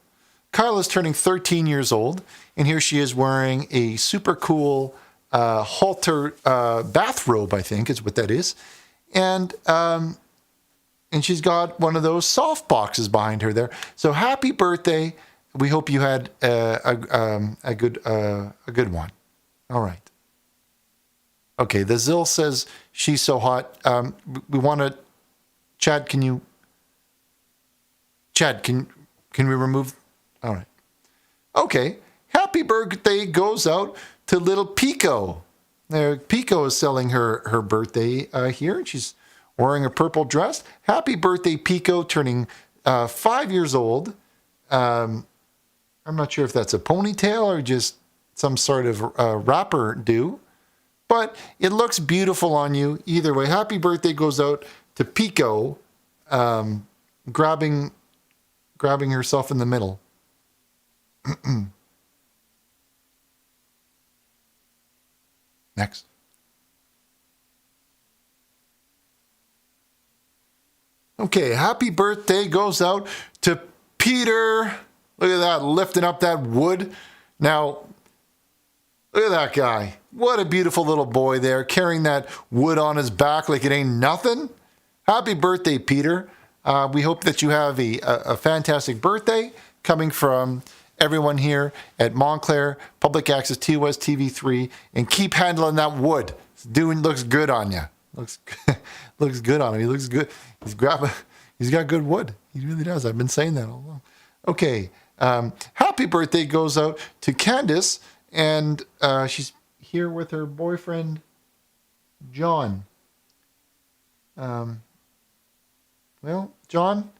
Kyla's turning 13 years old, and here she is wearing a super cool halter bathrobe, I think is what that is. And she's got one of those soft boxes behind her there. So happy birthday. We hope you had a good one. All right. Okay, the Zill says she's so hot. We want to, Chad, can we remove? All right. Okay. Happy birthday goes out to little Pico. There, Pico is selling her birthday here. She's wearing a purple dress. Happy birthday, Pico, turning 5 years old. I'm not sure if that's a ponytail or just some sort of wrapper do, but it looks beautiful on you. Either way, happy birthday goes out to Pico, grabbing herself in the middle. Next. Okay, happy birthday goes out to Peter. Look at that, lifting up that wood. Now, look at that guy. What a beautiful little boy there, carrying that wood on his back like it ain't nothing. Happy birthday, Peter. We hope that you have a fantastic birthday coming from everyone here at Montclair Public Access TOS TV3, and keep handling that wood. Looks good on you. Looks good on him. He looks good. He's got good wood. He really does. I've been saying that all along. Okay. Happy birthday goes out to Candace, and she's here with her boyfriend, John. Well, John,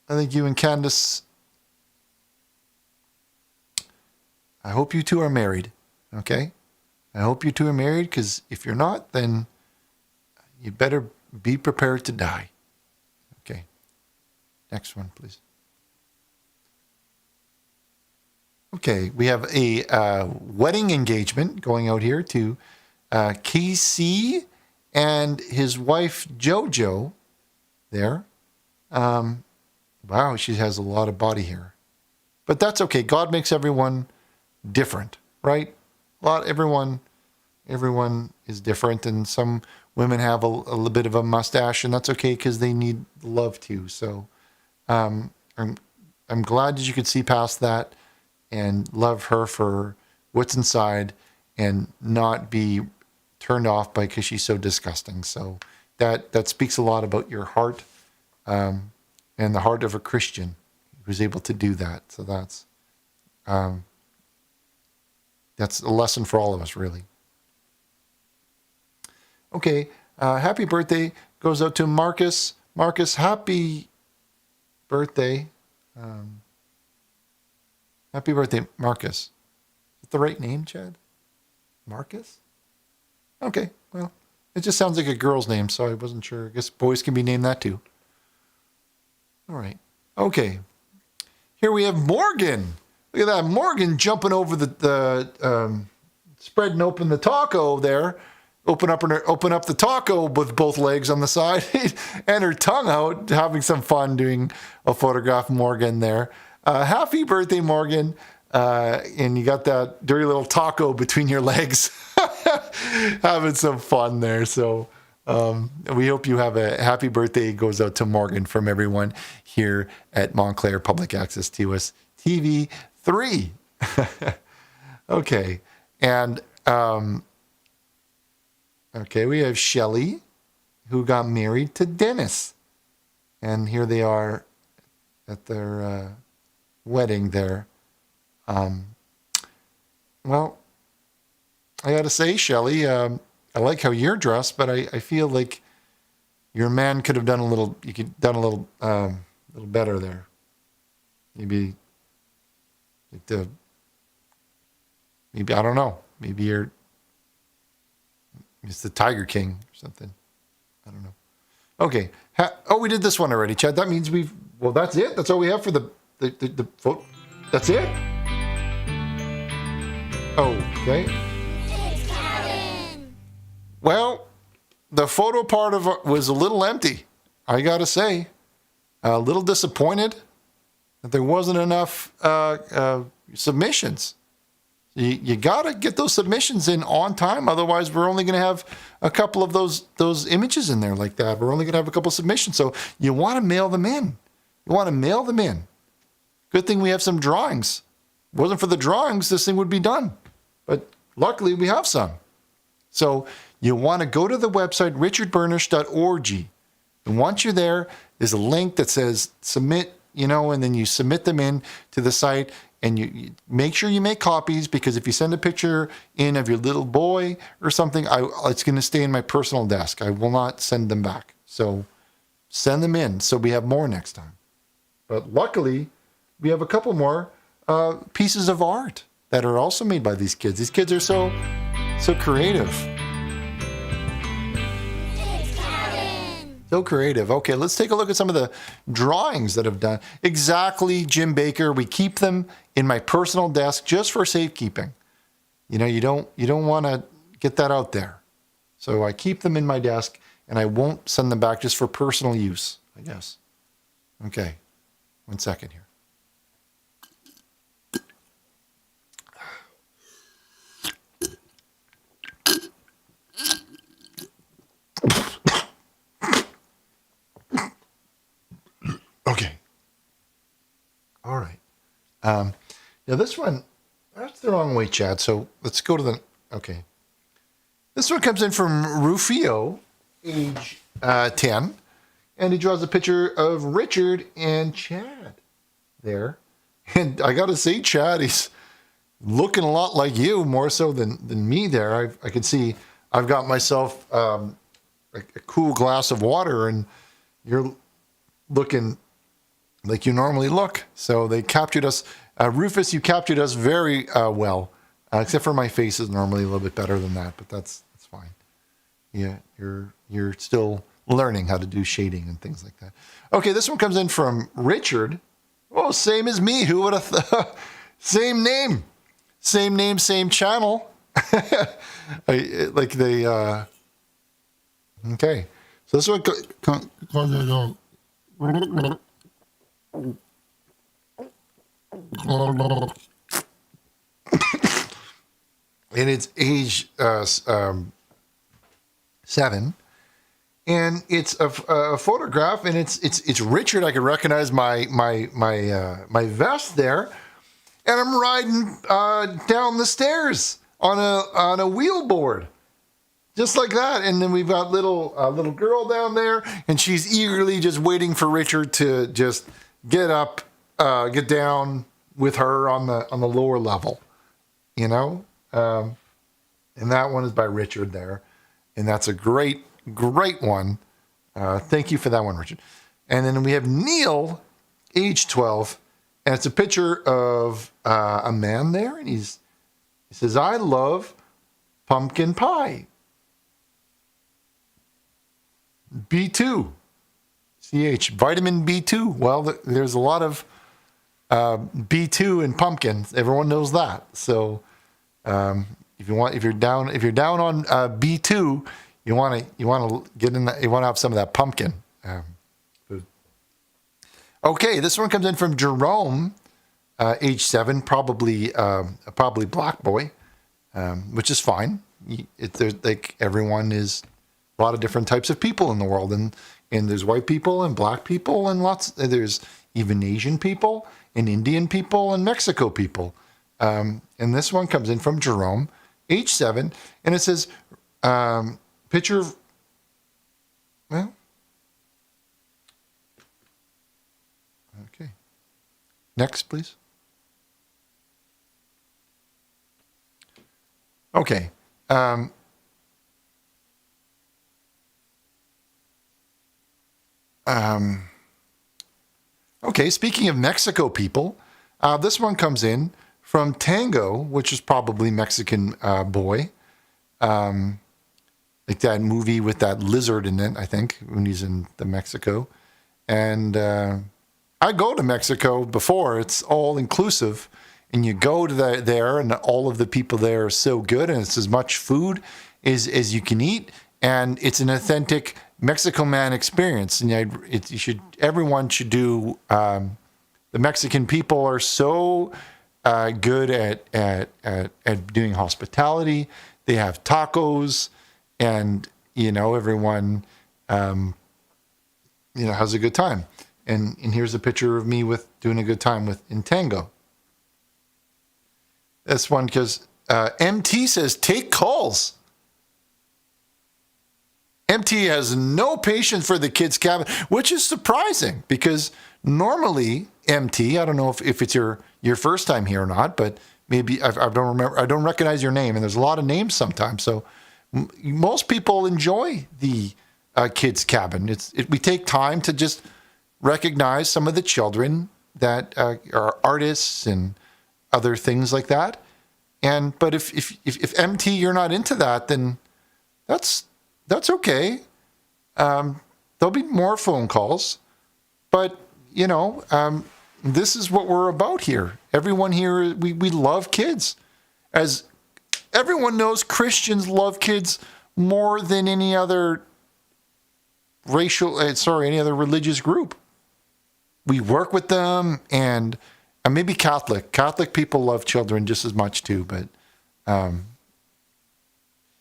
I think you and Candace, I hope you two are married, okay? I hope you two are married, because if you're not, then you better be prepared to die. Okay. Next one, please. Okay, we have a wedding engagement going out here to KC and his wife, JoJo, there. Wow, she has a lot of body hair. But that's okay. God makes everyone different, right? Everyone is different, and some women have a little bit of a mustache, and that's okay because they need love too. So I'm glad that you could see past that and love her for what's inside and not be turned off by because she's so disgusting. So that speaks a lot about your heart and the heart of a Christian who's able to do that. So that's a lesson for all of us, really. Okay, happy birthday goes out to Marcus. Marcus, happy birthday. Happy birthday, Marcus. Is that the right name, Chad? Marcus? Okay, well, it just sounds like a girl's name, so I wasn't sure. I guess boys can be named that too. All right. Okay. Here we have Morgan. Look at that. Morgan jumping over the spreading open the taco there. Open up the taco with both legs on the side and her tongue out, having some fun doing a photograph of Morgan there. Happy birthday, Morgan. And you got that dirty little taco between your legs. Having some fun there. So we hope you have a happy birthday. It goes out to Morgan from everyone here at Montclair Public Access TOS TV 3. Okay. And okay, we have Shelley, who got married to Dennis. And here they are at their wedding there. Well, I got to say, Shelley, I like how you're dressed, but I feel like your man could have done a little better there. Maybe Like maybe, I don't know. Maybe it's the Tiger King or something. I don't know. Okay. We did this one already, Chad. That means that's it. That's all we have for the vote. That's it? Okay. It's counting. Well, the photo part of it was a little empty. I got to say. A little disappointed that there wasn't enough submissions. You got to get those submissions in on time. Otherwise, we're only going to have a couple of those images in there like that. We're only going to have a couple of submissions. So you want to mail them in. Good thing we have some drawings. If it wasn't for the drawings, this thing would be done. But luckily, we have some. So you want to go to the website, richardburnish.org. And once you're there, there's a link that says submit, and then you submit them in to the site. And you make sure you make copies, because if you send a picture in of your little boy or something, it's going to stay in my personal desk. I will not send them back. So send them in so we have more next time. But luckily, we have a couple more pieces of art that are also made by these kids. These kids are so creative. So creative. Okay, let's take a look at some of the drawings that have done. Exactly, Jim Baker. We keep them in my personal desk just for safekeeping. You don't want to get that out there. So I keep them in my desk, and I won't send them back, just for personal use, I guess. Okay, 1 second here. Okay. All right. Now this one, that's the wrong way, Chad. So let's go to okay. This one comes in from Rufio, age 10, and he draws a picture of Richard and Chad there. And I got to say, Chad, he's looking a lot like you, more so than me there. I can see I've got myself a cool glass of water, and you're looking like you normally look. So they captured us. Rufus, you captured us very well, except for my face is normally a little bit better than that, but that's fine. Yeah, you're still learning how to do shading and things like that. Okay, this one comes in from Richard. Oh, same as me. Who would have same name, same channel. Okay, so this one and it's age 7, and it's a photograph, and it's Richard. I can recognize my vest there, and I'm riding down the stairs on a wheelboard, just like that. And then we've got little girl down there, and she's eagerly just waiting for Richard to just get down with her on the lower level, and that one is by Richard there, and that's a great one. Thank you for that one, Richard. And then we have Neil, age 12, and it's a picture of a man there, and he says, "I love pumpkin pie." B2, CH, vitamin B2. Well, there's a lot of B2 in pumpkins. Everyone knows that. So if you're down on B2, you want to get in that. You want to have some of that pumpkin food. Okay, this one comes in from Jerome, age 7, probably black boy, which is fine. There's like everyone is a lot of different types of people in the world, and there's white people and black people and there's even Asian people and Indian people and Mexico people. And this one comes in from Jerome, age 7, and it says, picture of, well, okay. Next, please. Okay. Okay, speaking of Mexico people, This one comes in from Tango, which is probably Mexican boy. Like that movie with that lizard in it, I think, when he's in Mexico. And I go to Mexico before. It's all inclusive. And you go to there, and all of the people there are so good, and it's as much food as you can eat. And it's an authentic Mexico man experience. And everyone should do. The Mexican people are so good at doing hospitality. They have tacos, and everyone has a good time. And here's a picture of me with doing a good time in Tango. This one because MT says take calls. MT has no patience for the kids' cabin, which is surprising because normally MT, I don't know if it's your first time here or not, but maybe I don't remember. I don't recognize your name, and there's a lot of names sometimes. So most people enjoy the kids' cabin. We take time to just recognize some of the children that are artists and other things like that. But if MT you're not into that, then that's okay. There'll be more phone calls, but this is what we're about here. Everyone here, we love kids. As everyone knows, Christians love kids more than any other any other religious group. We work with them, and maybe Catholic people love children just as much too. But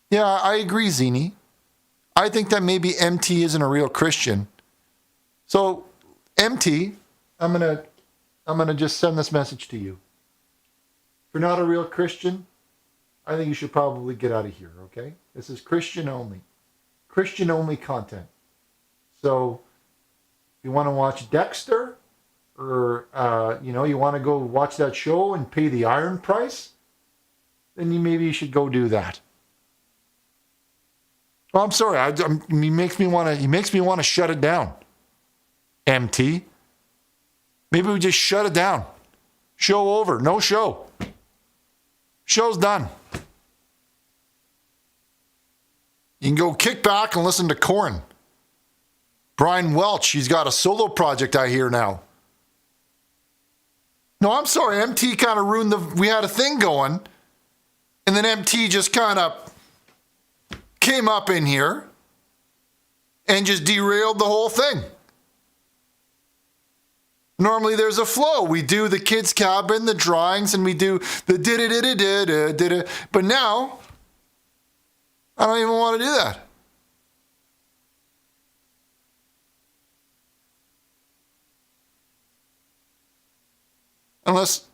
yeah, I agree, Zini. I think that maybe MT isn't a real Christian. So MT, I'm gonna just send this message to you. If you're not a real Christian, I think you should probably get out of here. Okay, this is Christian only content. So if you want to watch Dexter, or you want to go watch that show and pay the iron price, then maybe you should go do that. Well, I'm sorry. He makes me want to shut it down. MT. Maybe we just shut it down. Show over. No show. Show's done. You can go kick back and listen to Korn. Brian Welch, he's got a solo project I hear now. No, I'm sorry. MT kind of ruined we had a thing going, and then MT just kind of came up in here and just derailed the whole thing. Normally there's a flow. We do the kids' cabin, the drawings, and we do the did-it. But now, I don't even want to do that. Unless,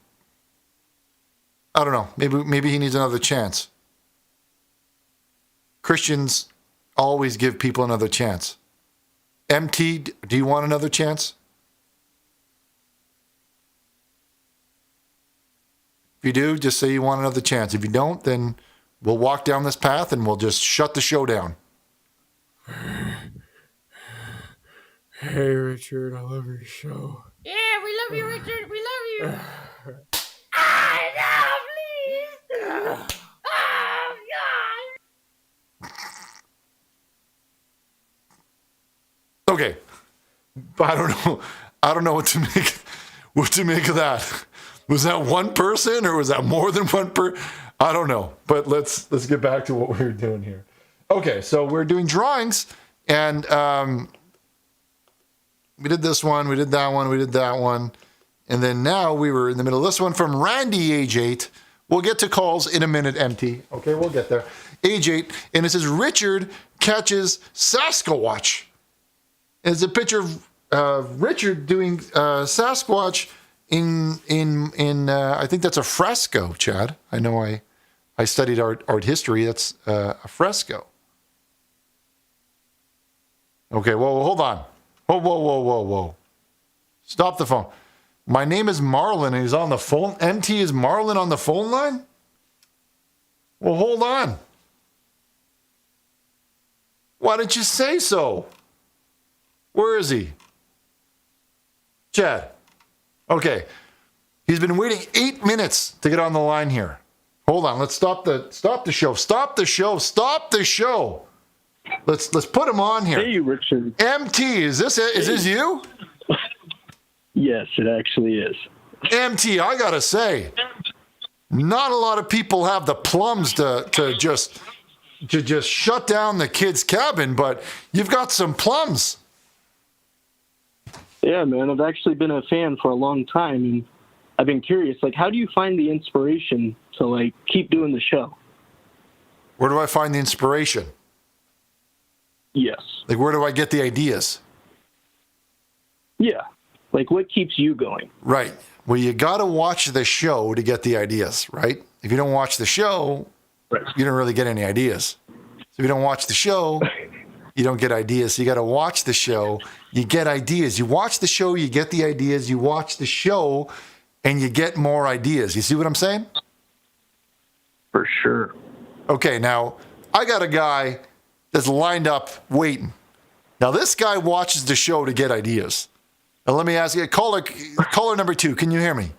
I don't know, maybe he needs another chance. Christians always give people another chance. MT, do you want another chance? If you do, just say you want another chance. If you don't, then we'll walk down this path and we'll just shut the show down. Hey, Richard, I love your show. Yeah, we love you, Richard. We love you. I know, please. Oh, God. Okay. I don't know what to make of that. Was that one person or was that more than one person? I don't know. But let's get back to what we were doing here. Okay, so we're doing drawings, and we did this one, we did that one, we did that one. And then now we were in the middle of this one from Randy, age 8. We'll get to calls in a minute, MT. Okay, we'll get there. Age 8. And it says, Richard catches Sasquatch. And it's a picture of Richard doing Sasquatch in I think that's a fresco, Chad. I know I studied art history. That's a fresco. Okay, whoa, hold on. Whoa. Stop the phone. My name is Marlon, and he's on the phone. MT, is Marlon on the phone line? Well, hold on. Why didn't you say so? Where is he? Chad. Okay. He's been waiting 8 minutes to get on the line here. Hold on. Let's stop the show. Stop the show. Stop the show. Let's put him on here. Hey, Richard. MT, is this it? Is this you? Yes, it actually is. MT, I gotta say, not a lot of people have the plums to just shut down the kid's cabin, but you've got some plums. Yeah, man, I've actually been a fan for a long time, and I've been curious, like, how do you find the inspiration to, like, keep doing the show? Where do I find the inspiration? Yes. Like, where do I get the ideas? Yeah. Like, what keeps you going? Right. Well, you got to watch the show to get the ideas, right? If you don't watch the show, you don't really get any ideas. So if you don't watch the show, you don't get ideas. So you got to watch the show, you get ideas. You watch the show, you get the ideas. You watch the show, and you get more ideas. You see what I'm saying? For sure. Okay, now, I got a guy that's lined up waiting. Now, this guy watches the show to get ideas. Now, let me ask you, caller number 2, can you hear me?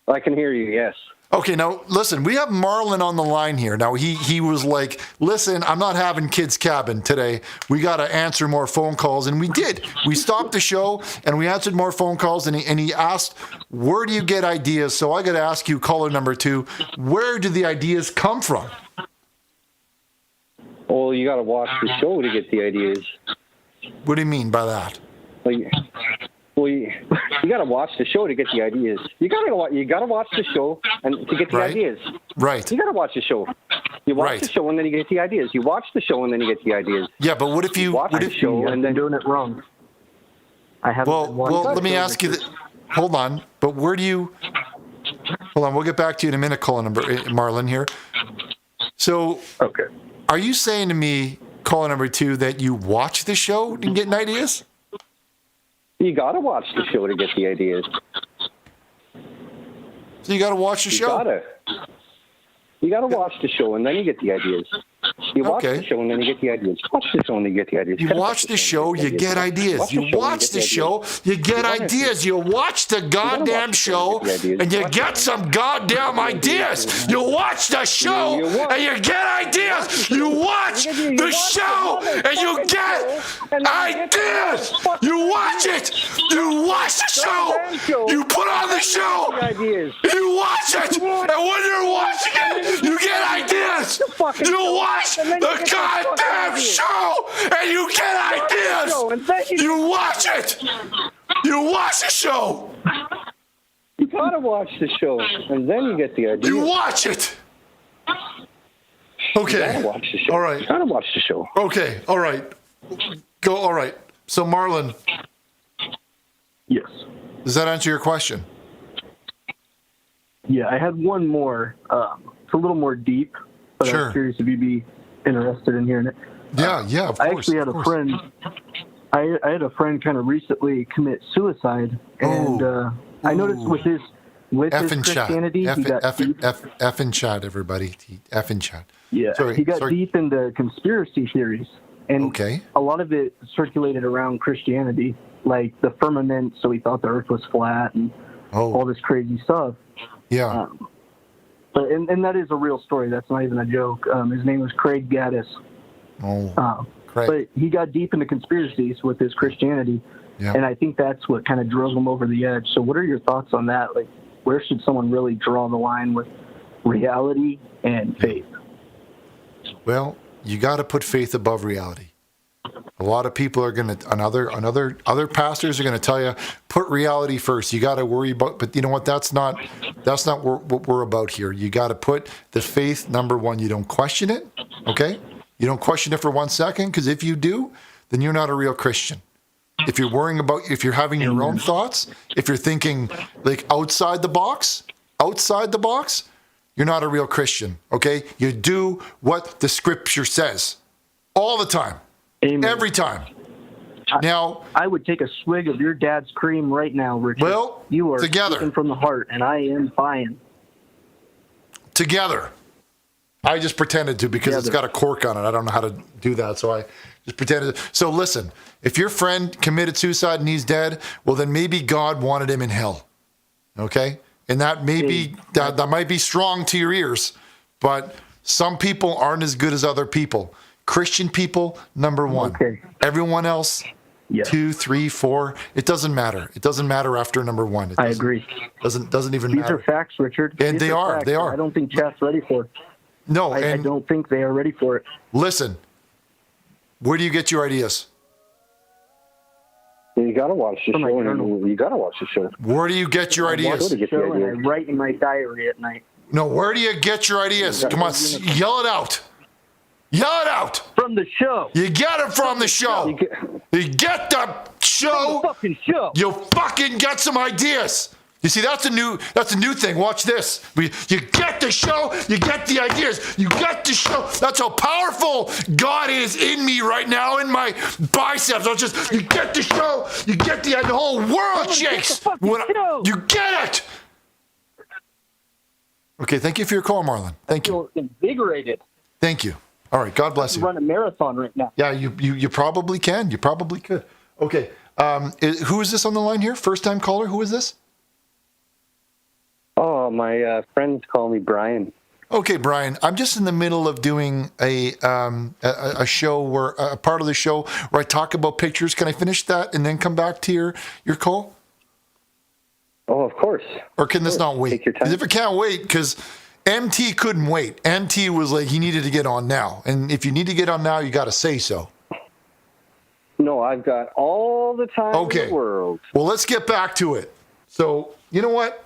I can hear you, yes. Okay, now, listen, we have Marlon on the line here. Now, he was like, listen, I'm not having kids' cabin today. We got to answer more phone calls, and we did. We stopped the show, and we answered more phone calls, and he asked, where do you get ideas? So I got to ask you, caller number 2, where do the ideas come from? Well, you got to watch the show to get the ideas. What do you mean by that? Like, well, you got to watch the show to get the ideas. You got to watch the show and to get the ideas. Right. You got to watch the show. You watch the show and then you get the ideas. You watch the show and then you get the ideas. Yeah, but what if you watch the show and then doing it wrong? I haven't. Well, let me ask you that. Hold on, but where do you? Hold on, we'll get back to you in a minute, caller number Marlon here. So, okay, are you saying to me, caller number 2, that you watch the show and get ideas? You got to watch the show to get the ideas. So you got to watch the show? You got to watch the show and then you get the ideas. You watch the show and then you get the ideas. Watch the show and then you get the ideas. You watch the show, you get ideas. You watch the show, you get ideas. You watch the goddamn show, and you get some goddamn ideas. You watch the show, and you get ideas. You watch the show, and you get ideas. You watch it. You watch the show. You put on the show. You watch it, and when you're watching it, you get ideas. You watch the goddamn show, and you get ideas. You watch it. You watch the show. You gotta watch the show, and then you get the ideas. You watch it. Okay. You gotta watch the show. All right. You gotta watch the show. Okay. All right. Go. All right. So, Marlon. Yes. Does that answer your question? Yeah, I had one more. It's a little more deep, but I was curious if you'd be interested in hearing it. Yeah, of course. I actually had a friend. I had a friend kind of recently commit suicide, and I noticed with his Christianity, he got deep. F in chat, everybody. F in chat. Yeah, he got deep into conspiracy theories, and a lot of it circulated around Christianity, like the firmament. So he thought the Earth was flat, and all this crazy stuff. Yeah. But and that is a real story. That's not even a joke. His name was Craig Gaddis. Craig. But he got deep into conspiracies with his Christianity, and I think that's what kind of drove him over the edge. So what are your thoughts on that? Like, where should someone really draw the line with reality and faith? Well, you got to put faith above reality. A lot of people are going to, other pastors are going to tell you, put reality first. You got to worry about, but you know what? That's not what we're about here. You got to put the faith number one. You don't question it, okay? You don't question it for 1 second, because if you do, then you're not a real Christian. If you're worrying about, if you're having your own thoughts, if you're thinking like outside the box, you're not a real Christian, okay? You do what the scripture says all the time. Amen. Every time. Now, I would take a swig of your dad's cream right now, Richard. Well, you are together. speaking from the heart, and I am buying. Together. I just pretended to because it's got a cork on it. I don't know how to do that, so I just pretended. So listen, if your friend committed suicide and he's dead, well, then maybe God wanted him in hell. Okay? And that may be that might be strong to your ears, but some people aren't as good as other people. Christian people, number one. Okay. Everyone else, 2, 3, 4. It doesn't matter. It doesn't matter after number one. I agree. Doesn't even These matter. are facts, Richard. And These they are. facts. They are. I don't think chat's ready for it. No, I don't think they are ready for it. Listen, where do you get your ideas? You gotta watch the show. You gotta watch the show. Where do you get your ideas? I write in my diary at night. No, where do you get your ideas? Come on, yell it out. Yell it out. From the show. You get it from the show. You get the show. From the fucking show. You fucking get some ideas. You see, that's a new thing. Watch this. You get the show, you get the ideas, you get the show. That's how powerful God is in me right now, in my biceps. You get the show, you get the whole world shakes. You get it. Okay, thank you for your call, Marlon. Thank you. I feel invigorated. Thank you. All right, God bless you. Run a marathon right now. Yeah, you probably can. You probably could. Okay, who is this on the line here? First time caller. Who is this? Oh, my friends call me Brian. Okay, Brian. I'm just in the middle of doing a show where a part of the show where I talk about pictures. Can I finish that and then come back to your call? Oh, of course. Or can this not wait? Because if it can't wait, because MT couldn't wait. MT was like he needed to get on now, and if you need to get on now, you got to say so. No, I've got all the time in the world. Well, let's get back to it. So you know what?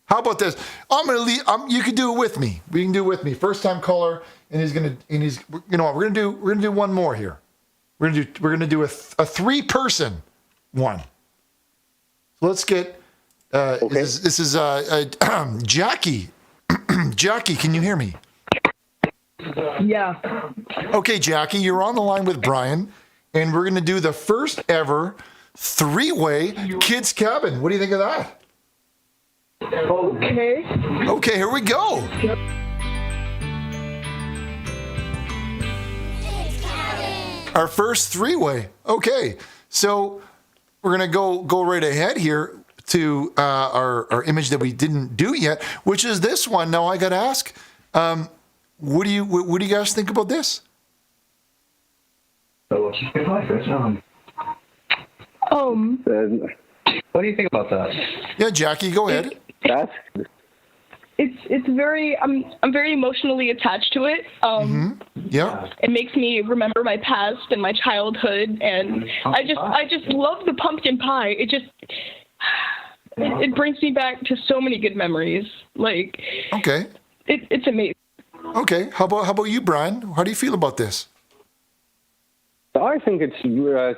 How about this? I'm gonna leave. You can do it with me. We can do it with me. First time caller, and he's you know what? We're gonna do one more here. We're gonna do a 3-person one. So let's get. This is Jackie. Jackie, can you hear me? Yeah. Okay, Jackie, you're on the line with Brian, and we're gonna do the first ever 3-way kids cabin. What do you think of that? Okay. Okay, here we go. Our first 3-way. Okay, so we're gonna go right ahead here to our image that we didn't do yet, which is this one. Now I gotta ask, what do you guys think about this? What do you think about that? Yeah, Jackie, go ahead. It's very I'm very emotionally attached to it. Yeah. It makes me remember my past and my childhood, and I just love the pumpkin pie. It brings me back to so many good memories. Like, okay, it's amazing. Okay, how about you, Brian? How do you feel about this? I think it's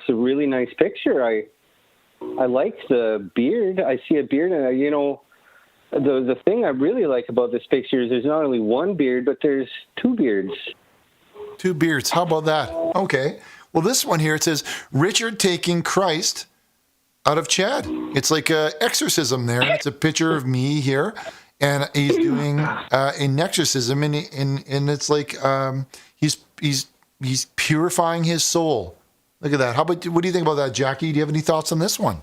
a really nice picture. I like the beard. I see a beard, and the thing I really like about this picture is there's not only one beard, but there's 2 beards. 2 beards. How about that? Okay. Well, this one here, it says Richard taking Christ out of Chad. It's like an exorcism there. It's a picture of me here, and he's doing an exorcism, and it's like he's purifying his soul. Look at that. What do you think about that, Jackie? Do you have any thoughts on this one?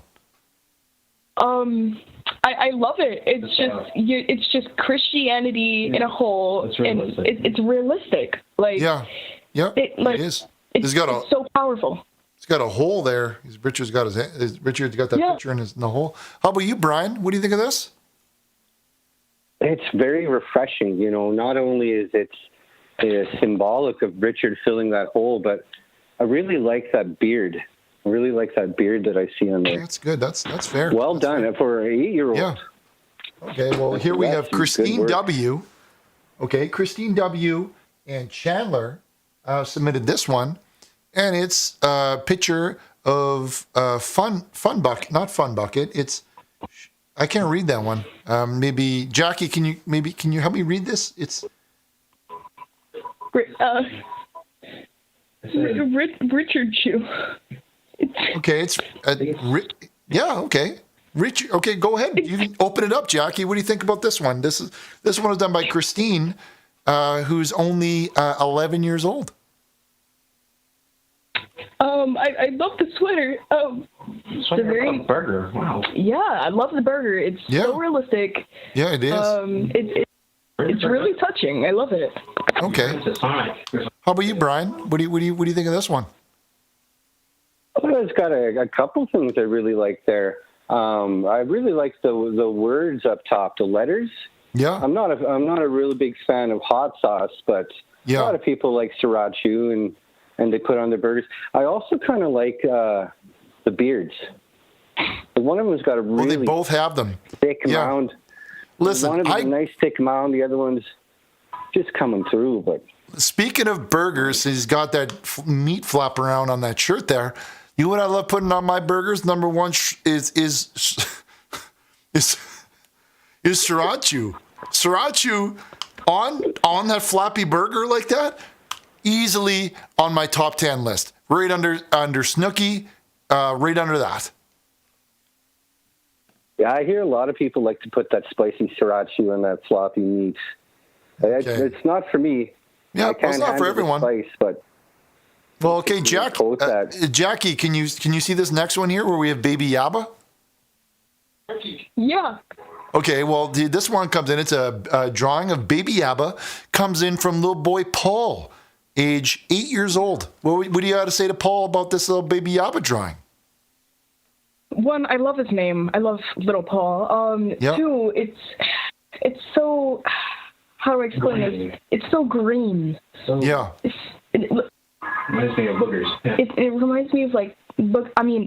I love it. It's just Christianity in a whole, and it's realistic. Like, yeah, it is. It's so powerful. It's got a hole there. Richard's got that picture in the hole. How about you, Brian? What do you think of this? It's very refreshing. Not only is it symbolic of Richard filling that hole, but I really like that beard. I really like that beard that I see on there. That's good. That's fair. Well done for an 8-year-old. Yeah. Okay. Well, here we have Christine W. Okay, Christine W. and Chandler submitted this one, and it's a picture of Fun Bucket. It's I can't read that one. Maybe Jackie, can you help me read this? It's Richard Chew. Okay, it's yeah. Okay, Richard. Okay, go ahead. You can open it up, Jackie. What do you think about this one? This one was done by Christine, who's only 11 years old. I love the sweater. It's a very burger. Wow. Yeah, I love the burger. It's so realistic. Yeah, it is. It's really touching. I love it. Okay. How about you, Brian? What do you think of this one? Well, it's got a couple things I really like there. I really like the words up top, the letters. Yeah. I'm not a really big fan of hot sauce, but a lot of people like sriracha and they put on their burgers. I also kind of like the beards. One of them's got a really they both have them. Thick mound. Listen, one of them's a nice thick mound. The other one's just coming through. But speaking of burgers, he's got that meat flap around on that shirt there. You know what I love putting on my burgers? Number one is sriracha. Sriracha on that flappy burger like that, easily on my top 10 list. Right under Snooky, right under that. Yeah, I hear a lot of people like to put that spicy sriracha on that floppy meat. It's not for me. Yeah, I can't it's not for handle the everyone. Spice, but well, okay, Jackie, can you see this next one here where we have Baby Yabba? Yeah. Okay, well, this one comes in. It's a drawing of Baby Yabba. Comes in from little boy Paul, age 8 years old. What do you got to say to Paul about this little Baby Yabba drawing? One, I love his name. I love little Paul. Two, it's so, how do I explain this? It's so green. It reminds me of boogers. Yeah. It reminds me of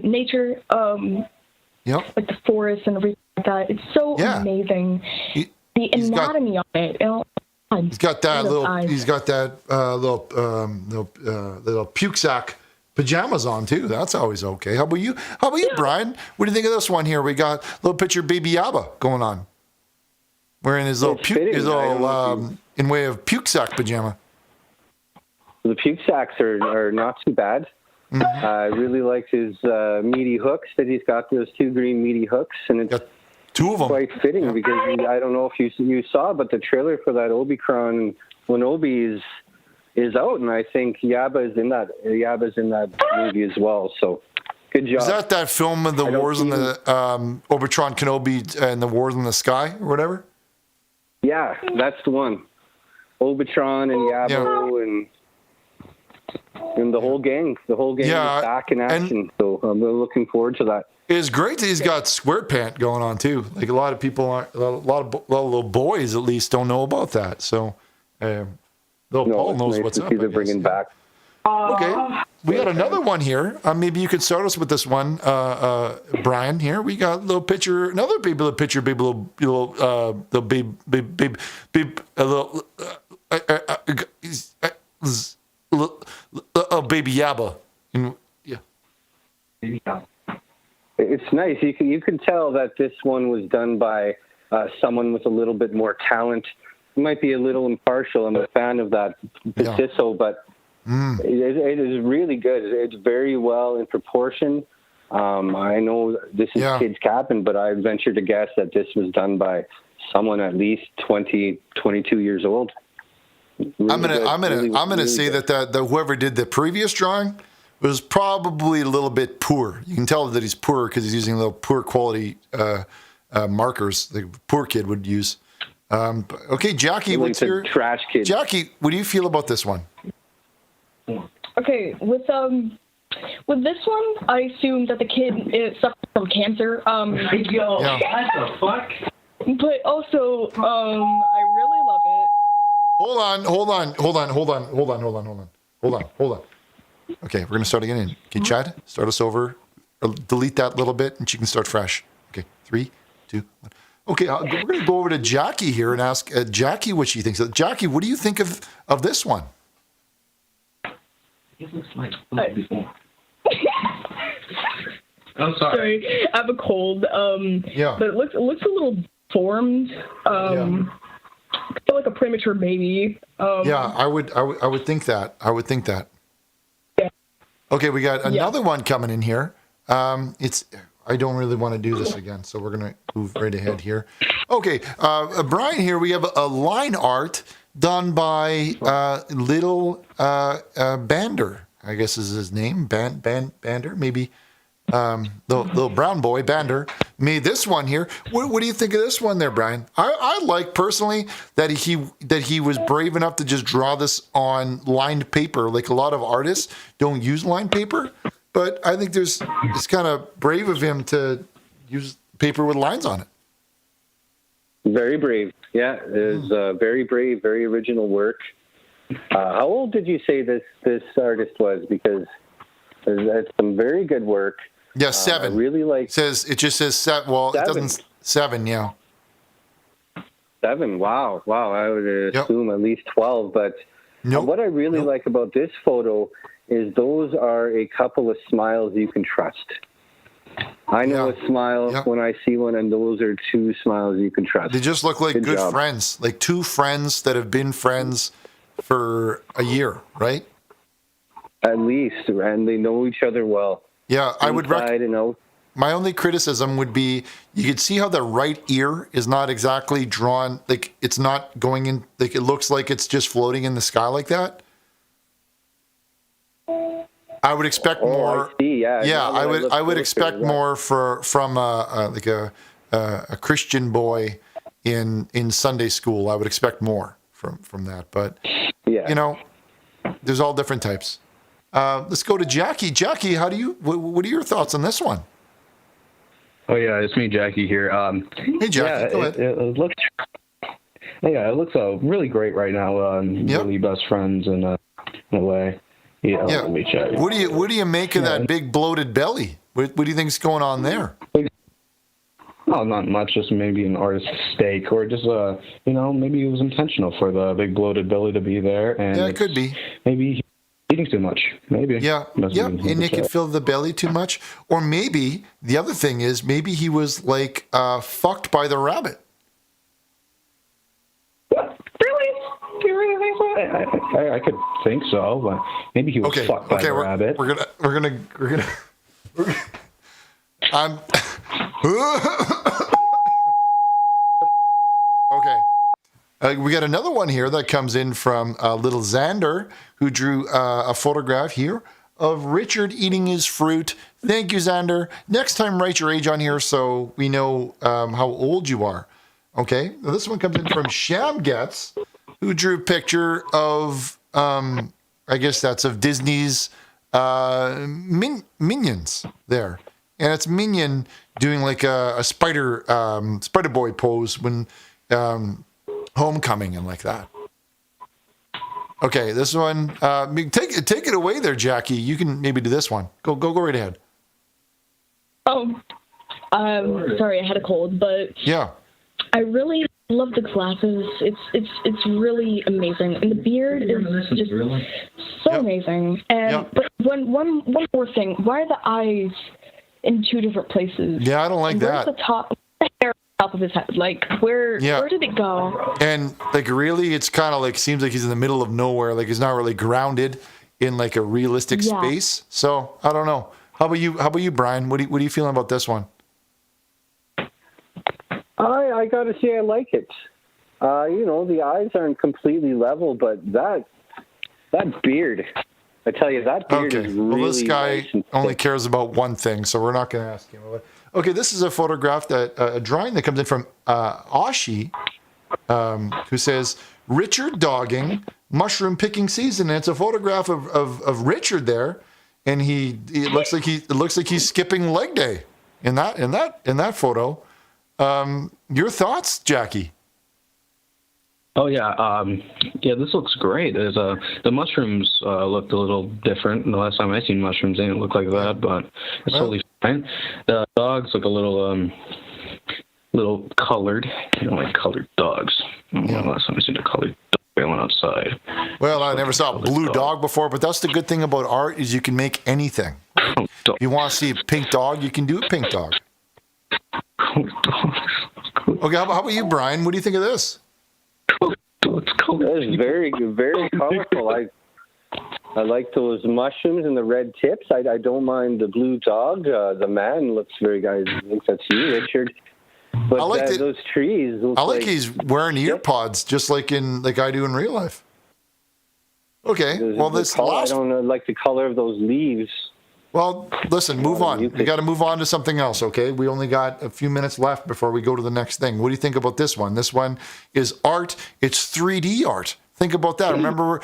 nature, like the forest and everything like that. It's so amazing. The anatomy of it. He's got that little puke sack pajamas on too. That's always okay. How about you? Brian? What do you think of this one here? We got a little picture of Baby Yabba going on, wearing his little in way of puke sack pajama. The puke sacks are not too bad. Mm-hmm. I really like his meaty hooks that he's got. Those two green meaty hooks, and it's two of them. Quite fitting because I don't know if you saw, but the trailer for that Omicron when Obi is out, and I think Yabba's in that movie as well. So good job. Is that film of the wars in the Obi-Tron Kenobi and the wars in the sky or whatever? Yeah, that's the one. Obi-Tron and Yabba and the whole gang. The whole gang is back in action. So I'm really looking forward to that. It's great that he's got squirt pant going on too. Like a lot of people, a lot of little boys at least don't know about that. So Paul knows what's up. They're bringing back. Okay, we got another one here. Maybe you could start us with this one, Brian. Here we got a picture, baby Yabba. Baby Yabba. It's nice. You can tell that this one was done by someone with a little bit more talent. It might be a little impartial. I'm a fan of that Pississo, but it is really good. It's very well in proportion. I know this is Kid's Cabin, but I venture to guess that this was done by someone at least 20, 22 years old. Really I'm gonna say that whoever did the previous drawing was probably a little bit poor. You can tell that he's poor because he's using a little poor quality markers the poor kid would use. Okay, Jackie, what's your trash kid? Jackie, what do you feel about this one? Okay, with this one, I assume that the kid suffers from cancer. What the fuck? But also, I really love it. Hold on. Okay, we're going to start again. Okay, Chad, start us over. Delete that little bit, and she can start fresh. Okay, 3, 2, 1. Okay, we're going to go over to Jackie here and ask Jackie what she thinks. Jackie, what do you think of this one? It looks like before. I'm sorry. I have a cold. But it looks a little formed. I feel like a premature baby. I would think that. Yeah. Okay, we got another one coming in here. I don't really want to do this again, so we're going to move right ahead here. Okay, Brian, here we have a line art done by Little Bander. I guess is his name, Bander, maybe. The brown boy, Bander, made this one here. What do you think of this one there, Brian? I like personally that he was brave enough to just draw this on lined paper. Like a lot of artists don't use lined paper, but I think it's kind of brave of him to use paper with lines on it. Very brave. Yeah, it is very brave, very original work. How old did you say this artist was? Because it's some very good work. Yeah, 7. I really like. It just says 7. Well, 7. It doesn't 7. Yeah. 7. Wow. I would assume at least 12. But what I really like about this photo is those are a couple of smiles you can trust. I know a smile when I see one, and those are 2 smiles you can trust. They just look like good job. friends, like 2 friends that have been friends for a year, right? At least, and they know each other well. Yeah, I would recommend. My only criticism would be you could see how the right ear is not exactly drawn, like it's not going in, like it looks like it's just floating in the sky like that. I would expect more. I see, yeah. I would expect more from a Christian boy in Sunday school. I would expect more from that, but there's all different types. Let's go to Jackie. Jackie, what are your thoughts on this one? Oh yeah, it's me, Jackie here. Hey Jackie, go ahead. It looks really great right now. Really best friends in a way. Let me check. What do you make of that big bloated belly? What do you think's going on there? Oh, not much. Just maybe an artist's mistake, or just maybe it was intentional for the big bloated belly to be there. And it could be. Maybe eating too much. Maybe. Yeah. And it could fill the belly too much, or maybe the other thing is maybe he was like fucked by the rabbit. Do you really think so? I could think so, but maybe he was fucked by the rabbit. We're gonna. Okay. We got another one here that comes in from little Xander, who drew a photograph here of Richard eating his fruit. Thank you, Xander. Next time, write your age on here so we know how old you are. Okay. Now, this one comes in from Shamgets, who drew a picture of, I guess that's of Disney's Minions there. And it's Minion doing like a Spider Boy pose when Homecoming and like that. Okay, this one, take it away there, Jackie. You can maybe do this one. Go right ahead. Oh, sorry, I had a cold, but yeah, I really love the glasses. It's really amazing, and the beard is just so amazing. And but one more thing, why are the eyes in 2 different places? Yeah, I don't like that. Where's the top hair top of his head? Like where did it go? And like really, it's kind of like seems like he's in the middle of nowhere. Like he's not really grounded in like a realistic space. So I don't know. How about you, Brian? What are you feeling about this one? I gotta say I like it. The eyes aren't completely level, but that beard, I tell you, that beard is really this guy nice only cares about one thing, so we're not going to ask him. Okay, this is a photograph a drawing that comes in from Ashi, who says Richard dogging mushroom picking season. And it's a photograph of Richard there, and it looks like he's skipping leg day in that photo. Your thoughts, Jackie? Oh yeah, this looks great. There's the mushrooms looked a little different. The last time I seen mushrooms, they didn't look like that, but it's totally fine. The dogs look a little colored. I don't like colored dogs. Last time I seen a colored dog, I went outside. Well, I never saw a blue dog before, but that's the good thing about art is you can make anything. Right? If you want to see a pink dog, you can do a pink dog. Okay, how about you, Brian? What do you think of this? It's very, very colorful. I like those mushrooms and the red tips. I don't mind the blue dog. The man looks very good. I think that's you, Richard. But those trees. I like he's wearing ear pods just like I do in real life. Okay. Well, this last. I don't like the color of those leaves. Well, listen, move on. We got to move on to something else, okay? We only got a few minutes left before we go to the next thing. What do you think about this one? This one is art. It's 3D art. Think about that. Remember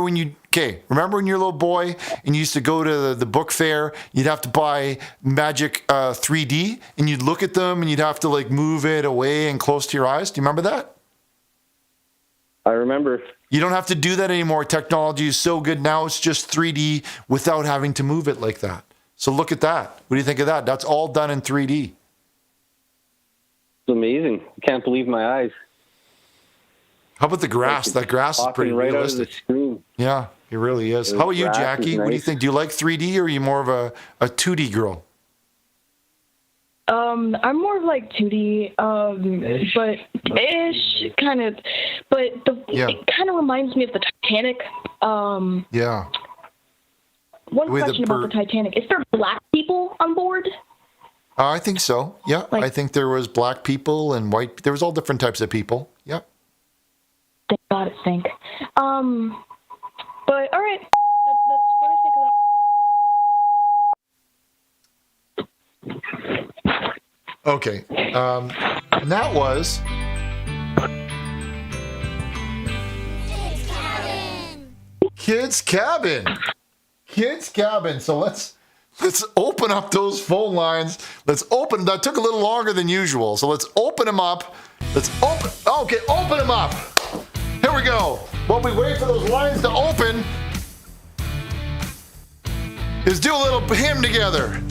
when you're a little boy and you used to go to the book fair, you'd have to buy Magic 3D and you'd look at them and you'd have to like move it away and close to your eyes. Do you remember that? I remember. You don't have to do that anymore. Technology is so good now. It's just 3D without having to move it like that. So look at that. What do you think of that? That's all done in 3D. It's amazing. I can't believe my eyes. How about the grass? That grass is pretty realistic. Out of the screen. Yeah, it really is. How about you, Jackie? What do you think? Do you like 3D or are you more of a 2D girl? I'm more of like 2D, but ish kind of. But it kind of reminds me of the Titanic. Yeah. One question about the Titanic: is there black people on board? I think so. Yeah, I think there was black people and white. There was all different types of people. Yep. Thank God it's think. But all right, that's what I think of that. Okay. And that was. Kids Cabin. Kids Cabin. So let's open up those phone lines. That took a little longer than usual. So let's open them up. Open them up. Here we go. While we wait for those lines to open, is do a little hymn together.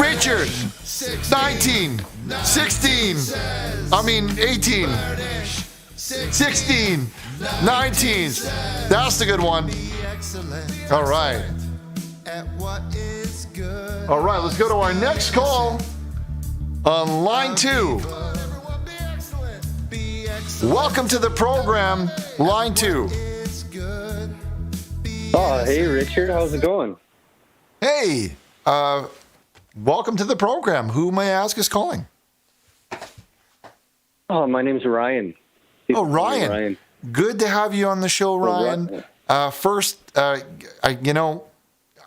Richard, 19, 16, 18, 16, 19. That's the good one. All right. All right, let's go to our next call on line 2. Welcome to the program, line 2. Oh, hey, Richard. How's it going? Hey, welcome to the program. Who may I ask is calling? Oh, my name's Ryan. Ryan. Good to have you on the show, Ryan. First, I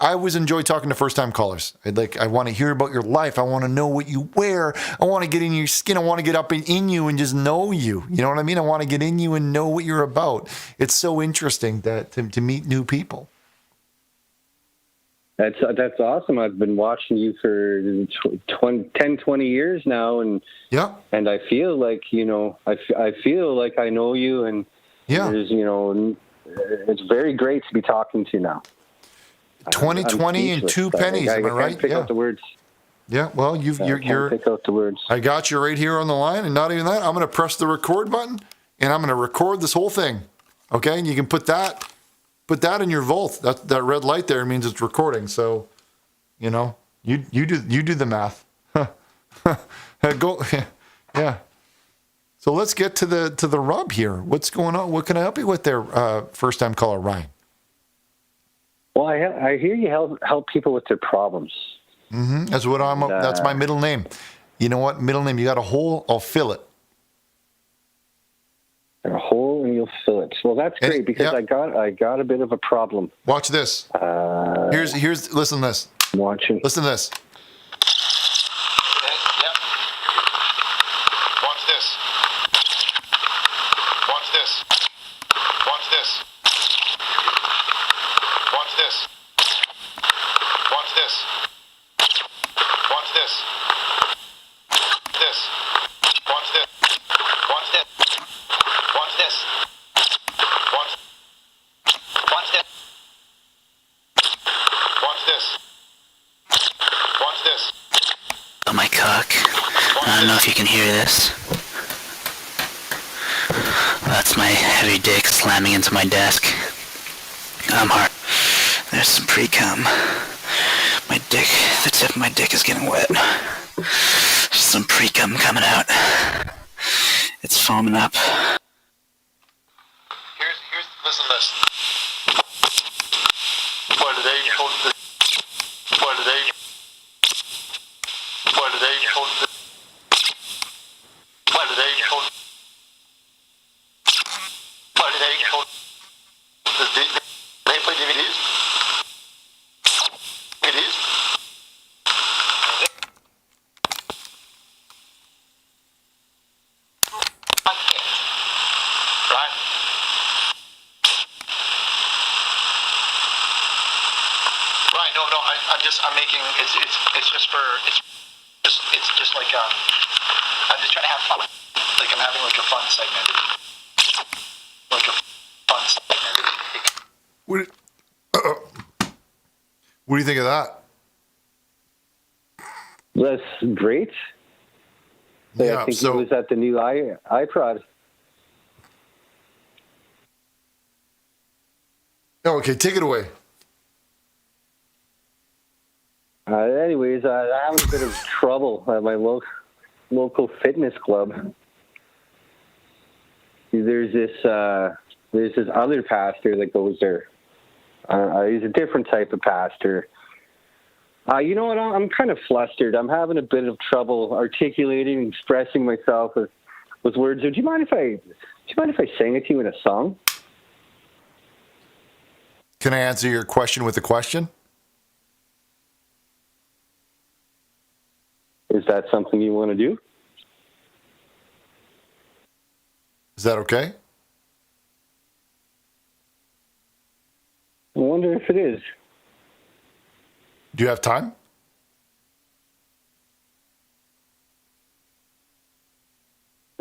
always enjoy talking to first-time callers. I want to hear about your life. I want to know what you wear. I want to get in your skin. I want to get up in you and just know you. You know what I mean? I want to get in you and know what you're about. It's so interesting to meet new people. That's awesome. I've been watching you for 10, 20 years now, and and I feel like I feel like I know you, and it's very great to be talking to you now. 2020 and 2 pennies. Am I right? I can't pick out the words. Yeah. Well, you're. Pick out the words. I got you right here on the line, and not even that. I'm going to press the record button, and I'm going to record this whole thing. Okay, and you can put that in your Volt. That red light there means it's recording. So, you do the math. Go. Yeah. So let's get to the rub here. What's going on? What can I help you with there, first time caller Ryan? Well, I hear you help people with their problems. Mm-hmm. That's what that's my middle name. You know what? Middle name. You got a hole, I'll fill it. A hole and you'll fill it. Well, that's great because I got a bit of a problem. Watch this. Here's listen to this. I'm watching. Listen to this. Watch this. Watch this. Watch this. Watch this. Watch this. Watch this. This. Watch this. Watch this. Watch this. Watch. Watch this. Watch this. Watch this. Oh my cock. I don't know if you can hear this. That's my heavy dick slamming into my desk. I'm hard. There's some pre-cum. My dick, the tip of my dick is getting wet. There's some pre-cum coming out. It's foaming up. Listen to this. What do they hold the... What do they... What do they hold the... What do they hold... What do they hold... They put I'm making it's just like I'm just trying to have fun. Like I'm having like a fun segment. Like a fun segment. What do you think of that? That's great. Yeah, I think it was at the new iProd. Oh, okay, take it away. Anyways, I'm having a bit of trouble at my local fitness club. There's this other pastor that goes there. He's a different type of pastor. You know what? I'm kind of flustered. I'm having a bit of trouble articulating, expressing myself with words. Do you mind if I sang it to you in a song? Can I answer your question with a question? Is that something you want to do? Is that okay? I wonder if it is. Do you have time?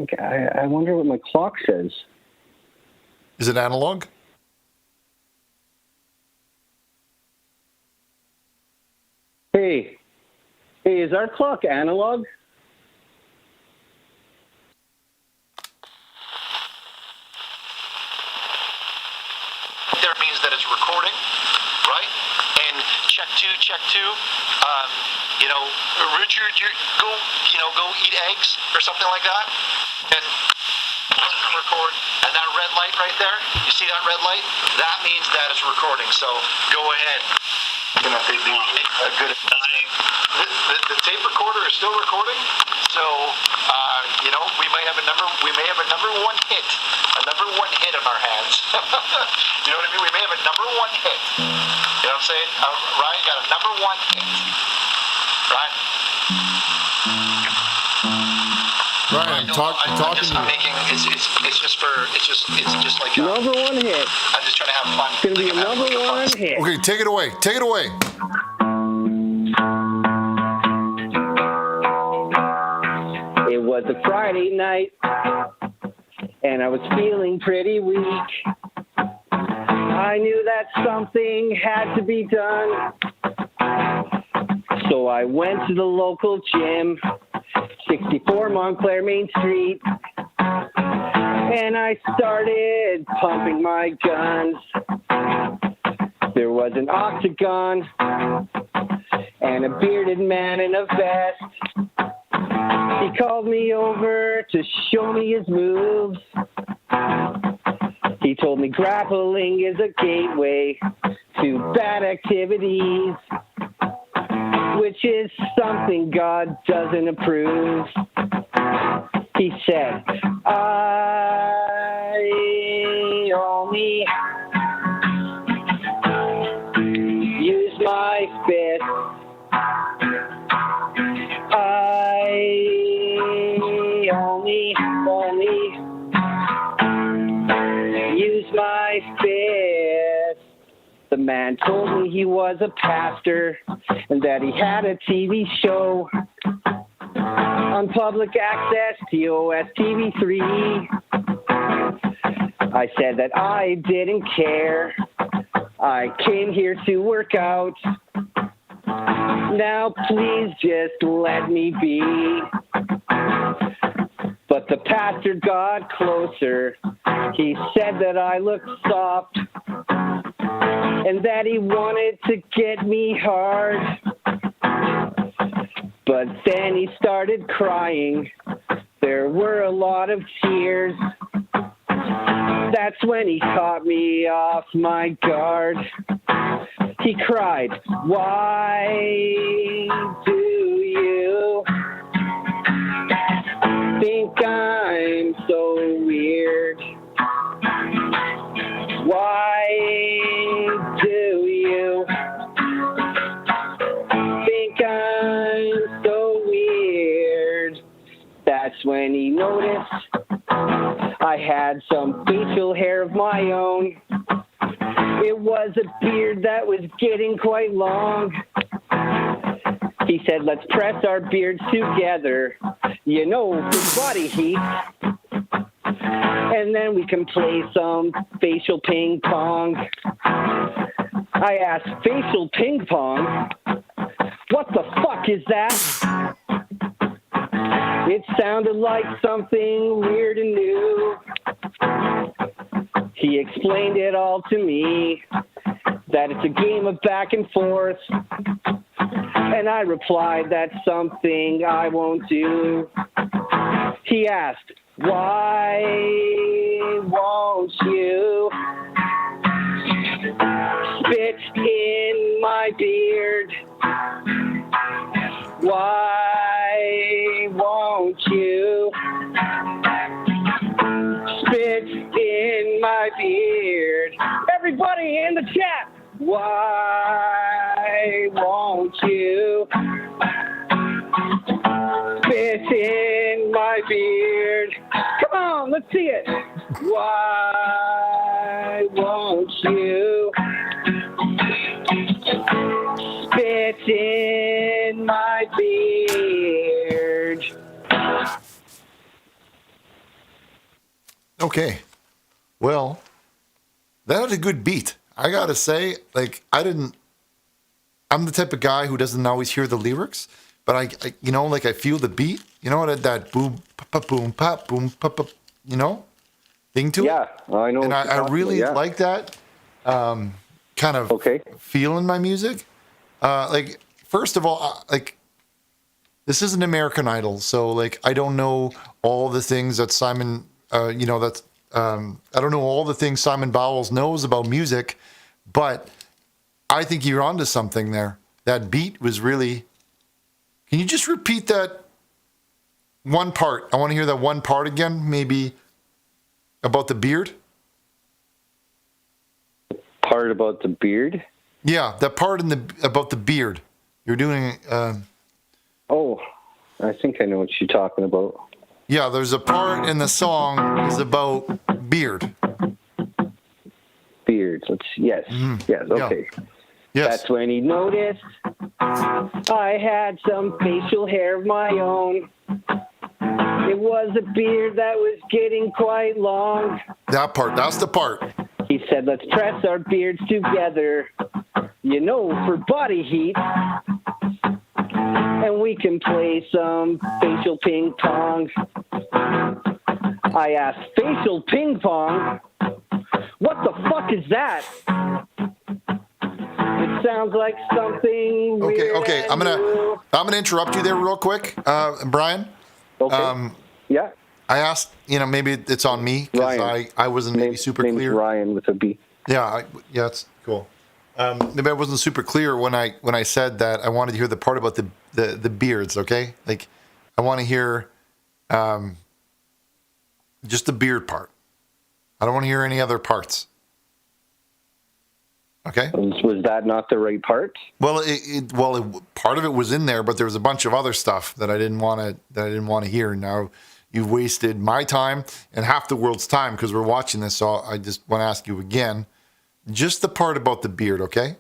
Okay, I wonder what my clock says. Is it analog? Hey, is our clock analog? There means that it's recording, right? And check two. Richard, go eat eggs or something like that, and record. And that red light right there, you see that red light? That means that it's recording. So go ahead. The tape recorder is still recording, so we may have a number one hit on our hands. You know what I mean? We may have a number one hit. You know what I'm saying? Ryan got a number one hit. Right? Ryan, I'm talking to you. It's just like number one hit. I'm just trying to have fun. It's gonna be a number one hit. Okay, take it away. Take it away. It was a Friday night, and I was feeling pretty weak. I knew that something had to be done, so I went to the local gym, 64 Montclair Main Street, and I started pumping my guns. There was an octagon and a bearded man in a vest. He called me over to show me his moves. He told me grappling is a gateway to bad activities, which is something God doesn't approve. He said, I only use my fist. I only use my fist. The man told me he was a pastor and that he had a TV show on public access, TOS TV3. I said that I didn't care. I came here to work out. Now please just let me be. But the pastor got closer. He said that I looked soft and that he wanted to get me hard. But then he started crying. There were a lot of tears. That's when he caught me off my guard. He cried, why do you think I'm so weird? Why do you think I'm so weird? That's when he noticed I had some facial hair of my own. It was a beard that was getting quite long. He said, let's press our beards together, you know, for body heat. And then we can play some facial ping pong. I asked, facial ping pong? What the fuck is that? It sounded like something weird and new. He explained it all to me, that it's a game of back and forth. And I replied, that's something I won't do. He asked, why won't you spit in my beard? Why won't you spit in my beard? Everybody in the chat, why won't you spit in my beard? Come on, let's see it. Why won't you spit in my beard? Okay. Well, that was a good beat. I gotta say, like, I'm the type of guy who doesn't always hear the lyrics, but I you know, like I feel the beat, you know, that boom, pop, boom, pop, you know, thing to it. Yeah, I know. And I really like that kind of feel in my music. Like, first of all, like, this is an American Idol, so like I don't know all the things that Simon, you know, that's I don't know all the things Simon Bowles knows about music, but I think you're onto something there. That beat was really. Can you just repeat that one part? I want to hear that one part again, maybe about the beard. Part about the beard? Yeah, that part about the beard. You're doing. Oh, I think I know what you're talking about. Yeah, there's a part in the song is about beard. Beard. Yes. Yes. Okay. Yeah. Yes. That's when he noticed I had some facial hair of my own. It was a beard that was getting quite long. That part. That's the part. He said, let's press our beards together, you know, for body heat. And we can play some facial ping pong. I asked, facial ping pong? What the fuck is that? It sounds like something weird. Okay. I'm gonna interrupt you there real quick, Brian. Okay. Yeah. I asked, you know, maybe it's on me because I wasn't maybe super clear. Ryan with a B. Yeah, yeah, it's cool. Maybe I wasn't super clear when I said that I wanted to hear the part about the beards. Okay, like I want to hear just the beard part. I don't want to hear any other parts. Okay. Was that not the right part? Well, part of it was in there, but there was a bunch of other stuff that I didn't want to hear. Now you've wasted my time and half the world's time because we're watching this. So I just want to ask you again, just the part about the beard, okay?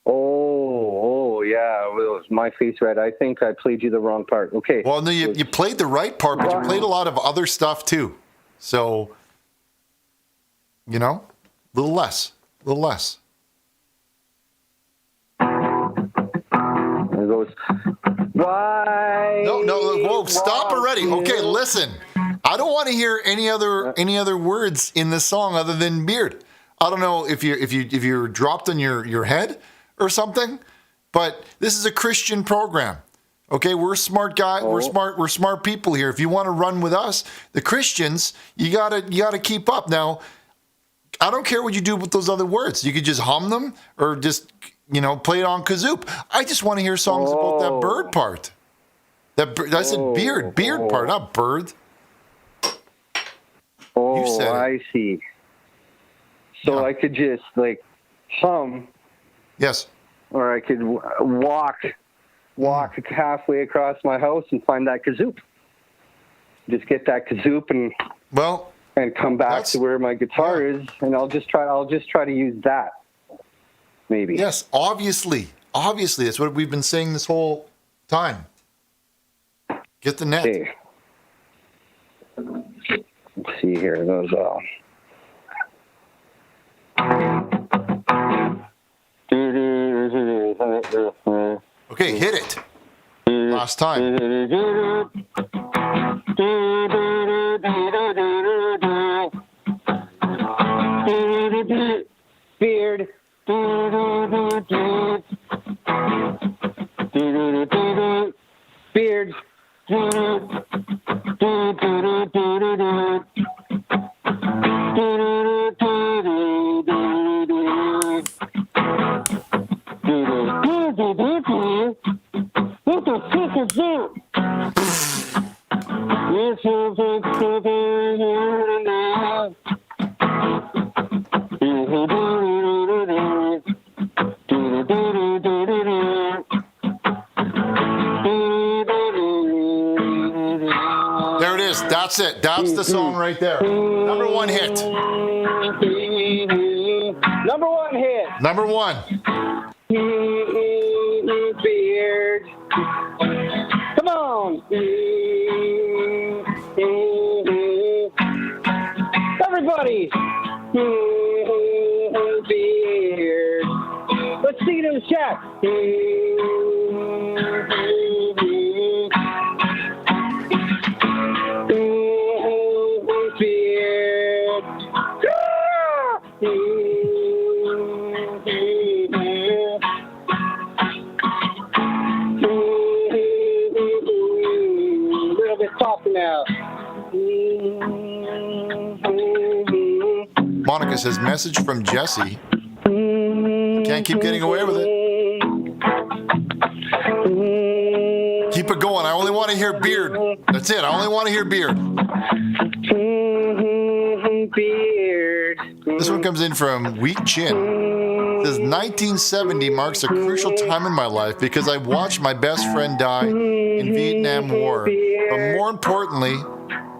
Oh, yeah. Well, it was my face red. I think I played you the wrong part. Okay. Well, no, you played the right part, but you played a lot of other stuff too. So, you know, a little less. It goes, why? No, whoa, stop already. Okay, listen. I don't want to hear any other words in this song other than beard. I don't know if you're dropped on your head or something, but this is a Christian program. Okay, we're a smart guy. We're smart people here. If you want to run with us, the Christians, you gotta keep up. Now, I don't care what you do with those other words. You could just hum them or just, you know, play it on kazoo. I just want to hear songs about that bird part. I said beard part, not bird. Oh, you said I see. So I could just like hum. Yes. Or I could walk halfway across my house and find that kazoo. Just get that kazoo and. Well, and come back to where my guitar is, and I'll just try to use that. Maybe. Yes, obviously. That's what we've been saying this whole time. Get the net. Okay. Let's see here. Those. Okay, hit it. Last time. Beard. Beard. What the fuck is that? There it is. That's it. That's the song right there. Number one hit. Number one hit. Number one. Beard. Come on. Everybody. Beard. Let's sing it in the chat. Beard. Little bit softer now. Monica says, message from Jesse. Can't keep getting away with it. Keep it going. I only want to hear Beard. That's it. I only want to hear Beard. Beard. This one comes in from Weak Chin. It says, 1970 marks a crucial time in my life because I watched my best friend die in Vietnam War. But more importantly,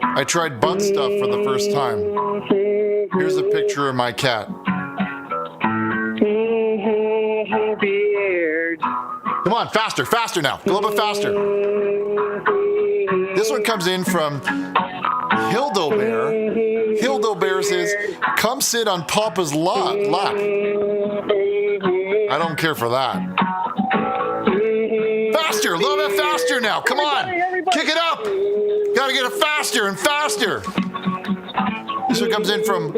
I tried butt stuff for the first time. Here's a picture of my cat. Beard. Come on, faster now. Go a little bit faster. This one comes in from Hildo Bear. Hildo Bear says, come sit on Papa's lap. I don't care for that. Faster, a little bit faster now. Come on. Kick it up. Gotta get it faster and faster. This one comes in from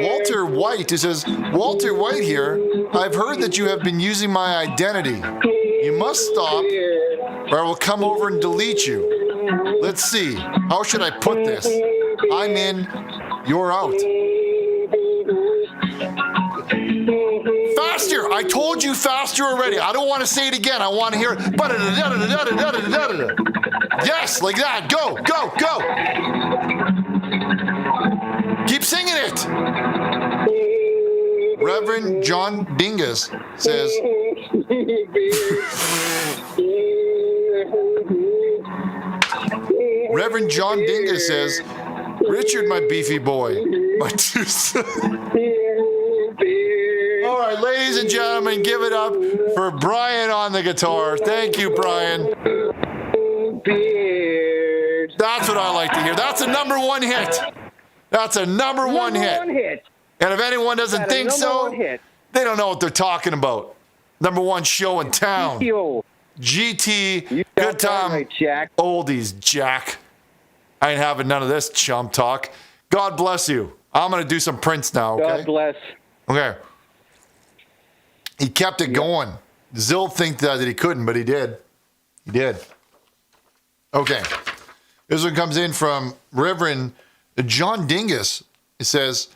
Walter White, who says, Walter White here, I've heard that you have been using my identity. You must stop, or I will come over and delete you. Let's see. How should I put this? I'm in, you're out. Faster! I told you faster already. I don't want to say it again. I want to hear it. Yes, like that. Go, go, go. Keep singing it. Reverend John Dingus says, Reverend John Dingus says, Richard, my beefy boy, my two sons. All right, ladies and gentlemen, give it up for Brian on the guitar. Thank you, Brian. That's what I like to hear. That's a number one hit. That's a number one hit. And if anyone doesn't think so, they don't know what they're talking about. Number one show in town. GT, good time. Right, Jack. Oldies, Jack. I ain't having none of this chump talk. God bless you. I'm going to do some Prince now, okay? God bless. Okay. He kept it going. Zill think that he couldn't, but he did. He did. Okay. This one comes in from Reverend John Dingus. It says,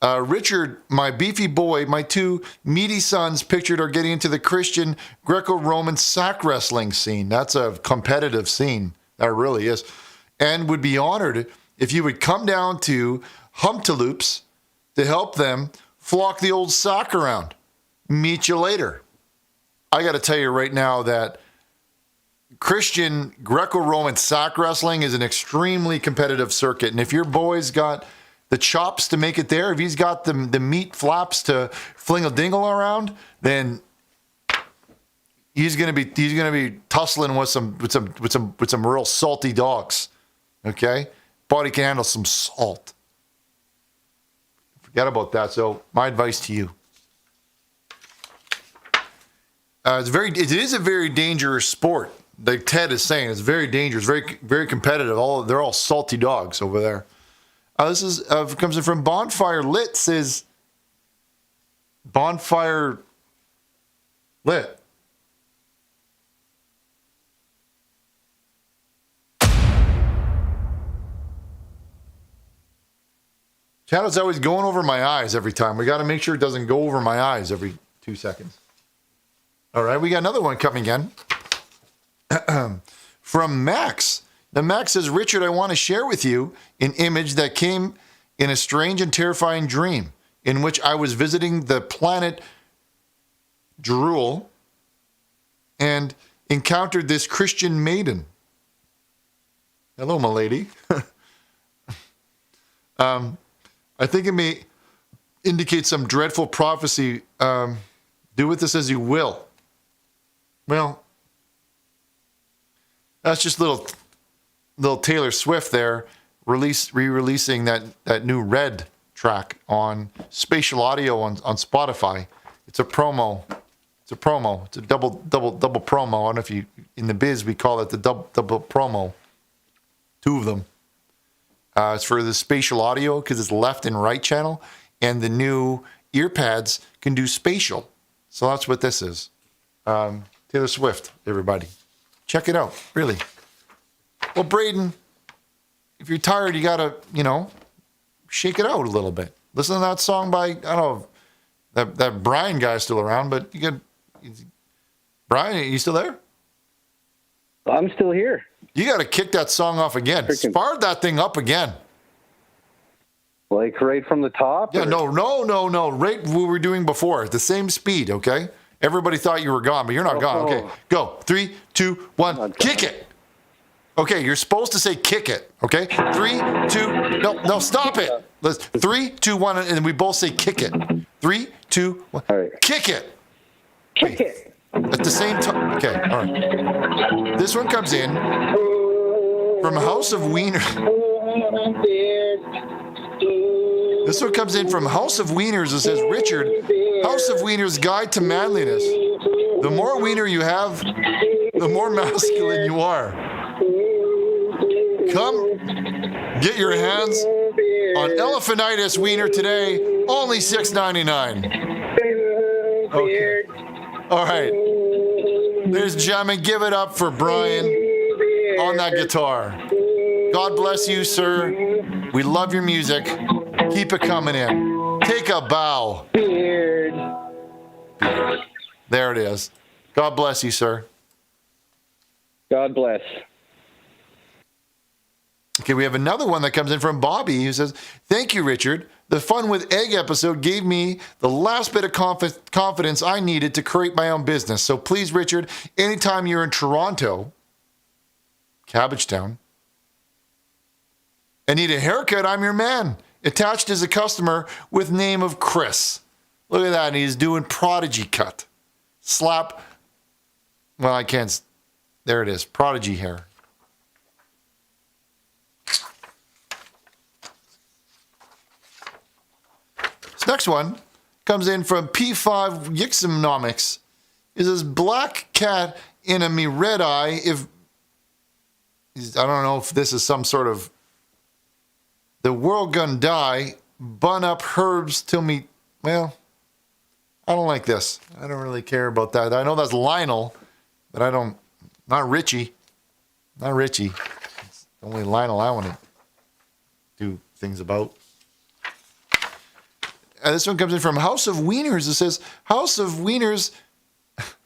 Richard, my beefy boy, my two meaty sons pictured are getting into the Christian Greco-Roman sack wrestling scene. That's a competitive scene. That really is. And would be honored if you would come down to Humptaloops to help them flock the old sack around. Meet you later. I got to tell you right now that Christian Greco-Roman sack wrestling is an extremely competitive circuit. And if your boys got the chops to make it there, if he's got the meat flaps to fling a dingle around, then he's gonna be tussling with some real salty dogs. Okay, body can handle some salt. Forget about that. So my advice to you: it is a very dangerous sport. Like Ted is saying, it's very dangerous, very very competitive. They're all salty dogs over there. This is comes in from Bonfire Lit. Says Bonfire Lit. Channel's always going over my eyes every time. We got to make sure it doesn't go over my eyes every 2 seconds. All right, we got another one coming in from Max. Now, Max says, Richard, I want to share with you an image that came in a strange and terrifying dream in which I was visiting the planet Drool and encountered this Christian maiden. Hello, my lady. I think it may indicate some dreadful prophecy. Do with this as you will. Well, that's just little Taylor Swift there, re-releasing that new Red track on Spatial Audio on Spotify. It's a promo. It's a double promo. I don't know if you in the biz we call it the double promo. 2 of them. It's for the Spatial Audio because it's left and right channel, and the new ear pads can do spatial. So that's what this is. Taylor Swift, everybody. Check it out, really. Well, Braden, if you're tired, you got to, shake it out a little bit. Listen to that song by, I don't know if that Brian guy's still around, but you got, Brian, are you still there? I'm still here. You got to kick that song off again. Fire that thing up again. Like right from the top? Yeah, no. Right what we were doing before. The same speed, okay? Everybody thought you were gone, but you're not gone. Okay, go. 3, 2, 1, kick it. Okay, you're supposed to say kick it, okay? 3, 2, no, stop it. Let's 3, 2, 1, and then we both say kick it. 3, 2, 1, kick it. Kick it. At the same time. Okay, all right. This one comes in from House of Wiener. This one comes in from House of Wieners. It says, Richard, House of Wieners Guide to Manliness. The more wiener you have, the more masculine you are. Come get your hands on Elephantitis Wiener today, only $6.99. Okay. All right. Ladies and gentlemen, give it up for Brian on that guitar. God bless you, sir. We love your music. Keep it coming in. Take a bow. Beard. There it is. God bless you, sir. God bless. Okay, we have another one that comes in from Bobby who says, thank you, Richard. The Fun with Egg episode gave me the last bit of confidence I needed to create my own business. So please, Richard, anytime you're in Toronto, Cabbagetown, and need a haircut, I'm your man. Attached is a customer with name of Chris. Look at that, and he's doing Prodigy cut. Slap. Well, I can't. There it is. Prodigy hair. This next one comes in from P5 Yixonomics. It says, black cat in a me red eye. If I don't know if this is some sort of the world gonna die, bun up herbs till me. Well, I don't like this. I don't really care about that. I know that's Lionel, but I don't. Not Richie. Not Richie. It's only Lionel I want to do things about. This one comes in from House of Wieners. It says, House of Wieners,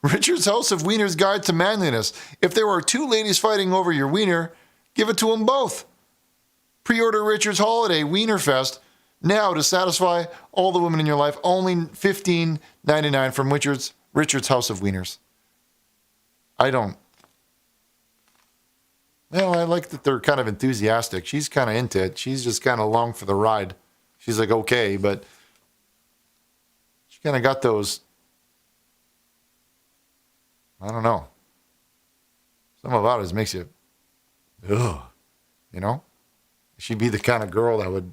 Richard's House of Wieners Guide to Manliness. If there are 2 ladies fighting over your wiener, give it to them both. Pre-order Richard's Holiday Wiener Fest now to satisfy all the women in your life. Only $15.99 from Richard's House of Wieners. I don't. Well, I like that they're kind of enthusiastic. She's kind of into it. She's just kind of along for the ride. she's like, okay, but she kind of got those, I don't know. Something about it makes you, ugh, you know? She'd be the kind of girl that would.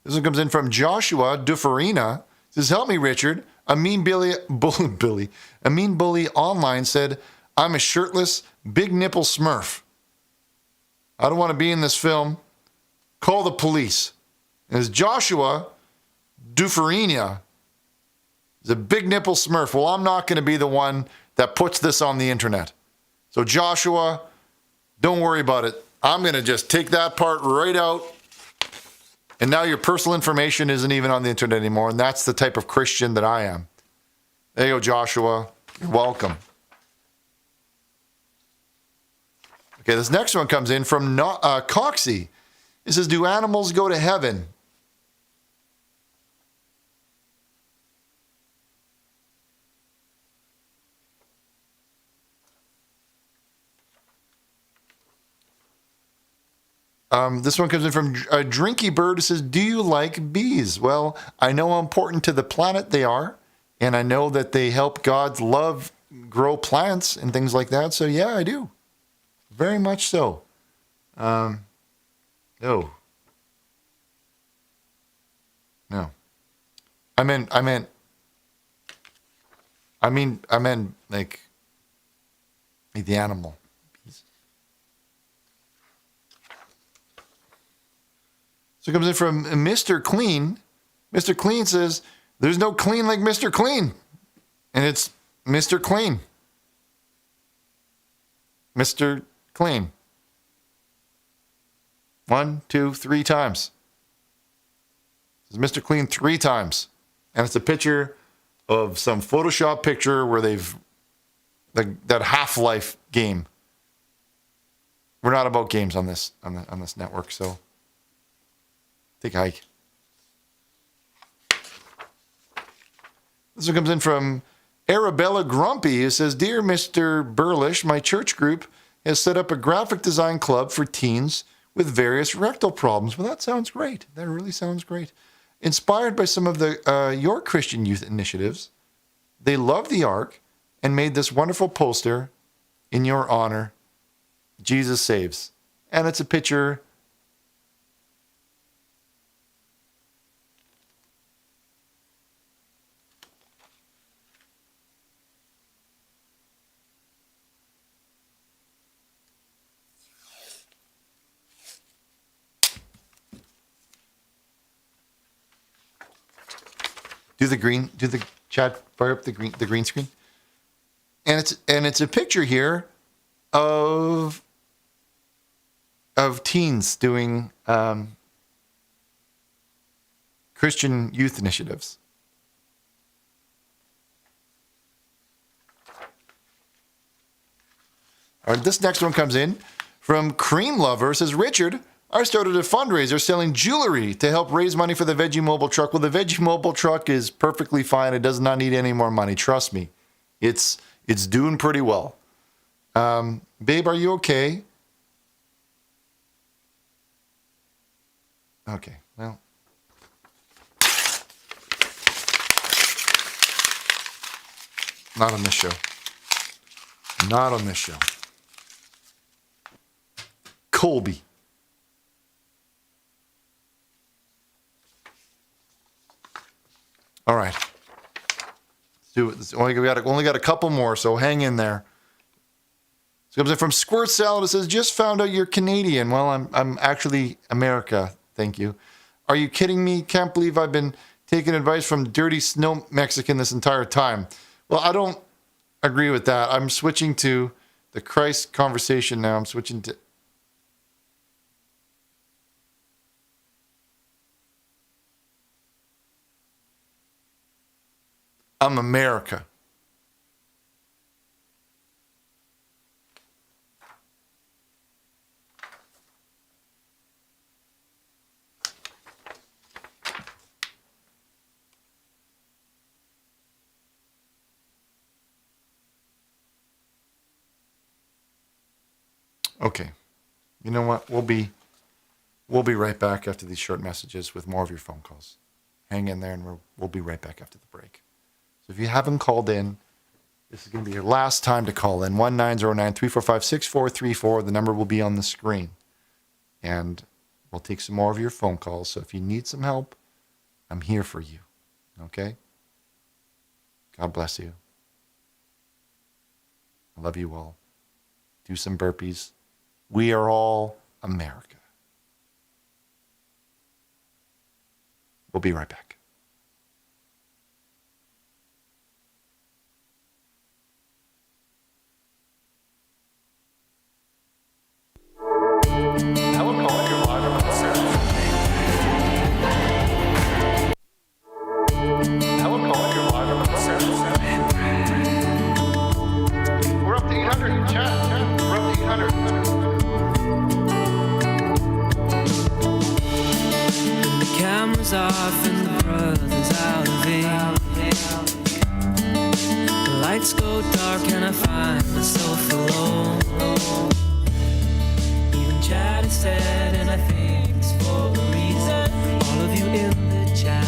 This one comes in from Joshua Dufarina. Says, help me, Richard. A mean bully online said, I'm a shirtless, big nipple smurf. I don't want to be in this film. Call the police. And it's Joshua Dufarina. He's a big nipple smurf. Well, I'm not going to be the one that puts this on the internet. So Joshua, don't worry about it. I'm going to just take that part right out. And now your personal information isn't even on the internet anymore. And that's the type of Christian that I am. There you go, Joshua. You're welcome. Okay, this next one comes in from Coxie. It says, do animals go to heaven? This one comes in from a Drinky Bird. It says, do you like bees? Well, I know how important to the planet they are, and I know that they help God's love grow plants and things like that. So yeah, I do. Very much so. No. I meant like the animal. So it comes in from Mr. Clean. Mr. Clean says, there's no clean like Mr. Clean. And it's Mr. Clean. Mr. Clean. 1, 2, 3 times. It's Mr. Clean 3 times. And it's a picture of some Photoshop picture where they've, that Half-Life game. We're not about games on this network, so take a hike. This one comes in from Arabella Grumpy, who says, Dear Mr. Burlish, my church group has set up a graphic design club for teens with various rectal problems. Well, that sounds great. That really sounds great. Inspired by some of the your Christian youth initiatives, they love the Ark and made this wonderful poster in your honor, Jesus Saves. And it's a picture do the chat fire up the green screen. And it's a picture here of teens doing Christian youth initiatives. All right, this next one comes in from Cream Lover. It says, Richard, I started a fundraiser selling jewelry to help raise money for the Veggie Mobile truck. Well, the Veggie Mobile truck is perfectly fine. It does not need any more money. Trust me. It's doing pretty well. Babe, are you okay? Okay, well. Not on this show. Not on this show. Colby. All right. Let's do it. Only got a couple more, so hang in there. This comes in from Squirt Salad. It says, just found out you're Canadian. Well, I'm actually America. Thank you. Are you kidding me? Can't believe I've been taking advice from dirty snow Mexican this entire time. Well, I don't agree with that. I'm switching to the Christ conversation now. I'm switching to... I'm America. Okay. You know what? We'll be right back after these short messages with more of your phone calls. Hang in there, and we'll be right back after the break. So if you haven't called in, this is going to be your last time to call in. 1-909-345-6434. The number will be on the screen. And we'll take some more of your phone calls. So if you need some help, I'm here for you. Okay? God bless you. I love you all. Do some burpees. We are all America. We'll be right back. Hello, caller. You're live on the service. Hello, caller. You're live on the service. We're up to 800 in chat. We're up to 800. The camera's off and the brother's out of ink. The lights go dark and I find myself alone. Even Chad is sad and I think it's for a reason. All of you in the chat,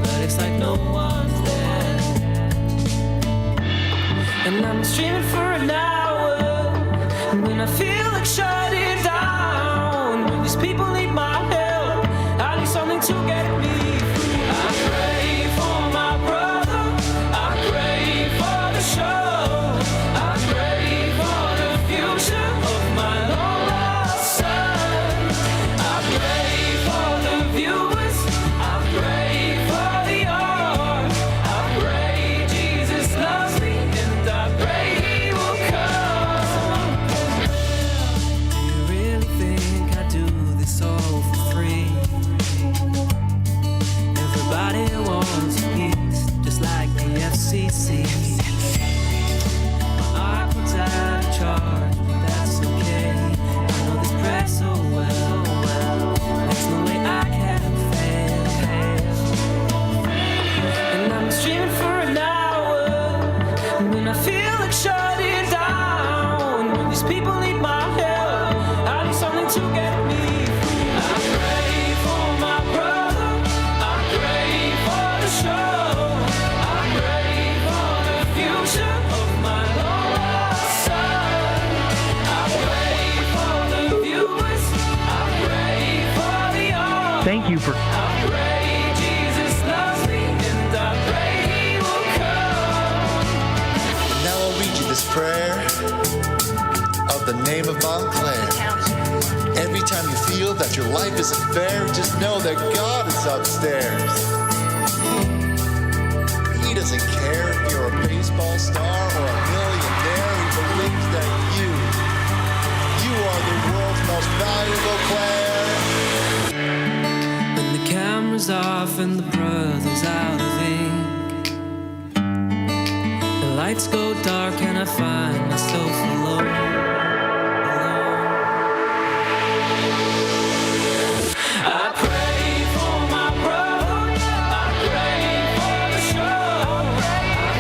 but it's like no one's there. And I'm streaming for an hour, and when I feel like shutting down, when these people need my help, I need something to get me through. I pray for my brother, I pray for the show, I pray for the future of my long lost son. I pray for the viewers, I pray for the art, I pray Jesus loves me, and I pray he will come. Do you really think I do this all for free? Everybody wants a piece, just like the FCC. My iPod's out of charge, but that's okay. I know this press so well. There's no way I can fail. And I'm streaming for an hour, and when I feel like shutting down, when these people need my help, I need something to get me through. I pray for my brother, I pray for the show, I pray for the future of my long lost son. I pray for the viewers, I pray for the art. Thank you for. I pray Jesus loves me, and I pray he will come. And now I'll read you this prayer of the name of Montclair. Every time you feel that your life isn't fair, just know that God is upstairs. He doesn't care if you're a baseball star or a millionaire. He believes that you are the world's most valuable player. When the camera's off and the brother's out of ink, the lights go dark and I find myself alone. I pray for my brother, I pray for the show, I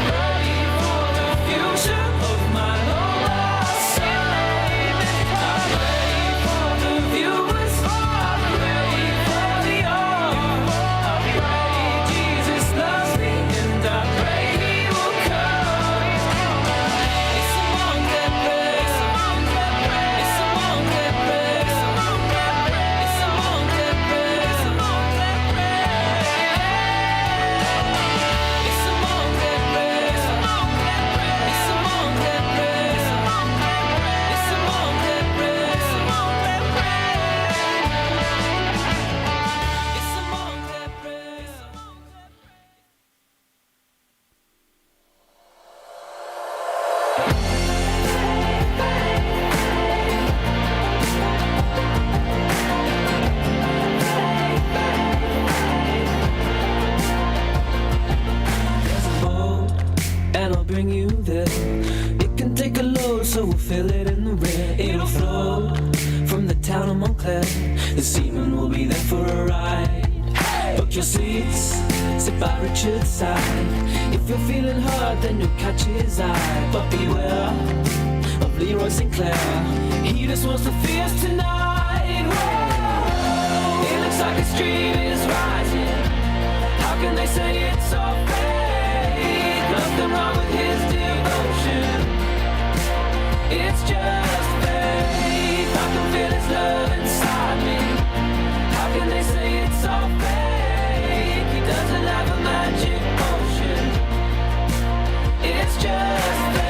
pray for the future of my long lost son. I pray for the viewers, I pray for the art, I pray Jesus loves me, and I pray he will come. It's among that prayer, it's among that prayer, it's among that prayer, it's among that prayer, it's among that prayer, it's among that prayer, it's among that prayer, it's among that prayer, it's among that prayer, it's among that prayer, it's among that prayer, it's among that prayer, it's among that prayer. There's a boat, and I'll bring you there. It can take a load, so we'll fill it in the rear. It'll float from the town of Montclair. The seamen will be there for a ride. Book your seats, sit by Richard's side. If you're feeling hurt, then you'll catch his eye. But beware of Leroy Sinclair. He just wants to fierce tonight. Whoa. It looks like his dream is rising. How can they say it's all fake? Nothing wrong with his devotion. It's just faith. I can feel his love inside me. How can they say it's all fake? He doesn't have a magic potion. It's just faith.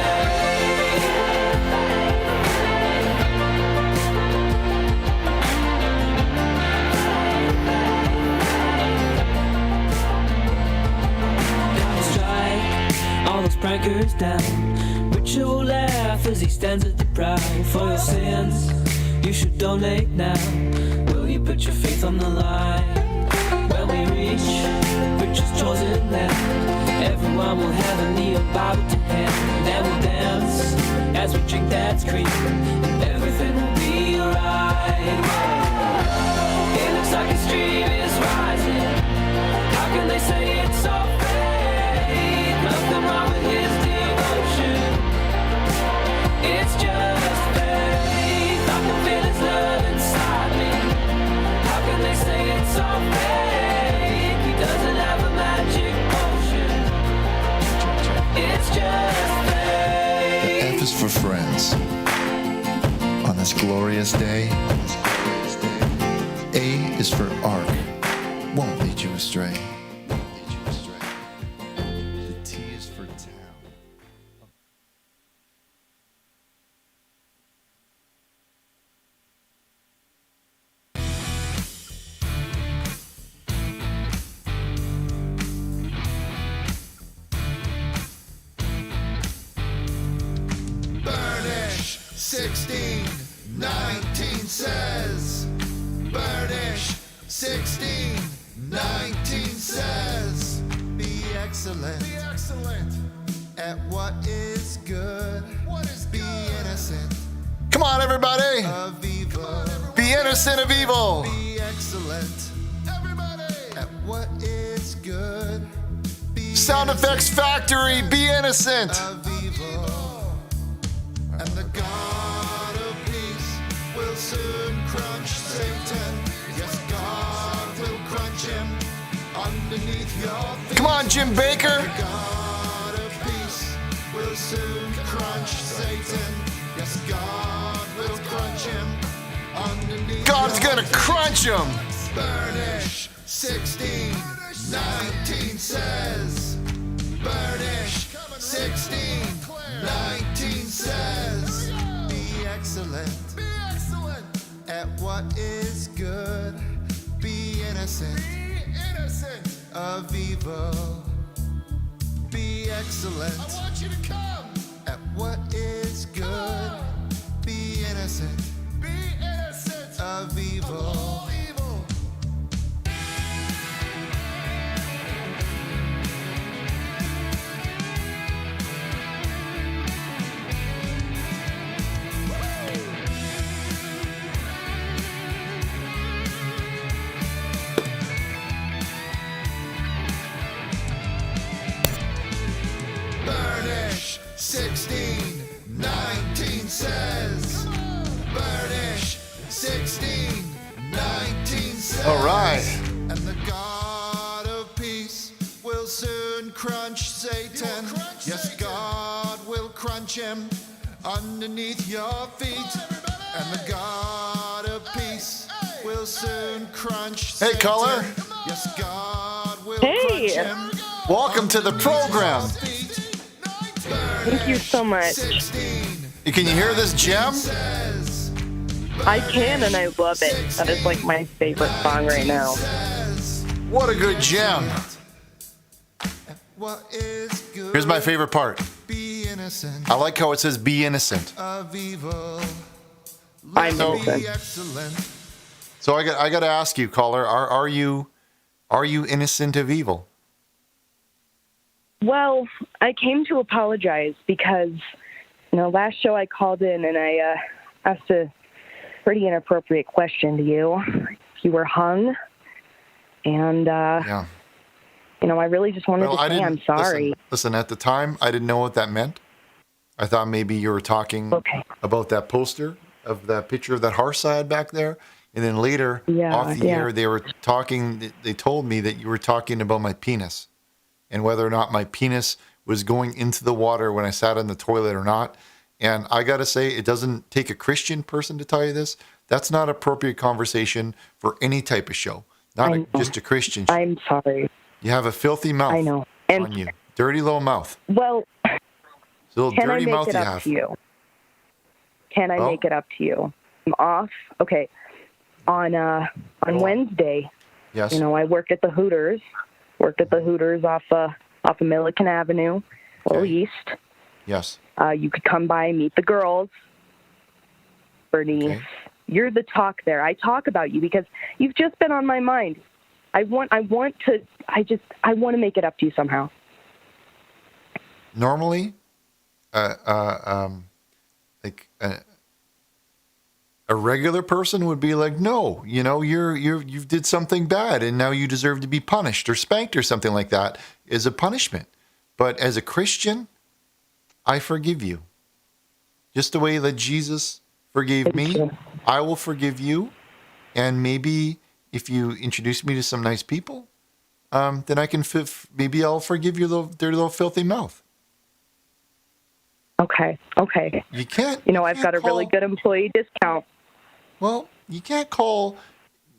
Now strike all those prankers down. Ritual laugh as he stands at the prow. For your sins, you should donate now. Will you put your faith on the line? When we reach rich's chosen land, everyone will have a kneel bowed to hand. Then we'll dance as we drink that scream, and everything will be alright. It looks like his dream is rising. How can they say it's all fake? Nothing wrong with his devotion. It's just faith. I can feel his love inside me. How can they say it's all fake? He doesn't have a magic potion. It's just faith. The F is for friends. On this glorious day, A is for ark. Won't lead you astray. The T is for town. Burnish 1619 says. Burnish 1619 says. Be excellent. Be excellent at what is good. What is good? Be innocent. Come on, everybody. Of evil. Be innocent of evil. Be excellent. Everybody. At what is good. Be Sound Effects Factory. Be innocent. Of evil. And the God of peace will soon crunch Satan. Yes, God will crunch him underneath your feet. Come on, Jim Baker. The God of peace will soon crunch Satan. Yes, God will crunch him underneath. God's gonna crunch him. Burnish 1619 says. Burnish 1619 says. Be excellent. Be excellent at what is good. Be innocent. Be innocent of evil. Be excellent. I want you to come at what is good. Be innocent. Be innocent of evil. Of all evil. Burnish 1619 says. Burnish 1619 says. All right. And the God of peace will soon crunch Satan. Yes, God will crunch him underneath your feet. And the God of peace will soon crunch Satan. Hey, caller. Yes, God will Hey. crunch him. Welcome to the program. Thank you so much. Can you hear this gem? I can, and I love it. That is like my favorite song right now. What a good gem. Here's my favorite part. I like how it says be innocent. I'm innocent. So I got to ask you, caller, are you innocent of evil? Well, I came to apologize because, last show I called in and I asked a pretty inappropriate question to you. You were hung, and I really just wanted to say I'm sorry. Listen, at the time, I didn't know what that meant. I thought maybe you were talking about that poster of that picture of that horse I had back there. And then later, off the air, they were talking. They told me that you were talking about my penis and whether or not my penis was going into the water when I sat in the toilet or not. And I got to say, it doesn't take a Christian person to tell you this. That's not appropriate conversation for any type of show, just a Christian show. I'm sorry. You have a filthy mouth I know. on you. Dirty little mouth. Well, It's a little can dirty I make mouth it you up have. to you? Can I Well? make it up to you? I'm off. Okay. On Wednesday, Yes. I worked at the Hooters. Off of Milliken Avenue, a little east. Yes. You could come by, meet the girls. Bernice, you're the talk there. I talk about you because you've just been on my mind. I want to make it up to you somehow. Normally, a regular person would be like, no, you've did something bad and now you deserve to be punished or spanked or something like that is a punishment. But as a Christian, I forgive you. Just the way that Jesus forgave me, I will forgive you. And maybe if you introduce me to some nice people, then I can, maybe I'll forgive your dirty little filthy mouth. Okay. You can't. I've got a really good employee discount. Well, you can't call,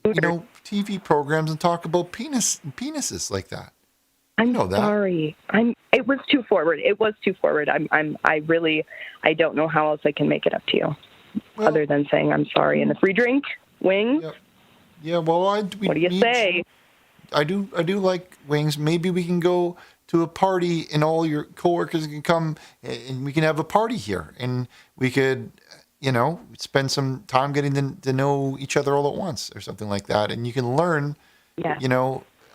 TV programs and talk about penises like that. I'm know that. sorry. It was too forward. I don't know how else I can make it up to you, other than saying I'm sorry. And a free drink, wings. Yeah. Well, what do you say? I do like wings. Maybe we can go to a party and all your coworkers can come and we can have a party here and we could, spend some time getting to know each other all at once or something like that. And you can learn,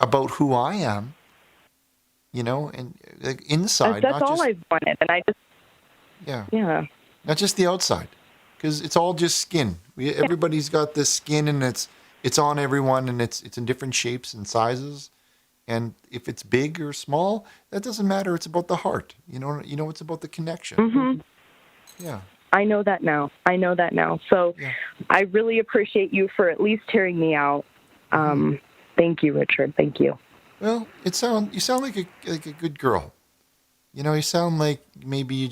about who I am, and like inside. That's all I've wanted. And I just, yeah. Not just the outside, because it's all just skin. Everybody's got this skin and it's on everyone and it's in different shapes and sizes. And if it's big or small, that doesn't matter. It's about the heart. It's about the connection. Mm-hmm. Yeah. I know that now. So I really appreciate you for at least hearing me out. Thank you, Richard. Thank you. Well, you sound like a good girl. You sound like maybe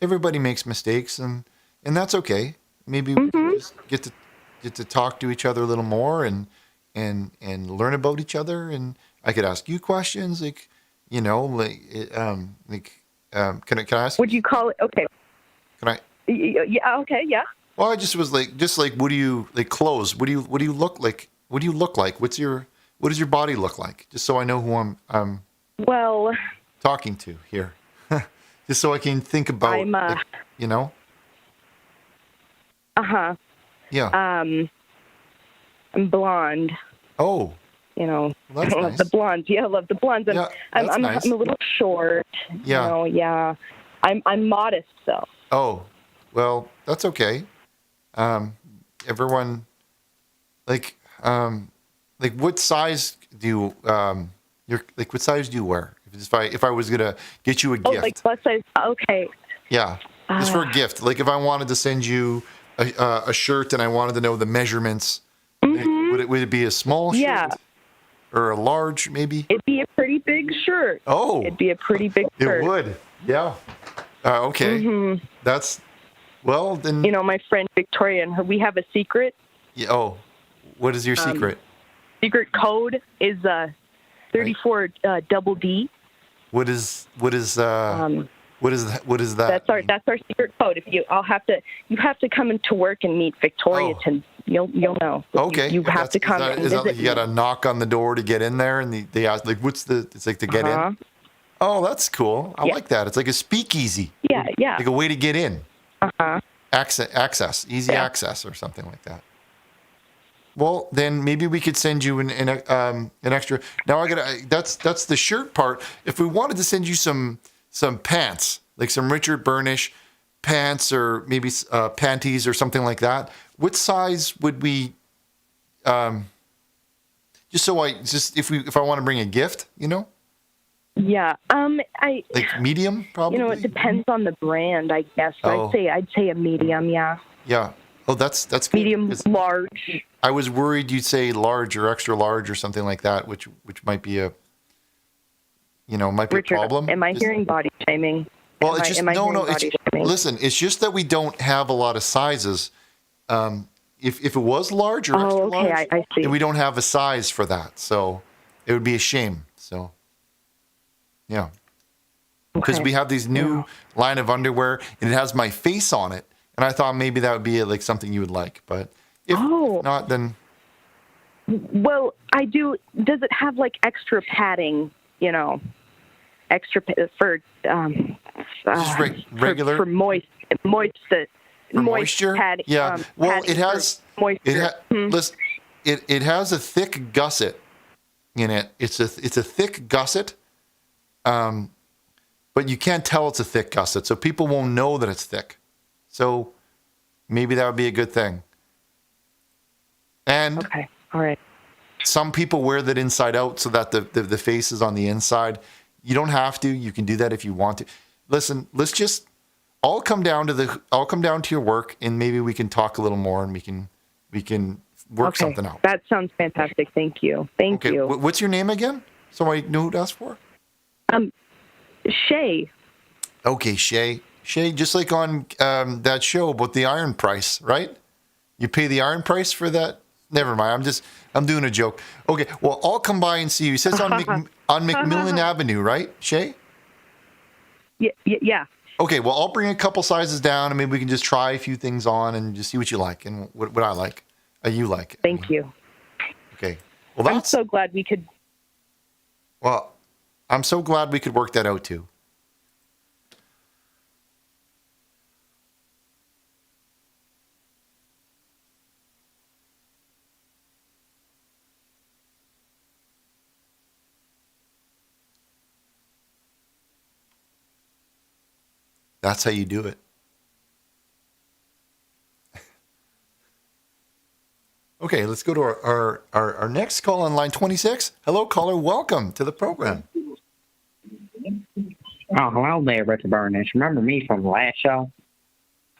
everybody makes mistakes and that's okay. Maybe we can just get to talk to each other a little more and learn about each other. And I could ask you questions can I ask? Would you call it? Okay. Can I? Yeah. Okay. Yeah. Well, I just was what do you clothes? What do you look like? What do you look like? What does your body look like? Just so I know who I'm talking to here. Just so I can think about Yeah. I'm blonde. Oh. Well, that's nice. The blondes. Yeah, I love the blondes. I'm nice. I'm a little short. Yeah. Yeah. I'm modest though. Oh, well, that's okay. Everyone, what size do you what size do you wear? If I was gonna get you a gift. Oh, like plus size. Okay. Yeah, just for a gift. Like if I wanted to send you a shirt and I wanted to know the measurements, would it be a small shirt? Yeah. Or a large, maybe? It'd be a pretty big shirt. Oh. It'd be a pretty big shirt. It would. Yeah. Okay. Mm-hmm. That's, well, then. My friend Victoria and her, we have a secret. Yeah, oh, what is your secret? Secret code is 34 double D. What is that? That's our secret code. You have to come into work and meet Victoria to you'll know. Okay. You have to come and is that visit like you got to knock on the door to get in there and they ask it's like to get in? Oh, that's cool. I like that. It's like a speakeasy. Yeah. Like a way to get in. Access, easy Yeah. access or something like that. Well, then maybe we could send you an extra. Now that's the shirt part. If we wanted to send you some pants, like some Richard Burnish pants or maybe panties or something like that, what size would we? If I want to bring a gift, Yeah. like medium probably. It depends on the brand, I guess. Oh. I'd say a medium. Yeah. Yeah. Oh, that's good. Medium, large. I was worried you'd say large or extra large or something like that, which might be a Richard, problem. am I hearing body shaming? Well, It's listen, it's just that we don't have a lot of sizes. If it was large or extra large, I see. then we don't have a size for that, so it would be a shame. So, yeah, because we have these new line of underwear, and it has my face on it, and I thought maybe that would be like something you would like, but if not, then. Well, I do. Does it have like extra padding? Extra for regular for moisture. Padding, yeah. Well, it has moisture. Listen, it has a thick gusset in it. It's a thick gusset, but you can't tell it's a thick gusset, so people won't know that it's thick. So maybe that would be a good thing. And okay, all right. Some people wear that inside out so that the face is on the inside. You don't have to. You can do that if you want to. Listen, let's just I'll come down to your work, and maybe we can talk a little more, and we can work something out. That sounds fantastic. Thank you. Thank you. What's your name again? So I know who to ask for. Shay. Okay, Shay. Shay, just like on that show about the iron price, right? You pay the iron price for that. Never mind. I'm doing a joke. Okay. Well, I'll come by and see you. It says on McMillan Avenue, right, Shay? Yeah. Okay. Well, I'll bring a couple sizes down, and maybe we can just try a few things on and just see what you like and what I like, you like. Thank you. Okay. Well, I'm so glad we could. Well, I'm so glad we could work that out too. That's how you do it. Okay, let's go to our next call on line 26. Hello, caller. Welcome to the program. Oh, hello there, Richard Burnish. Remember me from the last show?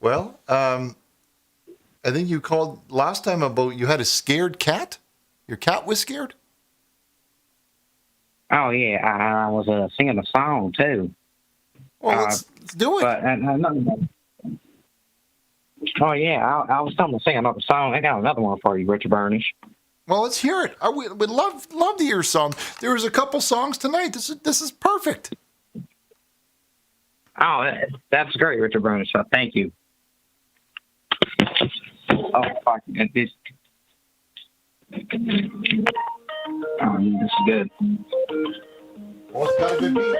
Well, I think you called last time about you had a scared cat. Your cat was scared? Oh, yeah. I was singing a song, too. Well, let's do it. But, oh, yeah. I was telling to sing another song. I got another one for you, Richard Burnish. Well, let's hear it. I would love to hear some. There was a couple songs tonight. This is perfect. Oh, that's great, Richard Burnish. So thank you. Oh, fuck. This is good. Well, it's got a good beat.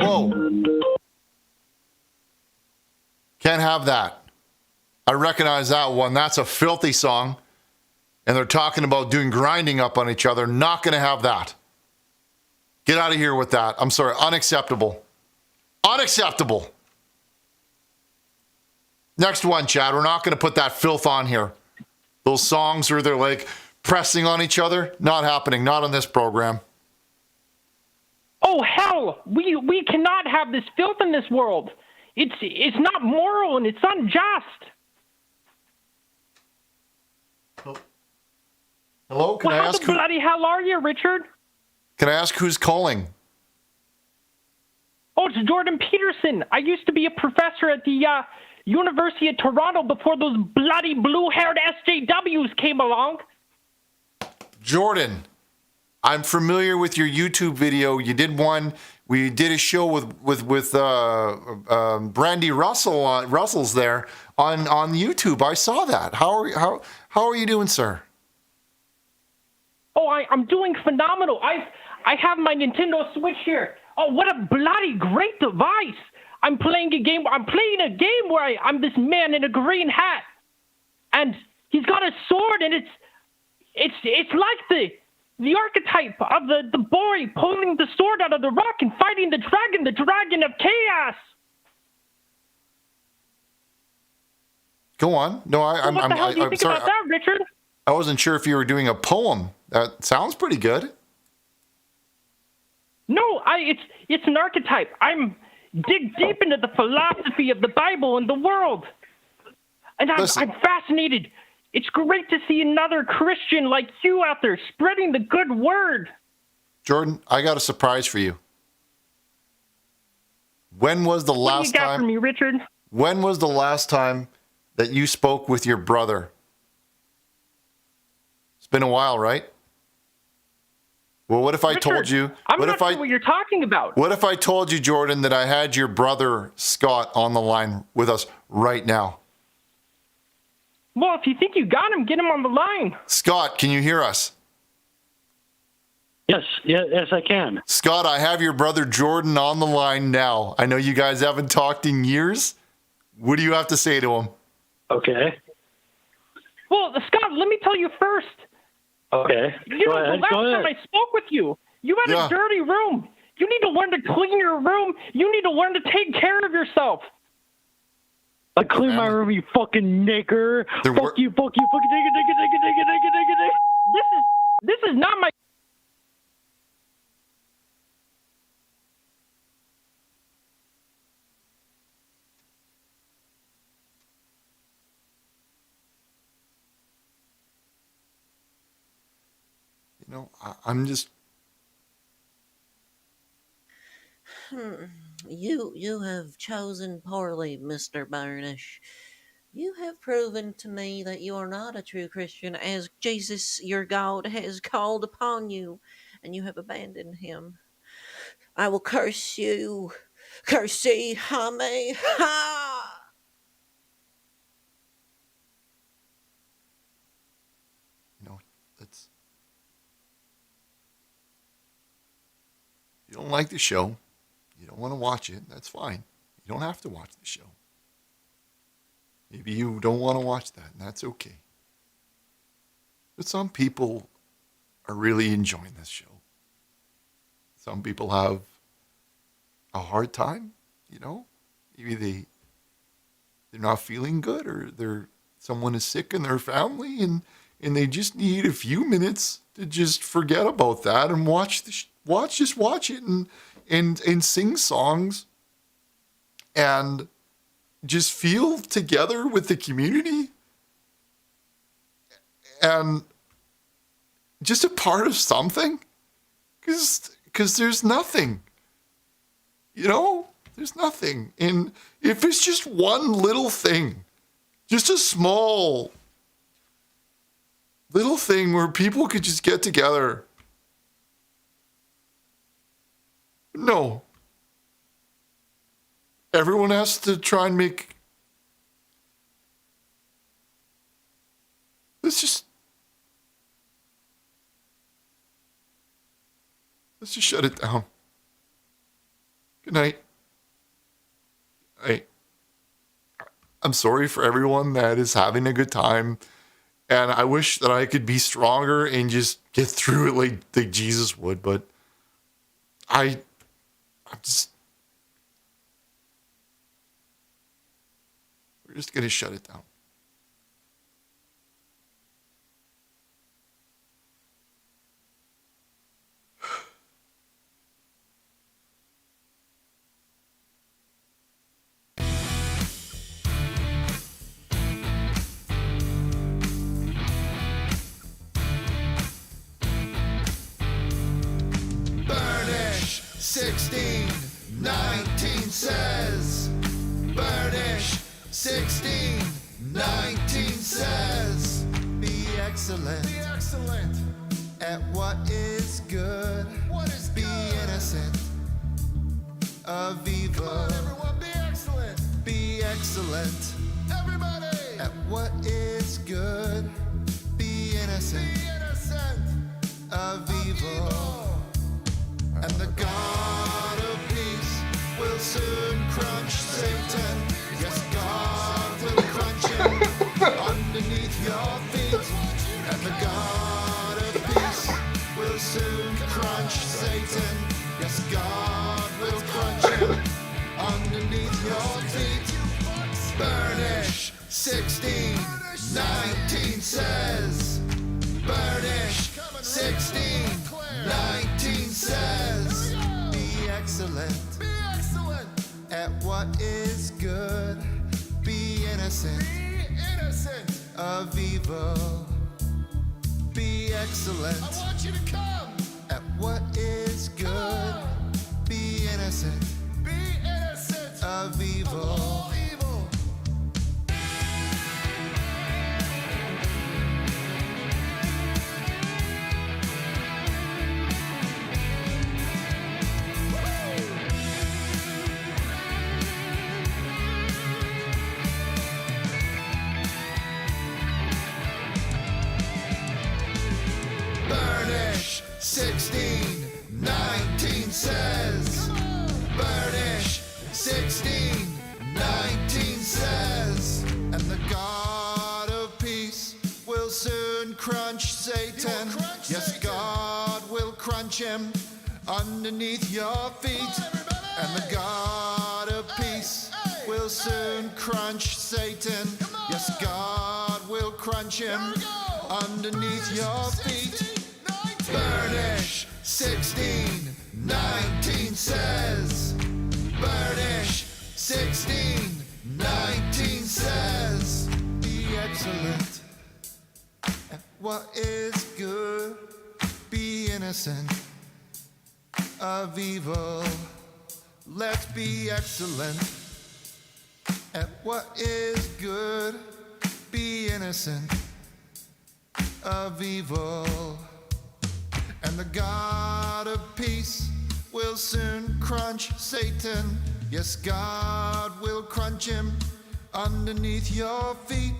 Whoa. Can't have that. I recognize that one. That's a filthy song. And they're talking about doing grinding up on each other. Not going to have that. Get out of here with that. I'm sorry. Unacceptable. Unacceptable. Next one, Chad. We're not going to put that filth on here. Those songs where they're like pressing on each other. Not happening. Not on this program. Oh, hell, we cannot have this filth in this world. It's not moral and it's unjust. Hello, can I ask who? Bloody hell are you, Richard? Can I ask who's calling? Oh, it's Jordan Peterson. I used to be a professor at the University of Toronto before those bloody blue-haired SJWs came along. Jordan, I'm familiar with your YouTube video. You did one. We did a show with Brandy Russell's there on YouTube. I saw that. How are you doing, sir? Oh, I'm doing phenomenal. I have my Nintendo Switch here. Oh, what a bloody great device! I'm playing a game. Where I'm this man in a green hat, and he's got a sword, and it's like the archetype of the boy pulling the sword out of the rock and fighting the dragon of chaos. Go on. No, I'm what the hell do you think sorry. about that, Richard? I wasn't sure if you were doing a poem. That sounds pretty good. No, it's an archetype. dig deep into the philosophy of the Bible and the world. And I'm fascinated. It's great to see another Christian like you out there spreading the good word. Jordan, I got a surprise for you. When was the last What do you got time? for me, Richard? When was the last time that you spoke with your brother? It's been a while, right? Well, what if I told you? I'm not sure what you're talking about. What if I told you, Jordan, that I had your brother Scott on the line with us right now? Well, if you think you got him, get him on the line. Scott, can you hear us? Yes, I can. Scott, I have your brother Jordan on the line now. I know you guys haven't talked in years. What do you have to say to him? Okay. Well, Scott, let me tell you first. Okay. The last time I spoke with you, you had a dirty room. You need to learn to clean your room. You need to learn to take care of yourself. I clean my room, you fucking nigger. Fuck you, fucking nigger. This is not my... You know, I'm just... You have chosen poorly, Mr. Burnish. You have proven to me that you are not a true Christian, as Jesus, your God, has called upon you, and you have abandoned him. I will curse you. Curse ye, Hame. Ha! You don't like the show, you don't want to watch it, that's fine. You don't have to watch the show. Maybe you don't want to watch that, and that's okay. But some people are really enjoying this show. Some people have a hard time, you know. Maybe they're not feeling good, or someone is sick in their family, and they just need a few minutes to just forget about that and watch it and sing songs and just feel together with the community and just a part of something, because there's nothing, you know, there's nothing. And if it's just one little thing, just a small little thing where people could just get together. No. Everyone has to try and make... Let's just shut it down. Good night. I'm sorry for everyone that is having a good time. And I wish that I could be stronger and just get through it like Jesus would. But I'm just... We're just going to shut it down. Burnish 1619 says. Burnish 1619 says. Be excellent. Be excellent at what is good. What is good? Be innocent of evil. Come on, everyone, be excellent. Be excellent. Everybody at what is good. Be innocent. Be innocent of evil. And the God of peace will soon crunch Satan. Yes, God will crunch him underneath your feet. And the God of peace will soon crunch Satan. Yes, God will crunch him underneath your feet. Burnish 1619 says. Burnish 1619 says. Be excellent. Be excellent at what is good. Be innocent of evil. Be excellent. I want you to come at what is good. Be innocent of evil. Of all evil. Burnish 16:19 says. Burnish 16:19 says. And the God of peace will soon crunch Satan. Yes, God will crunch him underneath your feet. And the God of peace will soon crunch Satan. Yes, God will crunch him underneath your feet. Burnish 16:19 says. Burnish 16:19 says. Be excellent at what is good. Be innocent of evil. Let's be excellent at what is good. Be innocent of evil. And the God of peace will soon crunch Satan. Yes, God will crunch him underneath your feet.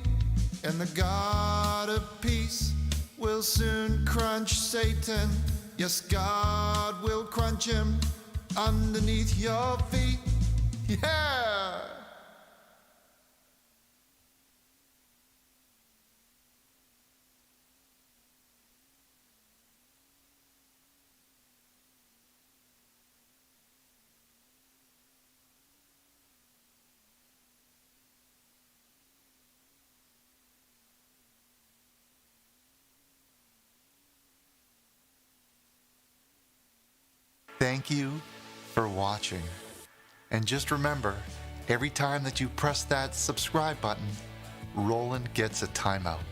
And the God of peace will soon crunch Satan. Yes, God will crunch him underneath your feet. Yeah! Thank you for watching. And just remember, every time that you press that subscribe button, Roland gets a timeout.